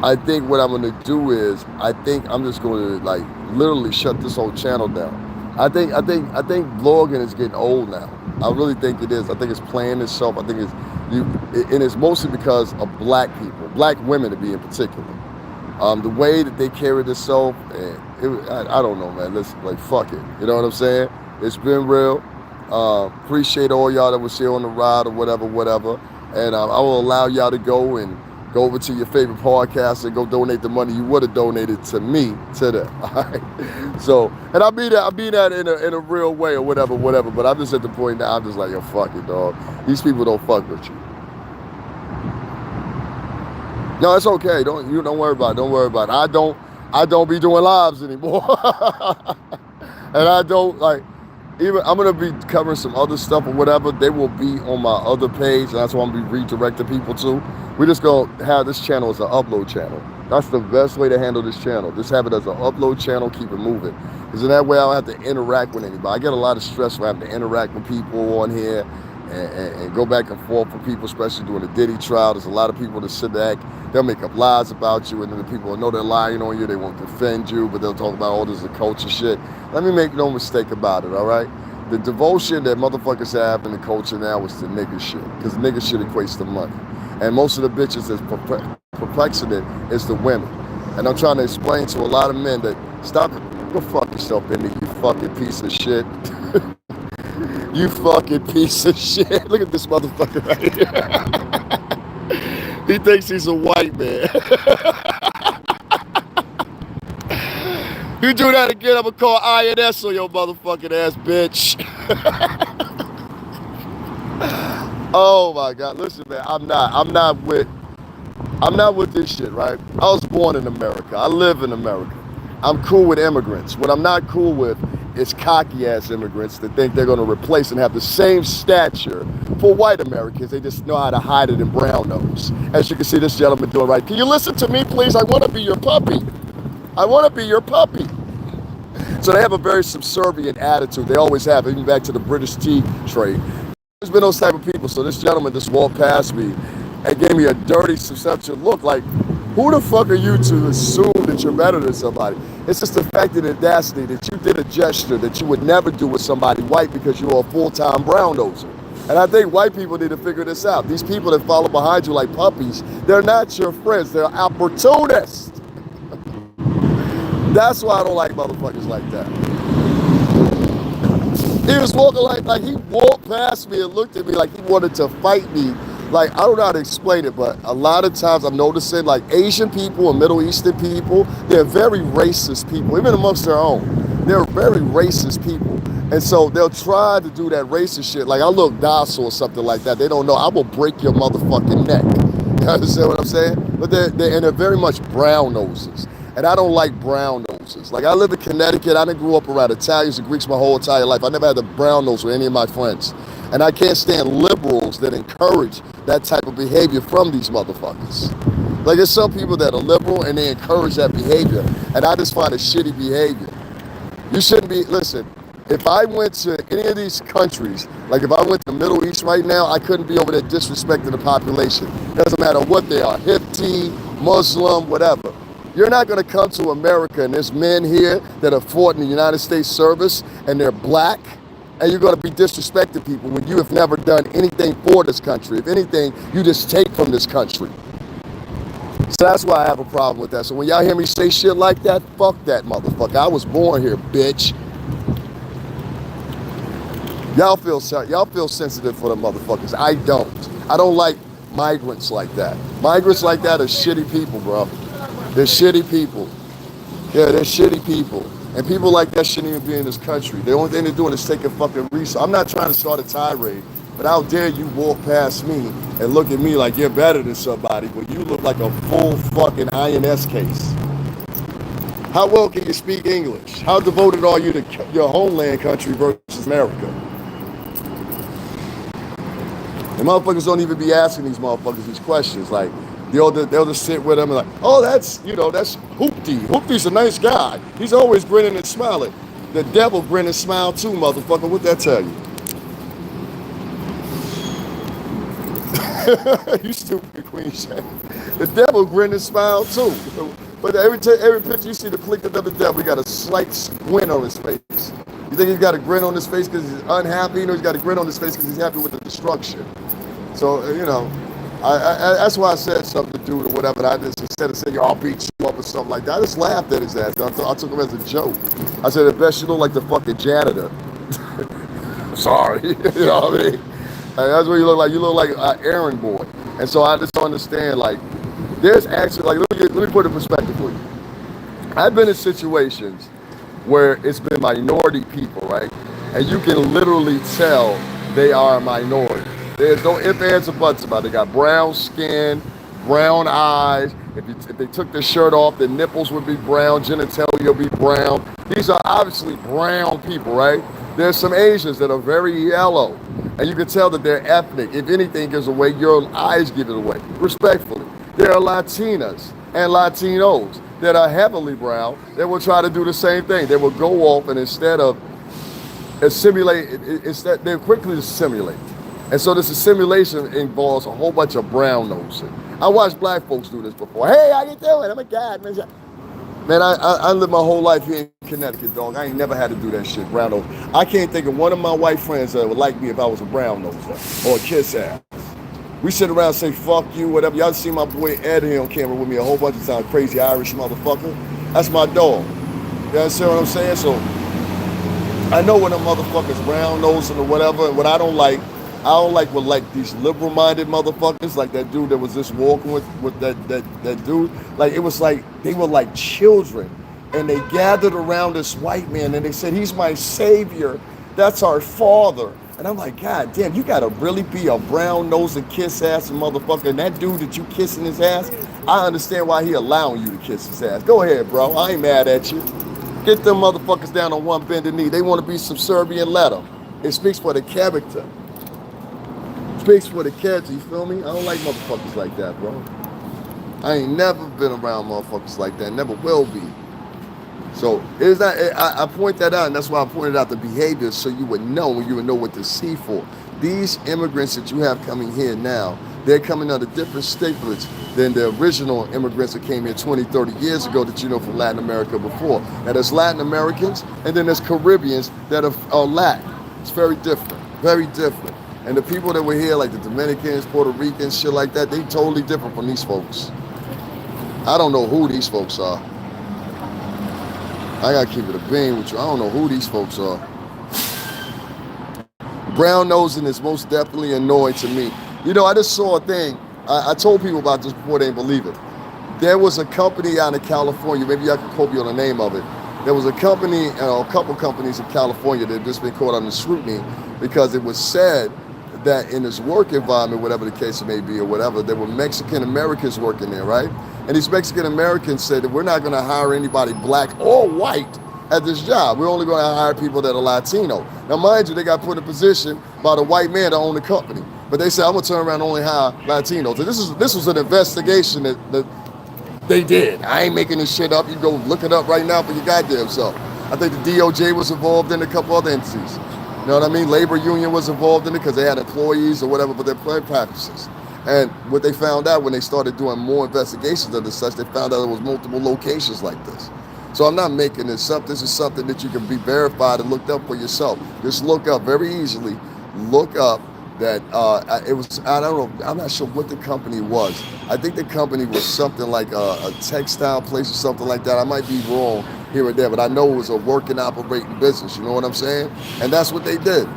I think what I'm going to do is, I think I'm just going to, like, literally shut this whole channel down. I think vlogging is getting old now. I really think it is. I think it's playing itself. I think and it's mostly because of black people, black women to be in particular. The way that they carry themselves, I don't know, man. Let's, like, fuck it. You know what I'm saying? It's been real. Appreciate all y'all that was here on the ride or whatever, whatever. And I will allow y'all to go and go over to your favorite podcast and go donate the money you would have donated to me to them. All right. So, and I mean that in a real way or whatever, whatever. But I'm just at the point now. I'm just like, yo, fuck it, dog. These people don't fuck with you. No, it's okay. Don't worry about it. Don't worry about it. I don't be doing lives anymore. And I don't like, even I'm gonna be covering some other stuff or whatever. They will be on my other page, and that's what I'm gonna be redirecting people to. We're just gonna have this channel as an upload channel. That's the best way to handle this channel. Just have it as an upload channel, keep it moving. Because in that way I don't have to interact with anybody. I get a lot of stress from having to interact with people on here and go back and forth with people, especially during the Diddy trial. There's a lot of people that sit back, they'll make up lies about you, and then the people know they're lying on you, they won't defend you, but they'll talk about all this culture shit. Let me make no mistake about it, all right? The devotion that motherfuckers have in the culture now is the nigga shit, because nigga shit equates to money. And most of the bitches that's perplexing it is the women. And I'm trying to explain to a lot of men that stop, go fuck yourself, Indy, you fucking piece of shit. You fucking piece of shit. Look at this motherfucker right here. He thinks he's a white man. You do that again, I'm gonna call INS on your motherfucking ass, bitch. Oh my God, listen, man, I'm not with this shit, right? I was born in America. I live in America. I'm cool with immigrants. What I'm not cool with is cocky ass immigrants that think they're gonna replace and have the same stature for white Americans. They just know how to hide it in brown nose. As you can see this gentleman doing right. Can you listen to me, please? I wanna be your puppy. I wanna be your puppy. So they have a very subservient attitude. They always have, even back to the British tea trade. There's been those type of people. So this gentleman just walked past me and gave me a dirty, subservient look like, who the fuck are you to assume that you're better than somebody? It's just the fact and audacity that you did a gesture that you would never do with somebody white because you're a full-time brown noser. And I think white people need to figure this out. These people that follow behind you like puppies, they're not your friends. They're opportunists. That's why I don't like motherfuckers like that. He was walking like he walked past me and looked at me like he wanted to fight me. Like, I don't know how to explain it, but a lot of times I'm noticing like Asian people and Middle Eastern people, they're very racist people, even amongst their own. They're very racist people. And so they'll try to do that racist shit. Like I look docile or something like that. They don't know, I will break your motherfucking neck. You understand what I'm saying? But they're very much brown noses. And I don't like brown noses. Like I live in Connecticut, I didn't grow up around Italians and Greeks my whole entire life. I never had a brown nose with any of my friends. And I can't stand liberals that encourage that type of behavior from these motherfuckers. Like there's some people that are liberal and they encourage that behavior. And I just find it shitty behavior. You shouldn't be, listen, if I went to any of these countries, like if I went to the Middle East right now, I couldn't be over there disrespecting the population. Doesn't matter what they are, Hipti, Muslim, whatever. You're not gonna come to America and there's men here that have fought in the United States service and they're black, and you're gonna be disrespecting people when you have never done anything for this country. If anything, you just take from this country. So that's why I have a problem with that. So when y'all hear me say shit like that, fuck that motherfucker. I was born here, bitch. Y'all feel sensitive for the motherfuckers. I don't. I don't like migrants like that. Migrants like that are shitty people, bro. They're shitty people. Yeah, they're shitty people. And people like that shouldn't even be in this country. The only thing they're doing is taking fucking resources. I'm not trying to start a tirade, but how dare you walk past me and look at me like you're better than somebody when you look like a full fucking INS case. How well can you speak English? How devoted are you to your homeland country versus America? And motherfuckers don't even be asking these motherfuckers these questions. Like, they'll just sit with them and like, oh, that's Hoopty. Hoopty's a nice guy. He's always grinning and smiling. The devil grin and smile too, motherfucker. What'd that tell you? You stupid Queen Shane. The devil grin and smile too. But every picture you see the click of the devil, he got a slight squint on his face. You think he's got a grin on his face because he's unhappy? You know, he's got a grin on his face because he's happy with the destruction. So, you know, I that's why I said something to do or whatever. I just, instead of saying, I'll beat you up or something like that, I just laughed at his ass. I took him as a joke. I said, at best you look like the fucking janitor. sorry. You know what I mean? That's what you look like. You look like an errand boy. And so I just don't understand, like, there's actually, like, let me put it in perspective for you. I've been in situations where it's been minority people, right? And you can literally tell they are a minority. There's no ifs, ands, or buts about it. They got brown skin, brown eyes. If they took their shirt off, their nipples would be brown, genitalia would be brown. These are obviously brown people, right? There's some Asians that are very yellow. And you can tell that they're ethnic. If anything gives away, your eyes give it away, respectfully. There are Latinas and Latinos that are heavily brown that will try to do the same thing. They will go off and instead of assimilate, they'll quickly assimilate. And so this assimilation involves a whole bunch of brown nosing. I watched black folks do this before. Hey, how you doing? I'm a god, man. Man, I lived my whole life here in Connecticut, dog. I ain't never had to do that shit, brown nose. I can't think of one of my white friends that would like me if I was a brown nose or a kiss ass. We sit around and say, fuck you, whatever. Y'all see my boy Ed here on camera with me a whole bunch of times, crazy Irish motherfucker. That's my dog. You understand what I'm saying? So I know when a motherfucker's brown nosing or whatever, and what I don't like with like these liberal-minded motherfuckers, like that dude that was just walking with that dude. Like it was like they were like children, and they gathered around this white man, and they said, "He's my savior. That's our father." And I'm like, God damn, you gotta really be a brown-nosed and kiss-ass motherfucker. And that dude that you kissing his ass, I understand why he allowing you to kiss his ass. Go ahead, bro. I ain't mad at you. Get them motherfuckers down on one bended knee. They want to be subservient, let them. It speaks for the character. Speaks for the character, you feel me? I don't like motherfuckers like that, bro. I ain't never been around motherfuckers like that, never will be. So it's not, I point that out, and that's why I pointed out the behavior so you would know, and you would know what to see for. These immigrants that you have coming here now, they're coming under different stigmas than the original immigrants that came here 20, 30 years ago that you know from Latin America before. Now there's Latin Americans, and then there's Caribbeans that are Latin. It's very different, very different. And the people that were here, like the Dominicans, Puerto Ricans, shit like that, they totally different from these folks. I don't know who these folks are. I gotta keep it a bean with you. I don't know who these folks are. Brown nosing is most definitely annoying to me. You know, I just saw a thing. I told people about this before, they didn't believe it. There was a company out in California, maybe I could quote you on the name of it. There was a company, a couple companies in California that had just been caught under scrutiny because it was said that in this work environment, whatever the case may be or whatever, there were Mexican Americans working there, right? And these Mexican Americans said that we're not gonna hire anybody black or white at this job. We're only gonna hire people that are Latino. Now mind you, they got put in a position by the white man to own the company. But they said, I'm gonna turn around and only hire Latinos. So this was an investigation that they did. I ain't making this shit up. You go look it up right now for your goddamn self. I think the DOJ was involved in a couple other entities. You know what I mean? Labor union was involved in it because they had employees or whatever for their play practices. And what they found out when they started doing more investigations of this such, they found out there was multiple locations like this. So I'm not making this up. This is something that you can be verified and looked up for yourself. Just look up very easily. Look up that it was, I don't know, I'm not sure what the company was. I think the company was something like a textile place or something like that. I might be wrong here and there, but I know it was a working, operating business. You know what I'm saying? And that's what they did.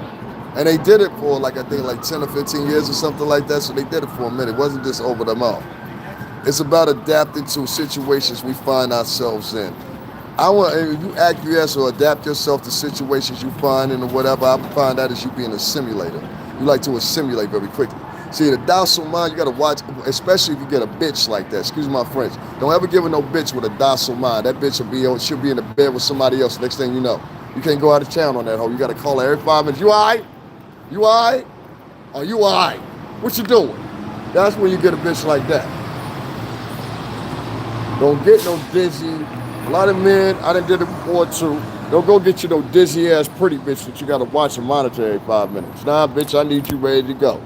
And they did it for like, I think like 10 or 15 years or something like that. So they did it for a minute. It wasn't just over the mouth. It's about adapting to situations we find ourselves in. If you acquiesce or adapt yourself to situations you find in or whatever, I find that as you being a simulator. You like to assimilate very quickly. See, the docile mind, you gotta watch, especially if you get a bitch like that. Excuse my French. Don't ever give her no bitch with a docile mind. That bitch she'll be in the bed with somebody else. Next thing you know, you can't go out of town on that hoe. You gotta call her every 5 minutes. You all right? You all right? Oh, you all right? What you doing? That's when you get a bitch like that. Don't get no dizzy. A lot of men, I done did it before too. Don't go get you no dizzy ass pretty bitch that you gotta watch and monitor every 5 minutes. Nah, bitch, I need you ready to go.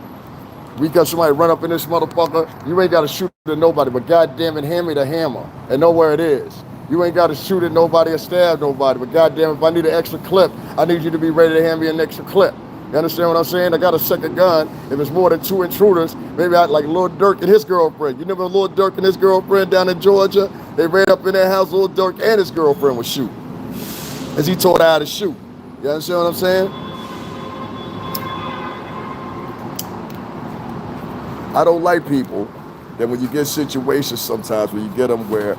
We got somebody run up in this motherfucker, you ain't gotta shoot at nobody, but goddamn it, hand me the hammer and know where it is. You ain't gotta shoot at nobody or stab nobody, but goddamn, if I need an extra clip, I need you to be ready to hand me an extra clip. You understand what I'm saying? I got a second gun. If it's more than 2 intruders, maybe I like Lil Durk and his girlfriend. You remember Lil Durk and his girlfriend down in Georgia? They ran up in their house, Lil Durk and his girlfriend was shooting. As he taught her how to shoot. You understand what I'm saying? I don't like people that when you get situations sometimes where you get them where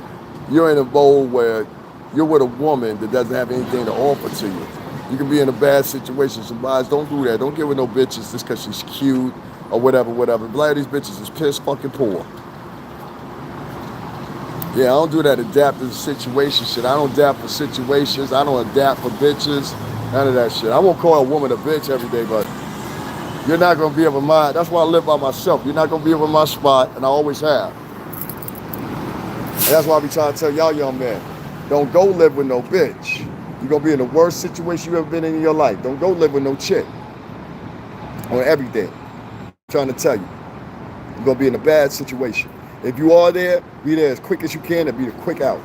you're in a mode where you're with a woman that doesn't have anything to offer to you. You can be in a bad situation. So guys, don't do that. Don't get with no bitches just because she's cute or whatever, whatever. A lot of these bitches is piss fucking poor. Yeah, I don't do that adaptive situation shit. I don't adapt for situations. I don't adapt for bitches. None of that shit. I won't call a woman a bitch every day, but you're not gonna be able to mind. That's why I live by myself. You're not gonna be able to my spot, and I always have. And that's why I be trying to tell y'all young men, don't go live with no bitch. You're gonna be in the worst situation you ever been in your life. Don't go live with no chick on everything. I'm trying to tell you. You're gonna be in a bad situation. If you are there, be there as quick as you can and be the quick out.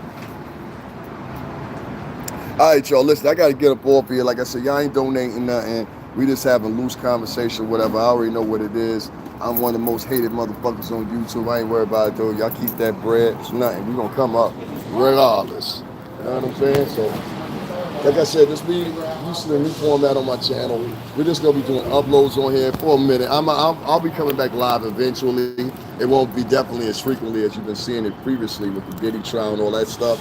All right, y'all, listen, I got to get up off here. Like I said, y'all ain't donating nothing. We just having loose conversation, whatever. I already know what it is. I'm one of the most hated motherfuckers on YouTube. I ain't worried about it, though. Y'all keep that bread. It's nothing. We going to come up regardless. You know what I'm saying? So, like I said, this be used to the new format on my channel. We're just going to be doing uploads on here for a minute. I'll be coming back live eventually. It won't be definitely as frequently as you've been seeing it previously with the Diddy trial and all that stuff.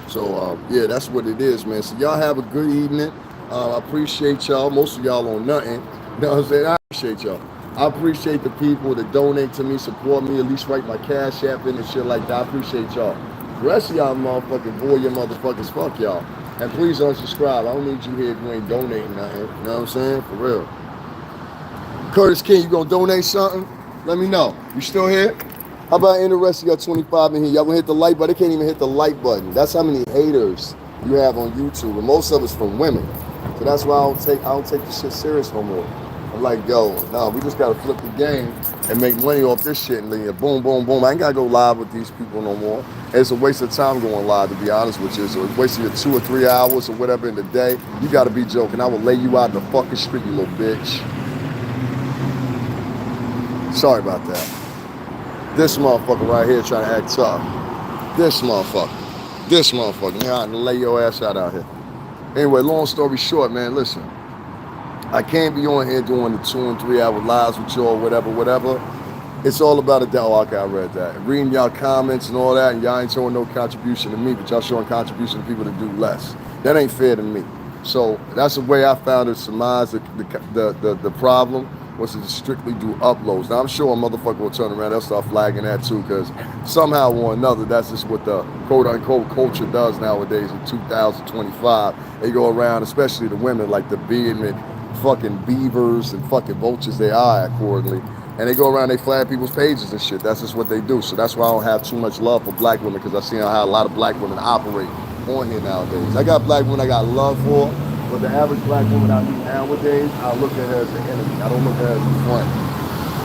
So, yeah, that's what it is, man. So, y'all have a good evening. I appreciate y'all. Most of y'all on nothing. You know what I'm saying? I appreciate y'all. I appreciate the people that donate to me, support me, at least write my cash app in and shit like that. I appreciate y'all. The rest of y'all motherfucking voyeur motherfuckers, fuck y'all. And please unsubscribe. I don't need you here if you ain't donating nothing. You know what I'm saying? For real. Curtis King, you gonna donate something? Let me know. You still here? How about any rest of y'all 25 in here? Y'all gonna hit the like button? They can't even hit the like button. That's how many haters you have on YouTube, and most of it's from women. So that's why I don't take this shit serious no more. I'm like, yo, no, we just gotta flip the game and make money off this shit and then boom, boom, boom. I ain't gotta go live with these people no more. It's a waste of time going live, to be honest with you. So it's wasting your 2 or 3 hours or whatever in the day. You gotta be joking. I will lay you out in the fucking street, you little bitch. Sorry about that. This motherfucker right here trying to act tough. This motherfucker. Man, I can lay your ass out here. Anyway, long story short, man, listen. I can't be on here doing the 2 and 3 hour lives with y'all, whatever. It's all about a doubt. Okay, I read that. Reading y'all comments and all that, and y'all ain't showing no contribution to me, but y'all showing contribution to people that do less. That ain't fair to me. So that's the way I found to surmise the problem was to strictly do uploads. Now I'm sure a motherfucker will turn around, they'll start flagging that too, because somehow or another, that's just what the quote unquote culture does nowadays in 2025. They go around, especially the women, like the vehement fucking beavers and fucking vultures they are accordingly. And they go around, they flag people's pages and shit. That's just what they do. So that's why I don't have too much love for black women, because I see how a lot of black women operate on here nowadays. I got black women I got love for, but the average black woman I meet nowadays, I look at her as an enemy. I don't look at her as a friend.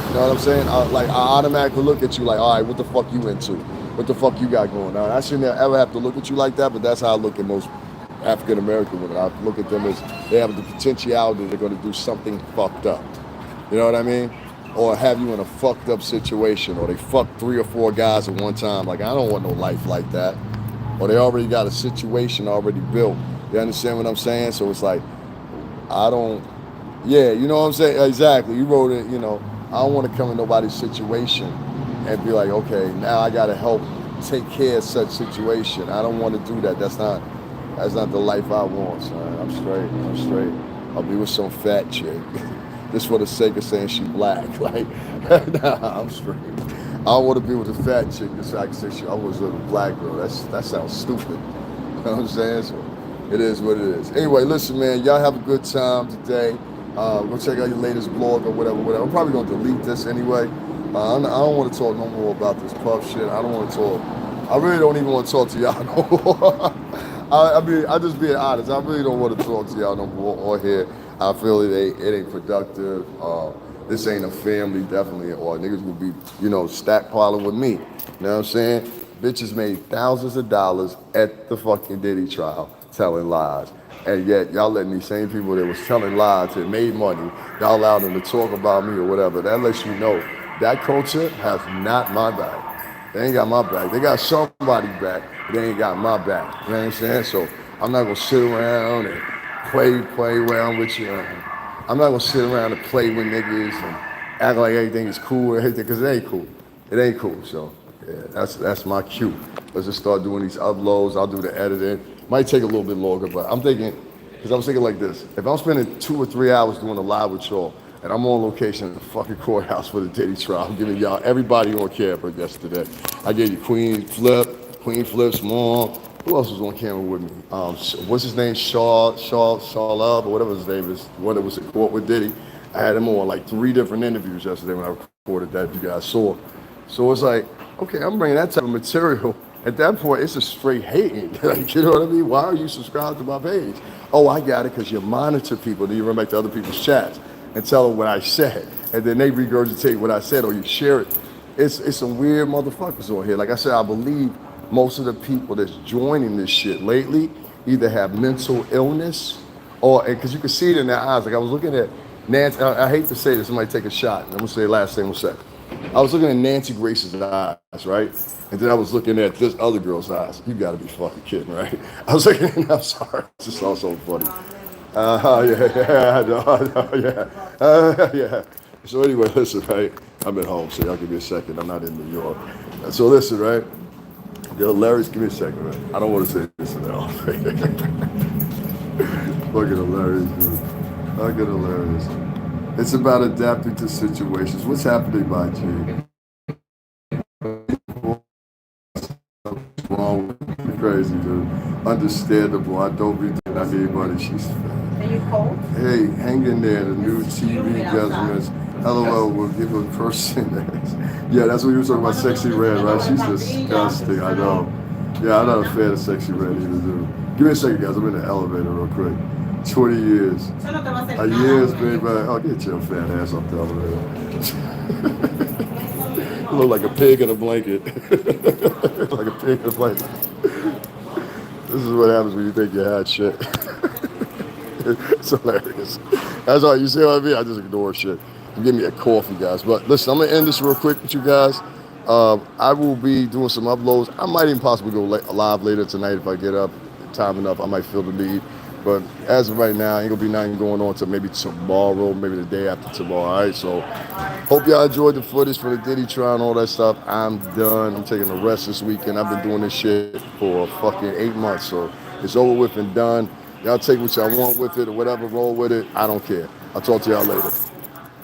You know what I'm saying? I automatically look at you like, all right, what the fuck you into? What the fuck you got going on? I shouldn't ever have to look at you like that, but that's how I look at most African American women. I look at them as they have the potentiality they're going to do something fucked up. You know what I mean? Or have you in a fucked up situation, or they fuck 3 or 4 guys at one time. Like, I don't want no life like that. Or they already got a situation already built. You understand what I'm saying? So it's like, I don't, yeah, you know what I'm saying? Exactly. You wrote it, you know, I don't want to come in nobody's situation and be like, okay, now I got to help take care of such situation. I don't want to do that. That's not the life I want, son. I'm straight. I'll be with some fat chick. Just for the sake of saying she black. Like, nah, I'm straight. I don't want to be with a fat chick just so I can say I was with a black girl. That sounds stupid. You know what I'm saying? So it is what it is. Anyway, listen, man, y'all have a good time today. Go check out your latest blog or whatever. I'm probably going to delete this anyway. I don't want to talk no more about this puff shit. I don't want to talk. I really don't even want to talk to y'all no more. I mean, I'm just being honest. I really don't want to talk to y'all no more or here. I feel it ain't productive. This ain't a family, definitely. Or niggas will be, stackpiling with me. You know what I'm saying? Bitches made thousands of dollars at the fucking Diddy trial telling lies. And yet, y'all letting these same people that was telling lies that made money, y'all allowed them to talk about me or whatever. That lets you know that culture has not my back. They ain't got my back. They got somebody's back, but they ain't got my back. You know what I'm saying? So I'm not gonna sit around and play around with you. I'm not gonna sit around and play with niggas and act like everything is cool and everything, because it ain't cool. It ain't cool. So yeah, that's my cue. Let's just start doing these uploads. I'll do the editing. Might take a little bit longer, but I'm thinking, because I was thinking like this: if I'm spending 2 or 3 hours doing a live with y'all, and I'm on location in the fucking courthouse for the Diddy trial, I'm giving y'all everybody on camera yesterday. I gave you Queen Flip's mom. Who else was on camera with me? What's his name? Shaw Love, or whatever his name is. One that was in court with Diddy. I had him on like 3 different interviews yesterday when I recorded that. You guys saw. So it's like, okay, I'm bringing that type of material. At that point, it's a straight hating. Like, you know what I mean? Why are you subscribed to my page? Oh, I got it because you monitor people. Then you run back to other people's chats and tell them what I said, and then they regurgitate what I said, or you share it. It's some weird motherfuckers on here. Like I said, I believe most of the people that's joining this shit lately either have mental illness or, because you can see it in their eyes. Like I was looking at Nancy, I hate to say this, somebody take a shot. I'm gonna say the last thing we'll say. I was looking at Nancy Grace's eyes, right? And then I was looking at this other girl's eyes. You gotta be fucking kidding, right? I was looking, I'm sorry, it's just all so funny. Yeah. So anyway, listen, right? I'm at home, so y'all give me a second. I'm not in New York. So listen, right? The hilarious, give me a second, right? I don't want to say this now. Fucking hilarious, dude. Fucking hilarious. It's about adapting to situations. What's happening, my G? What's wrong with me? Crazy, dude. Understandable. I don't be doing I need money. She's fat. Are you cold? Hey, hang in there. The new TV governments. LOL will give a person. Yeah, that's what you were talking about, Sexy Red, right? She's disgusting. I know. Yeah, I'm not a fan of Sexy Red either, dude. Give me a second, guys. I'm in the elevator real quick. 20 years. A years, baby. I'll get your fat ass up the elevator. You look like a pig in a blanket. Like a pig in a blanket. This is what happens when you think you're hot shit. It's hilarious. That's all. You see what I mean? I just ignore shit. Give me a coffee, guys. But listen, I'm gonna end this real quick with you guys. I will be doing some uploads. I might even possibly go live later tonight if I get up time enough. I might feel the need. But as of right now, ain't gonna be nothing going on till maybe tomorrow, maybe the day after tomorrow. All right. So hope y'all enjoyed the footage for the Diddy trial and all that stuff. I'm done. I'm taking a rest this weekend. I've been doing this shit for fucking 8 months. So it's over with and done. Y'all take what y'all want with it or whatever, roll with it. I don't care. I'll talk to y'all later.